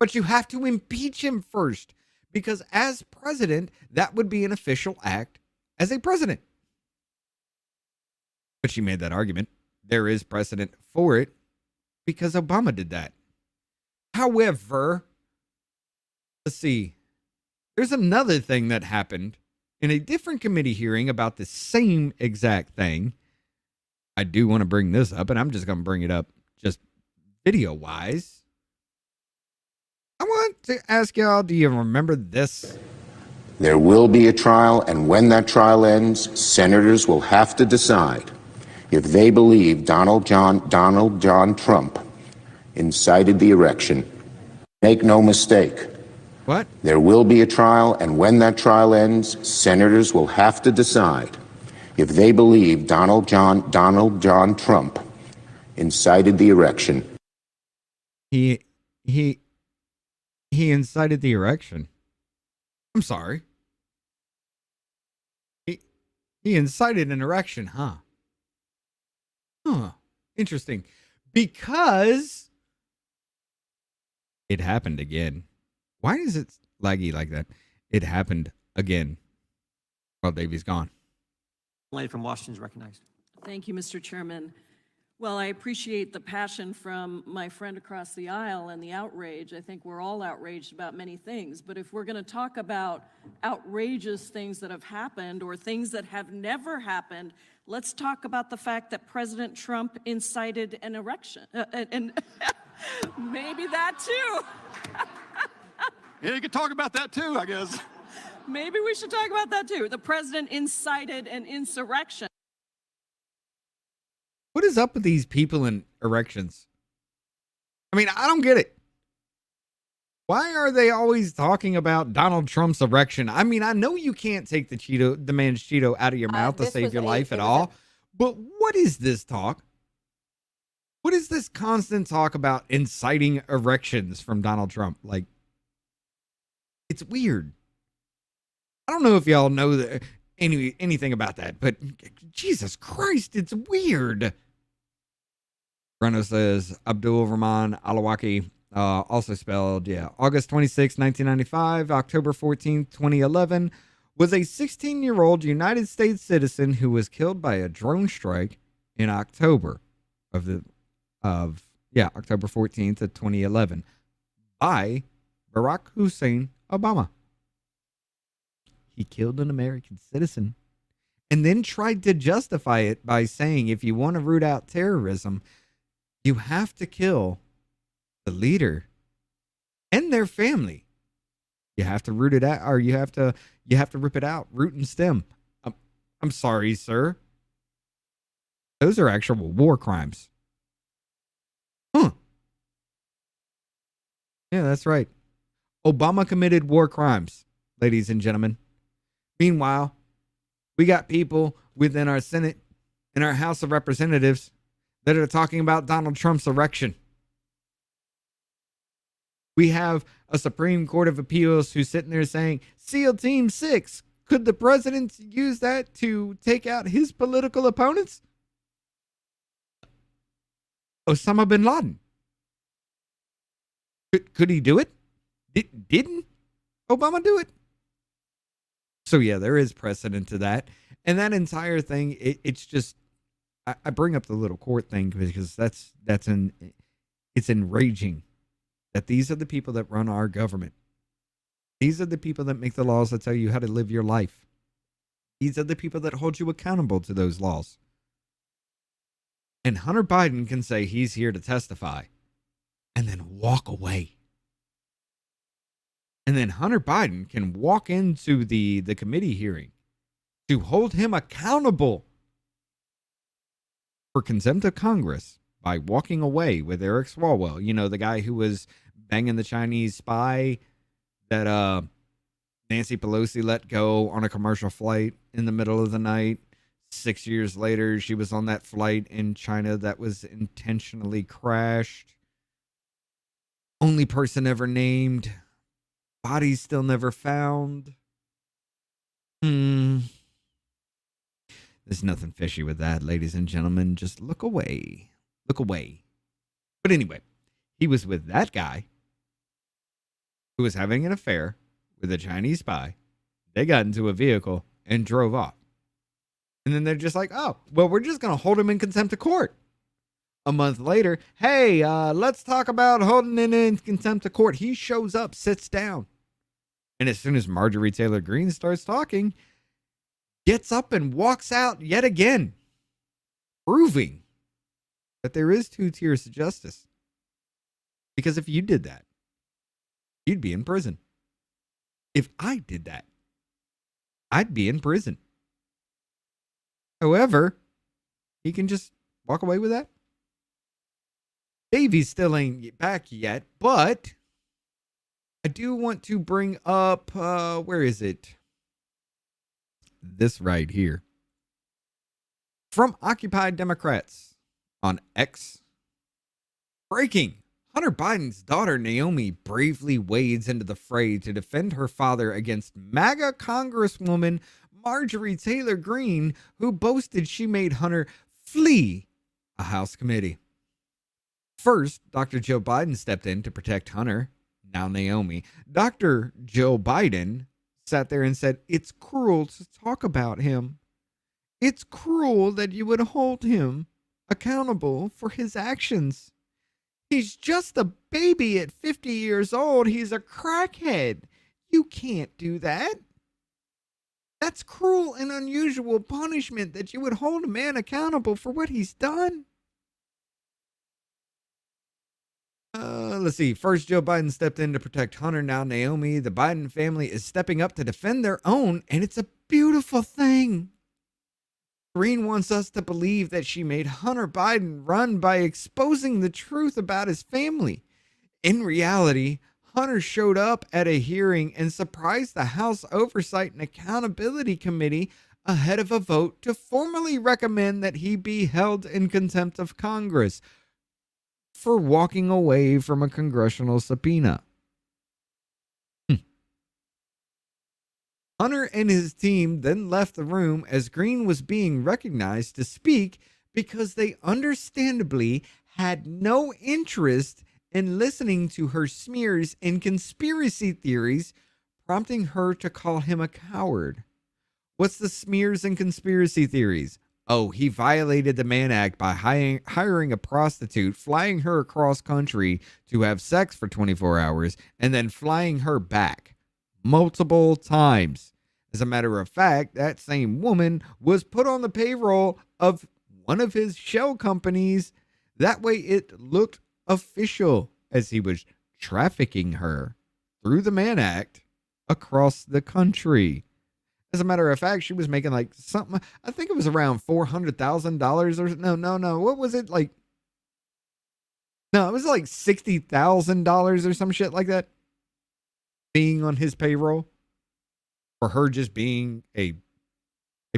Speaker 1: But you have to impeach him first because as president, that would be an official act as a president. But she made that argument. There is precedent for it because Obama did that. However, let's see. There's another thing that happened in a different committee hearing about the same exact thing. I do want to bring this up, and I'm just going to bring it up just video-wise. I want to ask y'all, do you remember this?
Speaker 18: There will be a trial, and when that trial ends, senators will have to decide if they believe Donald John Trump incited the election. Make no mistake.
Speaker 1: What?
Speaker 18: There will be a trial, and when that trial ends, senators will have to decide if they believe Donald John Trump incited the election.
Speaker 1: He incited the erection. I'm sorry. He incited an erection, huh? Huh. Interesting. Because it happened again. Why is it laggy like that? It happened again. Well, Davy's gone.
Speaker 19: Lady from Washington is recognized.
Speaker 20: Thank you, Mr. Chairman. Well, I appreciate the passion from my friend across the aisle and the outrage. I think we're all outraged about many things. But if we're going to talk about outrageous things that have happened or things that have never happened, let's talk about the fact that President Trump incited an erection. And maybe that too.
Speaker 19: Yeah, you could talk about that too, I guess.
Speaker 20: Maybe we should talk about that too. The president incited an insurrection.
Speaker 1: What is up with these people in erections? I mean, I don't get it. Why are they always talking about Donald Trump's erection? I mean, I know you can't take the man's Cheeto out of your mouth to save your life at all. But what is this talk? What is this constant talk about inciting erections from Donald Trump? Like, it's weird. I don't know if y'all know anything about that, but Jesus Christ, it's weird. Bruno says Abdul Rahman Alawaki, also spelled, August 26, 1995, October 14, 2011, was a 16-year-old United States citizen who was killed by a drone strike in October October 14th of 2011 by Barack Hussein Obama. He killed an American citizen and then tried to justify it by saying if you want to root out terrorism, you have to kill the leader and their family. You have to root it out, or you have to rip it out, root and stem. I'm sorry, sir. Those are actual war crimes. Huh. Yeah, that's right. Obama committed war crimes, ladies and gentlemen. Meanwhile, we got people within our Senate and our House of Representatives that are talking about Donald Trump's erection. We have a Supreme Court of Appeals who's sitting there saying, SEAL Team 6, could the president use that to take out his political opponents? Osama bin Laden. Could he do it? Didn't Obama do it? So yeah, there is precedent to that. And that entire thing, it's just, I bring up the little court thing because it's enraging that these are the people that run our government. These are the people that make the laws that tell you how to live your life. These are the people that hold you accountable to those laws. And Hunter Biden can say he's here to testify and then walk away. And then Hunter Biden can walk into the committee hearing to hold him accountable for contempt of Congress by walking away with Eric Swalwell. You know, the guy who was banging the Chinese spy that Nancy Pelosi let go on a commercial flight in the middle of the night. 6 years later, she was on that flight in China that was intentionally crashed. Only person ever named. Body still never found. There's nothing fishy with that, ladies and gentlemen. Just look away. Look away. But anyway, he was with that guy who was having an affair with a Chinese spy. They got into a vehicle and drove off. And then they're just like, oh, well, we're just going to hold him in contempt of court. A month later, hey, let's talk about holding him in contempt of court. He shows up, sits down. And as soon as Marjorie Taylor Greene starts talking, gets up and walks out yet again, proving that there is two tiers of justice. Because if you did that, you'd be in prison. If I did that, I'd be in prison. However, he can just walk away with that. Davey still ain't back yet, but I do want to bring up, where is it? This right here. From Occupied Democrats on X. Breaking. Hunter Biden's daughter Naomi bravely wades into the fray to defend her father against MAGA Congresswoman Marjorie Taylor Greene, who boasted she made Hunter flee a House committee. First, Dr. Joe Biden stepped in to protect Hunter, now Naomi. Dr. Joe Biden sat there and said, it's cruel to talk about him. It's cruel that you would hold him accountable for his actions. He's just a baby at 50 years old. He's a crackhead. You can't do that. That's cruel and unusual punishment that you would hold a man accountable for what he's done. Let's see. First, Joe Biden stepped in to protect Hunter. Now Naomi. The Biden family is stepping up to defend their own, and it's a beautiful thing. Greene wants us to believe that she made Hunter Biden run by exposing the truth about his family. In reality, Hunter showed up at a hearing and surprised the House Oversight and Accountability Committee ahead of a vote to formally recommend that he be held in contempt of Congress. for walking away from a congressional subpoena. Hunter and his team then left the room as Green was being recognized to speak because they understandably had no interest in listening to her smears and conspiracy theories, prompting her to call him a coward. What's the smears and conspiracy theories? Oh, he violated the Mann Act by hiring a prostitute, flying her across country to have sex for 24 hours, and then flying her back multiple times. As a matter of fact, that same woman was put on the payroll of one of his shell companies. That way it looked official, as he was trafficking her through the Mann Act across the country. As a matter of fact, she was making like something, I think it was around $400,000 or no. What was it like? No, it was like $60,000 or some shit like that. Being on his payroll for her just being a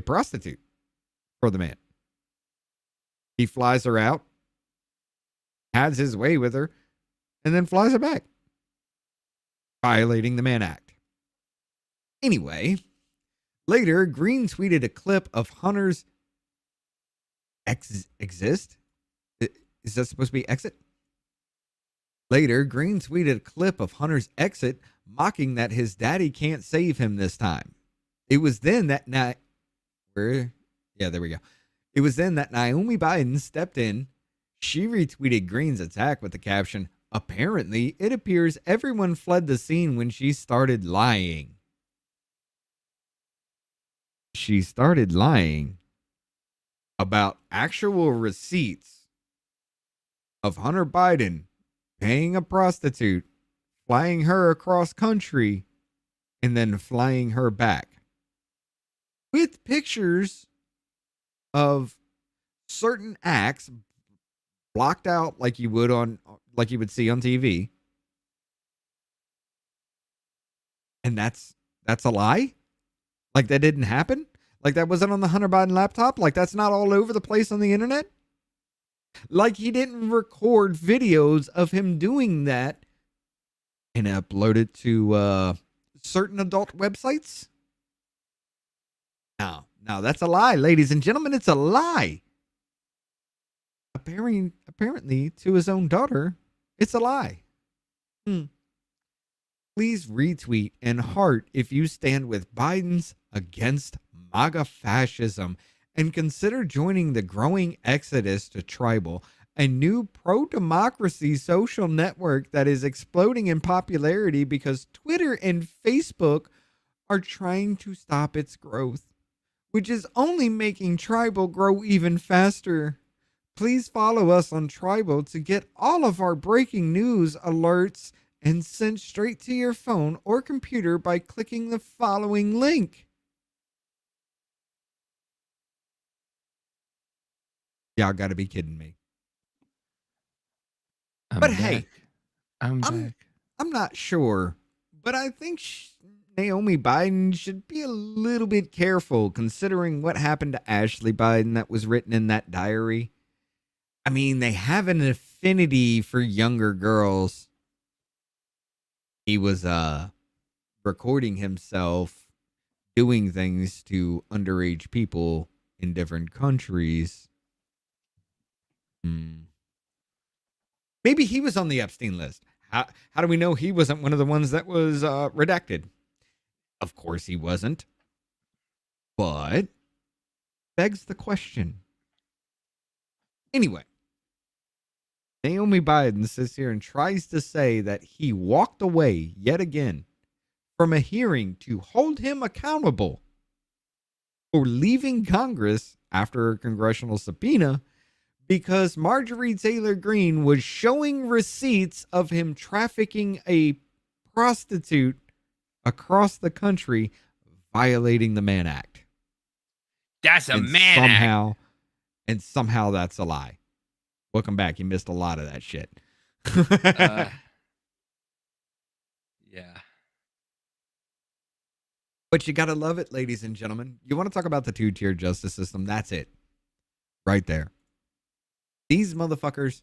Speaker 1: prostitute for the man. He flies her out, has his way with her, and then flies her back, violating the Mann Act. Anyway, later, Green tweeted a clip of Hunter's exit. Is that supposed to be exit? Later, Green tweeted a clip of Hunter's exit, mocking that his daddy can't save him this time. It was then that there we go. It was then that Naomi Biden stepped in. She retweeted Green's attack with the caption, "Apparently, it appears everyone fled the scene when she started lying." She started lying about actual receipts of Hunter Biden paying a prostitute, flying her across country, and then flying her back, with pictures of certain acts blocked out like you would see on TV. And that's a lie? Like that didn't happen? Like that wasn't on the Hunter Biden laptop? Like that's not all over the place on the internet? Like he didn't record videos of him doing that and upload it to certain adult websites? No, that's a lie, ladies and gentlemen. It's a lie. Apparently, to his own daughter, it's a lie. Please retweet and heart if you stand with Biden's against MAGA fascism and consider joining the growing exodus to Tribal, a new pro-democracy social network that is exploding in popularity because Twitter and Facebook are trying to stop its growth, which is only making Tribal grow even faster. Please follow us on Tribal to get all of our breaking news alerts and sent straight to your phone or computer by clicking the following link. Y'all gotta be kidding me. Hey,
Speaker 3: I'm back.
Speaker 1: I'm not sure, but I think Naomi Biden should be a little bit careful considering what happened to Ashley Biden that was written in that diary. I mean, they have an affinity for younger girls. He was recording himself doing things to underage people in different countries. Maybe he was on the Epstein list. How do we know he wasn't one of the ones that was redacted? Of course he wasn't. But begs the question. Anyway, Naomi Biden sits here and tries to say that he walked away yet again from a hearing to hold him accountable for leaving Congress after a congressional subpoena because Marjorie Taylor Greene was showing receipts of him trafficking a prostitute across the country, violating the Mann Act.
Speaker 3: That's a Mann Act.
Speaker 1: And somehow that's a lie. Welcome back. You missed a lot of that shit.
Speaker 3: Yeah.
Speaker 1: But you got to love it, ladies and gentlemen. You want to talk about the two-tier justice system? That's it. Right there. These motherfuckers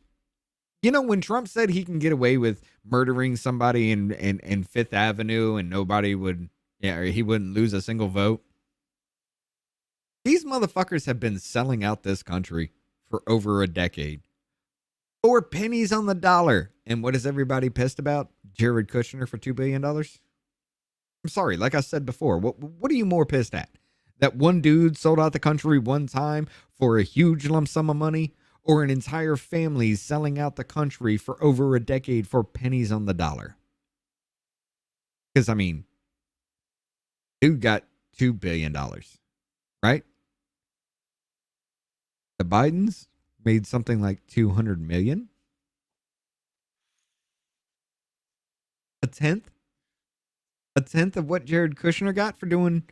Speaker 1: You know, when Trump said he can get away with murdering somebody in Fifth Avenue and nobody would, or he wouldn't lose a single vote. These motherfuckers have been selling out this country for over a decade for pennies on the dollar. And what is everybody pissed about? Jared Kushner for $2 billion? I'm sorry, like I said before, what are you more pissed at? That one dude sold out the country one time for a huge lump sum of money, or an entire family selling out the country for over a decade for pennies on the dollar? Because, I mean, dude got $2 billion, right? The Bidens made something like 200 million. A tenth of what Jared Kushner got for doing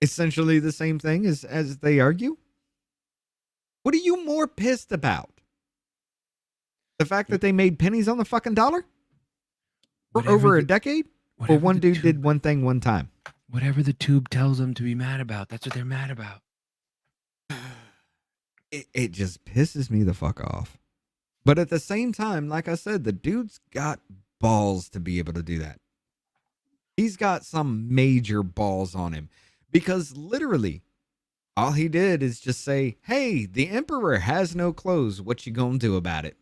Speaker 1: essentially the same thing as they argue. What are you more pissed about? The fact that they made pennies on the fucking dollar for over a decade? Or one dude did one thing one time?
Speaker 3: Whatever the tube tells them to be mad about, that's what they're mad about.
Speaker 1: It just pisses me the fuck off. But at the same time, like I said, the dude's got balls to be able to do that. He's got some major balls on him. Because literally, all he did is just say, hey, the emperor has no clothes. What you gonna do about it?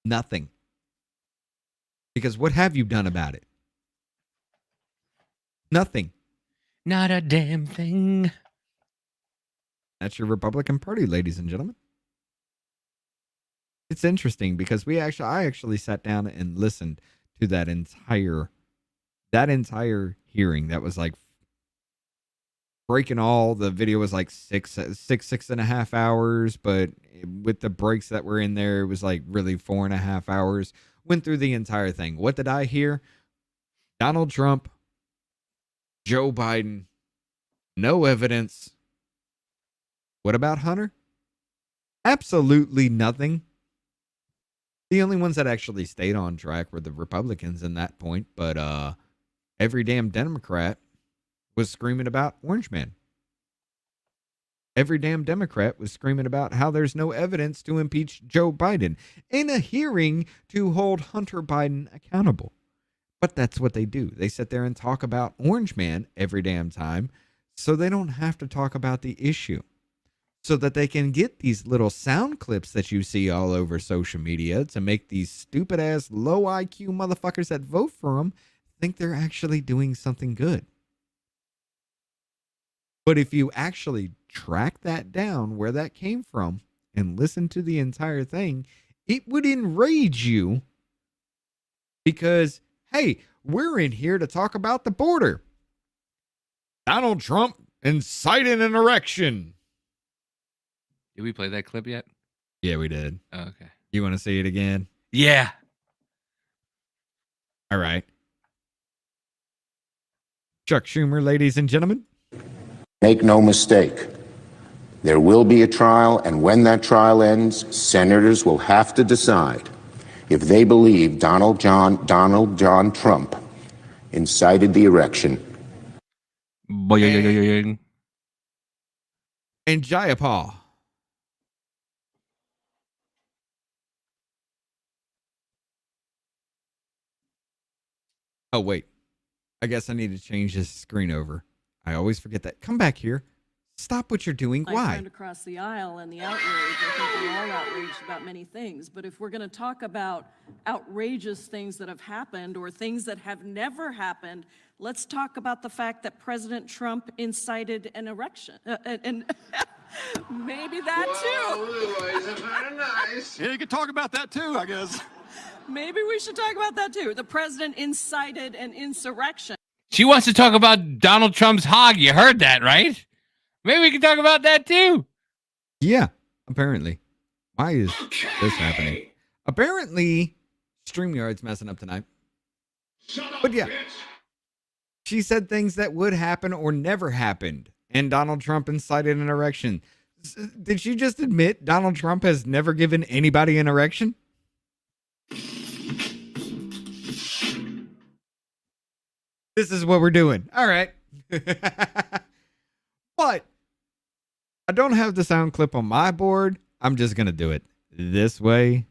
Speaker 1: Nothing. Because what have you done about it? Nothing.
Speaker 3: Not a damn thing.
Speaker 1: That's your Republican Party, ladies and gentlemen. It's interesting because I actually sat down and listened to that entire hearing. That was like breaking all the video was like six and a half hours, but with the breaks that were in there, it was like really 4.5 hours. Went through the entire thing. What did I hear? Donald Trump, Joe Biden, no evidence. What about Hunter? Absolutely nothing. The only ones that actually stayed on track were the Republicans in that point, but every damn Democrat was screaming about Orange Man. Every damn Democrat was screaming about how there's no evidence to impeach Joe Biden in a hearing to hold Hunter Biden accountable. But that's what they do. They sit there and talk about Orange Man every damn time so they don't have to talk about the issue. So that they can get these little sound clips that you see all over social media to make these stupid ass low IQ motherfuckers that vote for them think they're actually doing something good. But if you actually track that down where that came from and listen to the entire thing, it would enrage you because, hey, we're in here to talk about the border. Donald Trump incited an erection.
Speaker 3: Did we play that clip yet?
Speaker 1: Yeah, we did.
Speaker 3: Oh, okay.
Speaker 1: You want to see it again?
Speaker 3: Yeah.
Speaker 1: All right. Chuck Schumer, ladies and gentlemen.
Speaker 18: Make no mistake, there will be a trial, and when that trial ends, senators will have to decide if they believe Donald John Trump incited the erection.
Speaker 1: And Jayapal. Oh, wait. I guess I need to change this screen over. I always forget that. Come back here. Stop what you're doing.
Speaker 20: My
Speaker 1: Why?
Speaker 20: friend across the aisle and the outrage. I think we're all outraged about many things. But if we're going to talk about outrageous things that have happened or things that have never happened, let's talk about the fact that President Trump incited an erection. And maybe that too.
Speaker 19: Nice. Yeah, you could talk about that too, I guess.
Speaker 20: Maybe we should talk about that too. The president incited an insurrection.
Speaker 3: She wants to talk about Donald Trump's hog. You heard that, right? Maybe we can talk about that too.
Speaker 1: Yeah, apparently. Why is this happening? Apparently, StreamYard's messing up tonight. But yeah, she said things that would happen or never happened. And Donald Trump incited an erection. Did she just admit Donald Trump has never given anybody an erection? This is what we're doing. All right. But I don't have the sound clip on my board. I'm just going to do it this way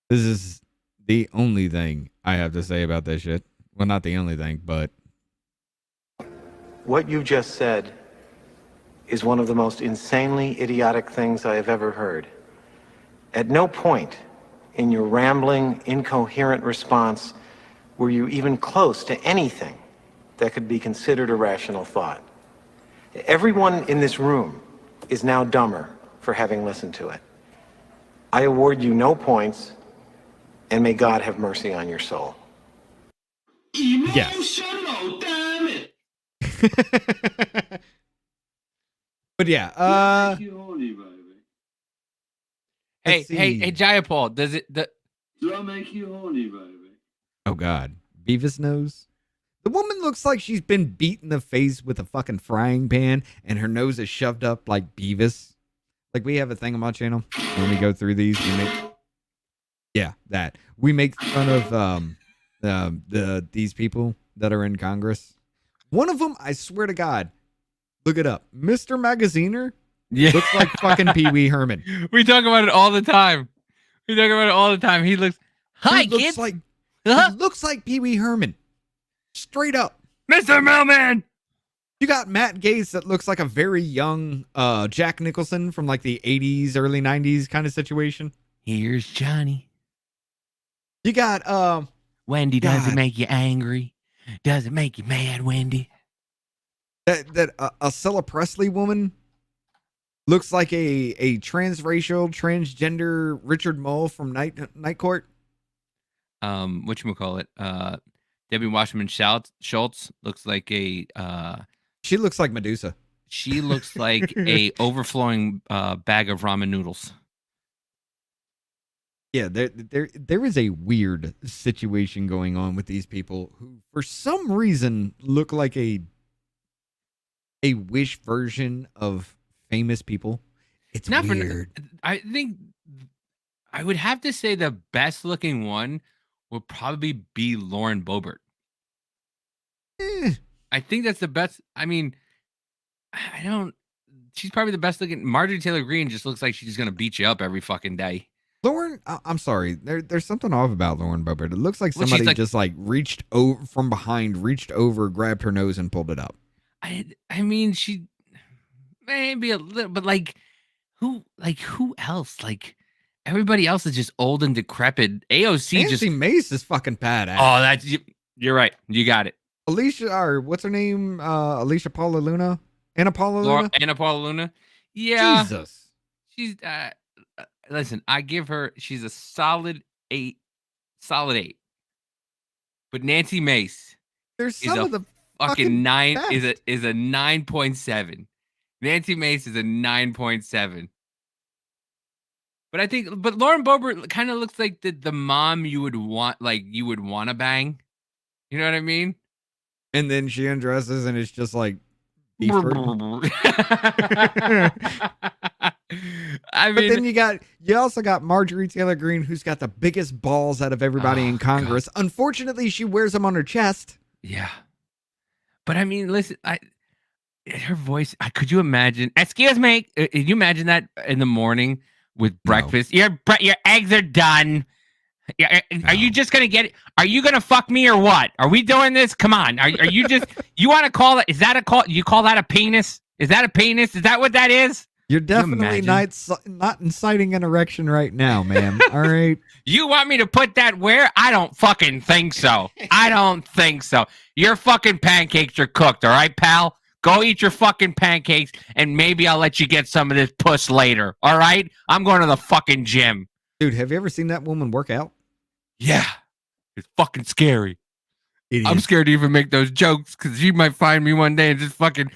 Speaker 1: This is the only thing I have to say about this shit. Well, not the only thing, but
Speaker 15: What you just said is one of the most insanely idiotic things I have ever heard. At no point in your rambling, incoherent response were you even close to anything that could be considered a rational thought. Everyone in this room is now dumber for having listened to it. I award you no points, and may God have mercy on your soul.
Speaker 1: Emotional, damn it. But yeah,
Speaker 3: Hey, Jayapal, does it?
Speaker 21: Do I make you horny, baby?
Speaker 1: Oh God, Beavis knows. The woman looks like she's been beat in the face with a fucking frying pan, and her nose is shoved up like Beavis. Like we have a thing on my channel when we go through these, we make fun of these people that are in Congress. One of them, I swear to God, look it up, Mr. Magaziner.
Speaker 3: Yeah,
Speaker 1: looks like fucking Pee Wee Herman.
Speaker 3: We talk about it all the time. He looks. Hi, kids.
Speaker 1: He looks like Pee Wee Herman. Straight up,
Speaker 3: Mr. Mailman.
Speaker 1: You got Matt Gaetz that looks like a very young Jack Nicholson from like the 80s, early 90s kind of situation.
Speaker 3: Here's Johnny.
Speaker 1: You got
Speaker 3: Wendy, does it make you angry? Does it make you mad, Wendy?
Speaker 1: That Acela Presley woman looks like a transracial, transgender Richard Mole from Night Court.
Speaker 3: Whatchamacallit? Debbie Wasserman Schultz looks like a
Speaker 1: she looks like Medusa.
Speaker 3: She looks like a overflowing bag of ramen noodles.
Speaker 1: Yeah, there is a weird situation going on with these people who, for some reason, look like a Wish version of famous people. It's
Speaker 3: not
Speaker 1: weird.
Speaker 3: I think I would have to say the best looking one would probably be Lauren Boebert. I think that's the best. I mean, she's probably the best looking. Marjorie Taylor Greene just looks like she's going to beat you up every fucking day.
Speaker 1: Lauren, I'm sorry. There's something off about Lauren Boebert. It looks like somebody just reached over from behind, reached over, grabbed her nose and pulled it up.
Speaker 3: I mean, she maybe a little, but who else? Like everybody else is just old and decrepit. AOC
Speaker 1: Nancy Mace is fucking badass.
Speaker 3: Oh, you're right. You got it.
Speaker 1: Alicia, or what's her name? Alicia Paula Luna? Anna Paula Luna?
Speaker 3: Anna Paula Luna. Yeah.
Speaker 1: Jesus.
Speaker 3: She's listen, I give her, she's a solid 8. Solid 8. But Nancy Mace
Speaker 1: there's some of the
Speaker 3: fucking 9
Speaker 1: best.
Speaker 3: is a 9.7. Nancy Mace is a 9.7. But Lauren Boebert kind of looks like the mom you would want to bang. You know what I mean?
Speaker 1: And then she undresses and it's just like beef jerky.
Speaker 3: I
Speaker 1: but
Speaker 3: mean,
Speaker 1: then you also got Marjorie Taylor Greene, who's got the biggest balls out of everybody in Congress. God. Unfortunately, she wears them on her chest.
Speaker 3: Yeah. But I mean, listen, her voice, could you imagine? Excuse me. Can you imagine that in the morning with breakfast? Your eggs are done. Yeah, are you just gonna get it? Are you gonna fuck me or what? Are we doing this? Come on. Are you just you want to call it? Is that a call? You call that a penis? Is that a penis? Is that what that is?
Speaker 1: You're definitely not inciting an erection right now, ma'am. All right.
Speaker 3: You want me to put that where? I don't fucking think so. I don't think so. Your fucking pancakes are cooked. All right, pal. Go eat your fucking pancakes, and maybe I'll let you get some of this puss later. All right. I'm going to the fucking gym.
Speaker 1: Dude, have you ever seen that woman work out?
Speaker 3: Yeah, it's fucking scary. I'm scared to even make those jokes because she might find me one day and just fucking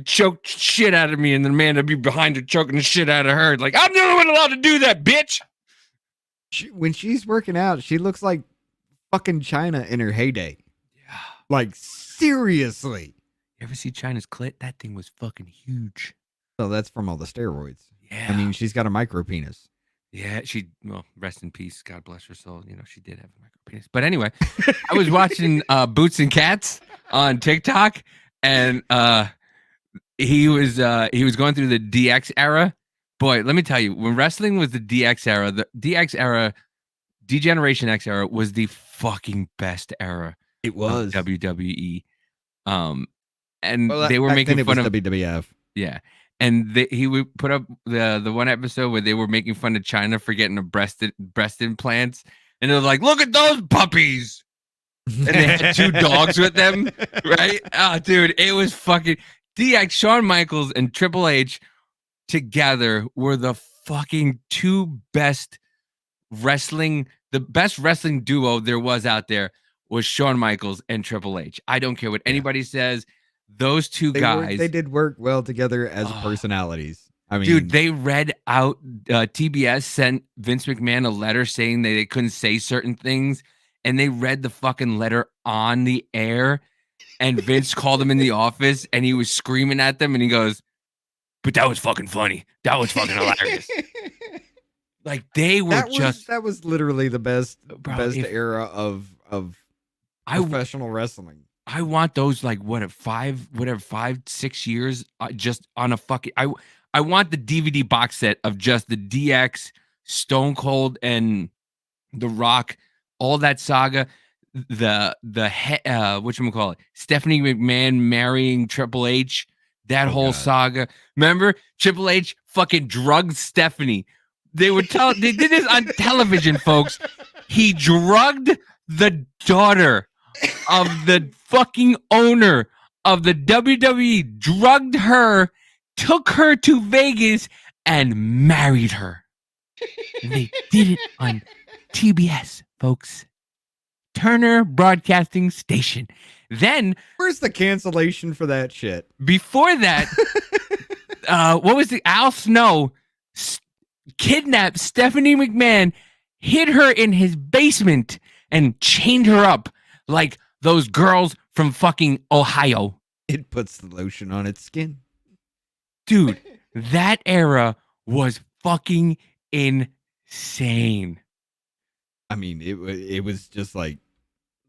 Speaker 3: choke shit out of me, and the man will be behind her choking the shit out of her. Like, I'm the only one allowed to do that, bitch.
Speaker 1: When she's working out, she looks like fucking China in her heyday.
Speaker 3: Yeah.
Speaker 1: Like, seriously.
Speaker 3: You ever see China's clit? That thing was fucking huge.
Speaker 1: So that's from all the steroids.
Speaker 3: Yeah.
Speaker 1: I mean, she's got a micro penis.
Speaker 3: Yeah, well, rest in peace. God bless her soul. You know, she did have a micro penis. But anyway, I was watching Boots and Cats on TikTok, and he was going through the DX era boy, let me tell you, when wrestling was the DX era, the DX era, D-Generation X era was the fucking best era.
Speaker 1: It was
Speaker 3: WWE. And
Speaker 1: well,
Speaker 3: they were
Speaker 1: back
Speaker 3: making
Speaker 1: then it
Speaker 3: fun
Speaker 1: was
Speaker 3: of
Speaker 1: WWF.
Speaker 3: Yeah. And he would put up the one episode where they were making fun of China for getting a breast implants. And they're like, look at those puppies. And they had 2 dogs with them. Right? Oh, dude, it was fucking DX, Shawn Michaels, and Triple H together were the fucking 2 best wrestling. The best wrestling duo there was out there was Shawn Michaels and Triple H. I don't care what anybody says. Those 2 guys.
Speaker 1: They did work well together as personalities. I mean,
Speaker 3: dude, they read out. TBS sent Vince McMahon a letter saying that they couldn't say certain things, and they read the fucking letter on the air. And Vince called him in the office, and he was screaming at them, and he goes, "But that was fucking funny. That was fucking hilarious." Like they were
Speaker 1: that was literally the best era of professional wrestling.
Speaker 3: I want those like 5-6 years just on a fucking. I want the DVD box set of just the DX, Stone Cold, and The Rock, all that saga. Whatchamacallit, Stephanie McMahon marrying Triple H, that whole saga. Remember, Triple H fucking drugged Stephanie. They did this on television, folks. He drugged the daughter of the fucking owner of the WWE, drugged her, took her to Vegas, and married her. And they did it on TBS, folks. Turner Broadcasting Station. Then,
Speaker 1: where's the cancellation for that shit?
Speaker 3: Before that, what was Al Snow kidnapped Stephanie McMahon, hid her in his basement, and chained her up like those girls from fucking Ohio.
Speaker 1: It puts the lotion on its skin.
Speaker 3: Dude, that era was fucking insane.
Speaker 1: I mean, it was just like,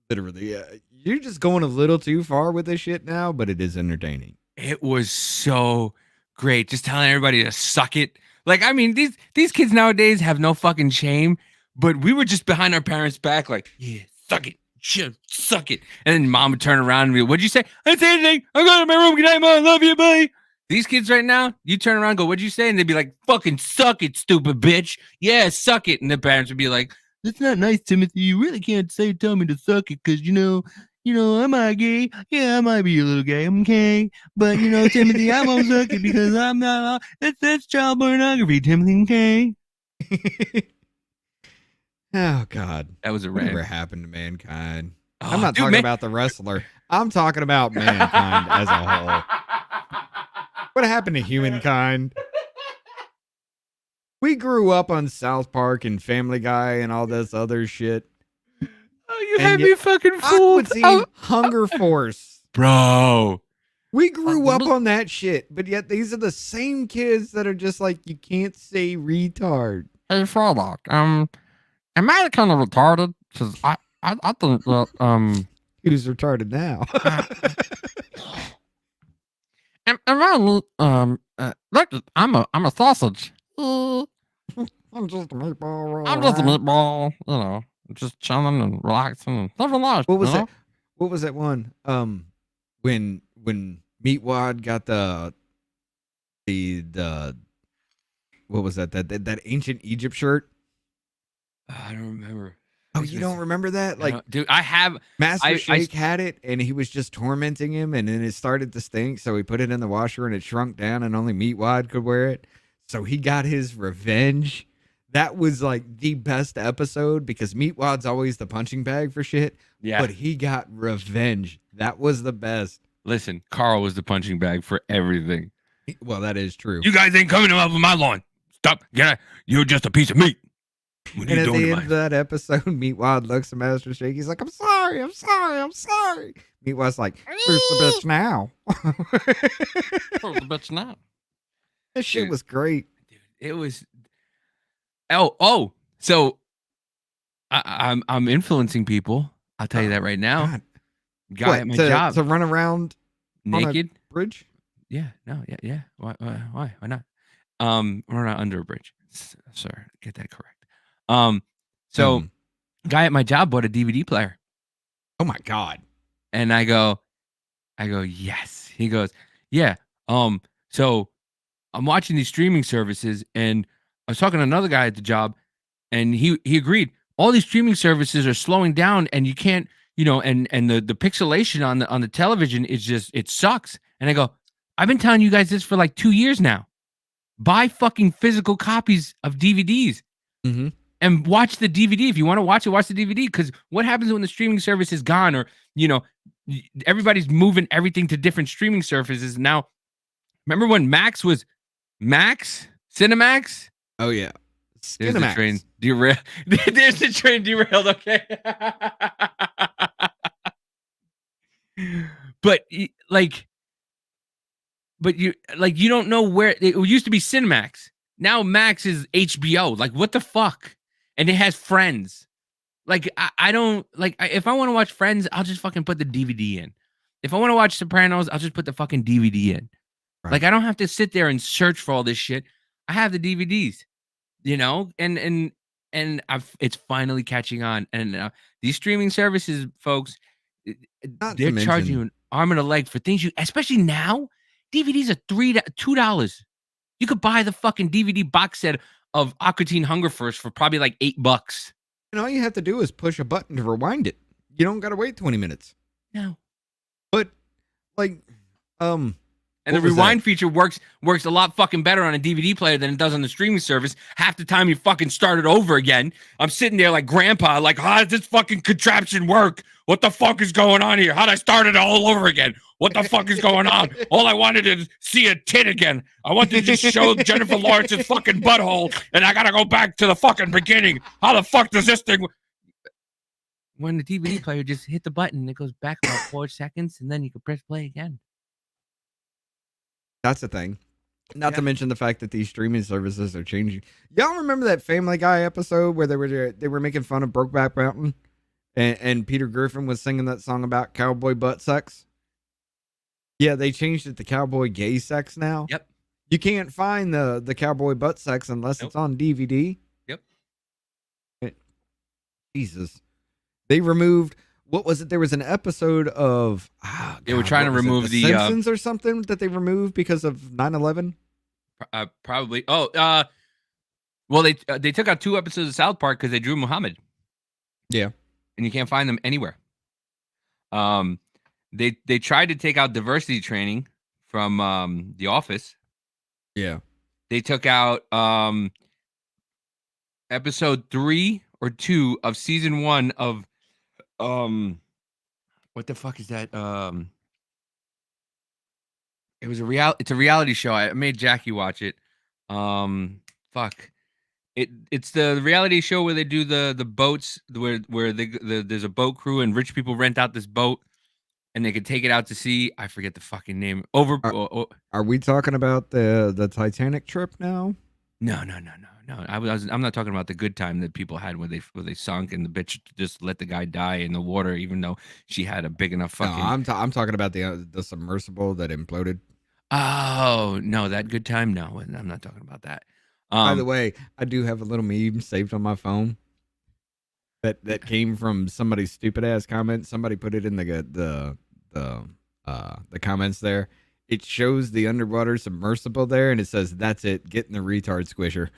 Speaker 1: literally, you're just going a little too far with this shit now, but it is entertaining.
Speaker 3: It was so great. Just telling everybody to suck it. Like, I mean, these kids nowadays have no fucking shame, but we were just behind our parents' back like, yeah, suck it. Shit, suck it. And then mom would turn around and be, what'd you say? I didn't say anything. I'm going to my room. Good night, mom. Love you, bye. These kids right now, you turn around and go, what'd you say? And they'd be like, fucking suck it, stupid bitch. Yeah, suck it. And the parents would be like, that's not nice, Timothy. You really can't tell me to suck it because, you know, am I gay? Yeah, I might be a little gay. I'm gay. But, Timothy, I won't suck it because I'm not. That's child pornography, Timothy, okay?
Speaker 1: Oh, God.
Speaker 3: That was a rant.
Speaker 1: Whatever happened to mankind?
Speaker 3: Oh,
Speaker 1: I'm not talking about the wrestler. I'm talking about mankind as a whole. What happened to humankind? We grew up on South Park and Family Guy and all this other shit.
Speaker 3: Oh, you had me fucking fooled.
Speaker 1: Hunger Force.
Speaker 3: Bro.
Speaker 1: We grew up on that shit, but yet these are the same kids that are just like, you can't say retard.
Speaker 2: Hey, Sherlock, am I kind of retarded? Because I think that,
Speaker 1: Who's retarded now?
Speaker 2: am I, look, I'm a sausage.
Speaker 1: I'm just a meatball.
Speaker 2: I'm just a meatball, just chilling and relaxing and living life.
Speaker 1: What was that? What was that one? When Meatwad got the what was that? That ancient Egypt shirt?
Speaker 3: I don't remember.
Speaker 1: Oh, you don't remember that? Like,
Speaker 3: dude, I have.
Speaker 1: Master Shake had it, and he was just tormenting him, and then it started to stink. So he put it in the washer, and it shrunk down, and only Meatwad could wear it. So he got his revenge. That was like the best episode because Meatwad's always the punching bag for shit.
Speaker 3: Yeah.
Speaker 1: But he got revenge. That was the best.
Speaker 3: Listen, Carl was the punching bag for everything.
Speaker 1: Well, that is true.
Speaker 3: You guys ain't coming up with my lawn. Stop. Get out. You're just a piece of meat.
Speaker 1: And at the end of that episode, Meatwad looks at Master Shake. He's like, I'm sorry. Meatwad's like, where's the bitch now?
Speaker 2: Where's the bitch now?
Speaker 1: This shit was great.
Speaker 3: Dude, it was. Oh. So I'm influencing people. I'll tell you that right now.
Speaker 1: God.
Speaker 3: Guy
Speaker 1: What,
Speaker 3: at my job
Speaker 1: to run around
Speaker 3: naked
Speaker 1: on a bridge.
Speaker 3: Yeah. No. Yeah. Why not? We're not under a bridge. Sorry, get that correct. So guy at my job bought a DVD player.
Speaker 1: Oh my God.
Speaker 3: And I go, yes. He goes, yeah. So I'm watching these streaming services, and I was talking to another guy at the job, and he agreed. All these streaming services are slowing down, and you can't, and the pixelation on the television is just, it sucks. And I go, I've been telling you guys this for like 2 years now. Buy fucking physical copies of DVDs and watch the DVD. If you want to watch it, watch the DVD. Because what happens when the streaming service is gone, or everybody's moving everything to different streaming services now? Remember when Max was Max? Cinemax?
Speaker 1: Oh yeah.
Speaker 3: There's the train derailed. There's the train derailed. Okay. But you don't know where it used to be. Cinemax. Now Max is HBO. Like, what the fuck? And it has Friends. Like, I don't like. If I want to watch Friends, I'll just fucking put the DVD in. If I want to watch Sopranos, I'll just put the fucking DVD in. Right. Like, I don't have to sit there and search for all this shit. I have the DVDs, and it's finally catching on. And these streaming services, folks, they're charging you an arm and a leg for things especially now. DVDs are $2. You could buy the fucking DVD box set of Aqua Teen Hunger Force for probably like $8.
Speaker 1: And all you have to do is push a button to rewind it. You don't got to wait 20 minutes.
Speaker 3: No.
Speaker 1: But like,
Speaker 3: and the rewind feature works a lot fucking better on a DVD player than it does on the streaming service. Half the time you fucking start it over again. I'm sitting there like grandpa, like, how does this fucking contraption work? What the fuck is going on here? How'd I start it all over again? What the fuck is going on? All I wanted is see a tit again. I wanted to just show Jennifer Lawrence's fucking butthole, and I gotta go back to the fucking beginning. How the fuck does this thing? When the DVD player just hit the button, it goes back about 4 seconds, and then you can press play again.
Speaker 1: That's the thing. Not to mention the fact that these streaming services are changing. Y'all remember that Family Guy episode where they were making fun of Brokeback Mountain, and Peter Griffin was singing that song about cowboy butt sex? Yeah, they changed it to cowboy gay sex now.
Speaker 3: Yep.
Speaker 1: You can't find the cowboy butt sex unless it's on DVD.
Speaker 3: Yep.
Speaker 1: Jesus. They removed, what was it? There was an episode of
Speaker 3: they were trying to remove the
Speaker 1: Simpsons or something that they removed because of 9/11.
Speaker 3: Probably. Well, they took out 2 episodes of South Park because they drew Muhammad.
Speaker 1: Yeah,
Speaker 3: and you can't find them anywhere. They tried to take out diversity training from The Office.
Speaker 1: Yeah,
Speaker 3: they took out episode 3 or 2 of season 1 of what the fuck is that? It's a reality show. I made Jackie watch it. Fuck. It's the reality show where they do the boats where there's a boat crew and rich people rent out this boat and they can take it out to sea. I forget the fucking name.
Speaker 1: Are we talking about the Titanic trip now?
Speaker 3: No. I'm not talking about the good time that people had where they sunk and the bitch just let the guy die in the water, even though she had a big enough fucking.
Speaker 1: No, I'm talking about the submersible that imploded.
Speaker 3: Oh no, that good time. No, I'm not talking about that.
Speaker 1: By the way, I do have a little meme saved on my phone that came from somebody's stupid ass comment. Somebody put it in the comments there. It shows the underwater submersible there, and it says, "That's it. Get in the retard squisher."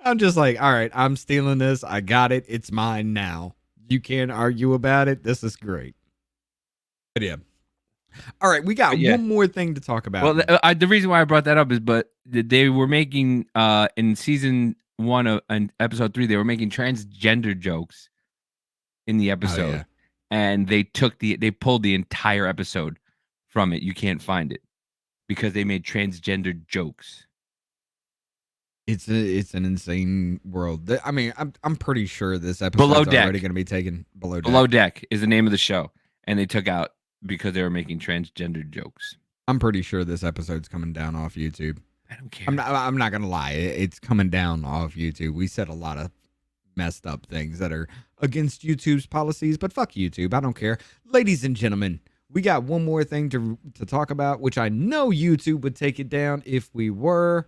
Speaker 1: I'm just like, all right, I'm stealing this. I got it. It's mine now. You can't argue about it. This is great. But yeah. All right, we got one more thing to talk about.
Speaker 3: Well, the reason why I brought that up is, they were making in season 1 of episode 3, they were making transgender jokes in the episode, and they pulled the entire episode from it. You can't find it because they made transgender jokes.
Speaker 1: It's an insane world. I mean, I'm pretty sure this episode is already going to be taken. Below Deck.
Speaker 3: Below Deck is the name of the show, and they took out because they were making transgender jokes.
Speaker 1: I'm pretty sure this episode's coming down off YouTube.
Speaker 3: I don't care.
Speaker 1: I'm not gonna lie. It's coming down off YouTube. We said a lot of messed up things that are against YouTube's policies, but fuck YouTube. I don't care. Ladies and gentlemen, We got one more thing to talk about, which I know YouTube would take it down if we were.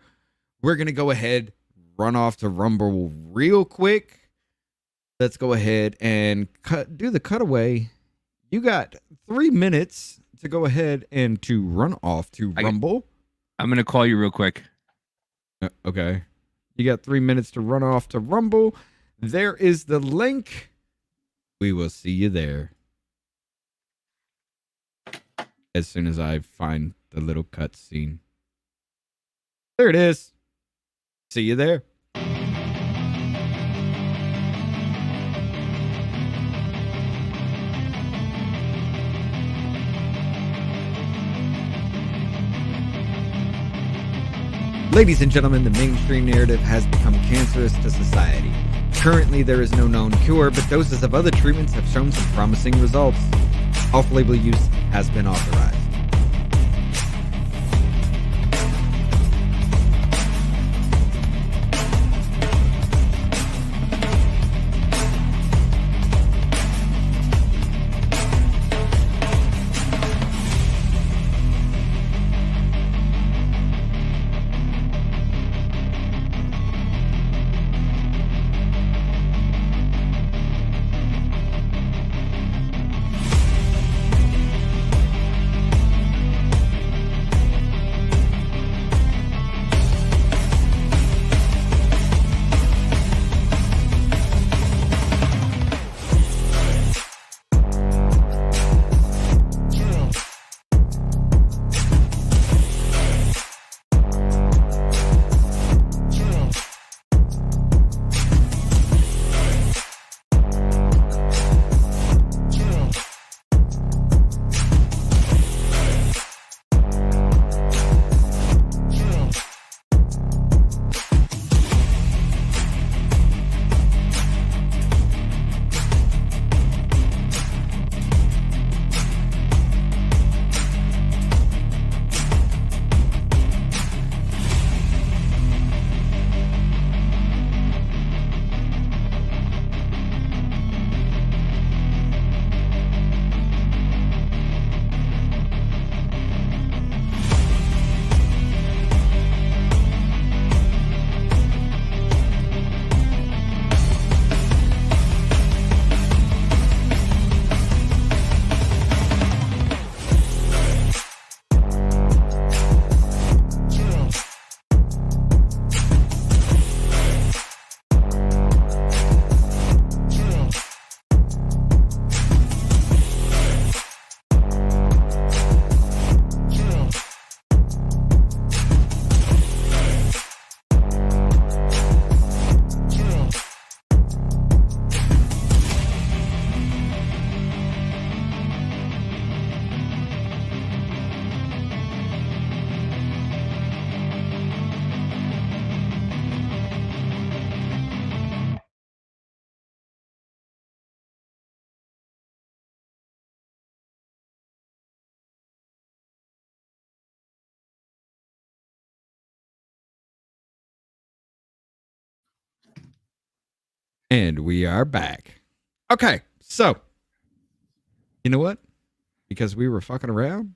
Speaker 1: We're going to go ahead, run off to Rumble real quick. Let's go ahead and do the cutaway. You got 3 minutes to go ahead and to run off to Rumble.
Speaker 3: I'm going to call you real quick.
Speaker 1: Okay. You got 3 minutes to run off to Rumble. There is the link. We will see you there. As soon as I find the little cut scene. There it is. See you there. Ladies and gentlemen, the mainstream narrative has become cancerous to society. Currently, there is no known cure, but doses of other treatments have shown some promising results. Off-label use has been authorized. And we are back. Okay, so you know what? Because we were fucking around,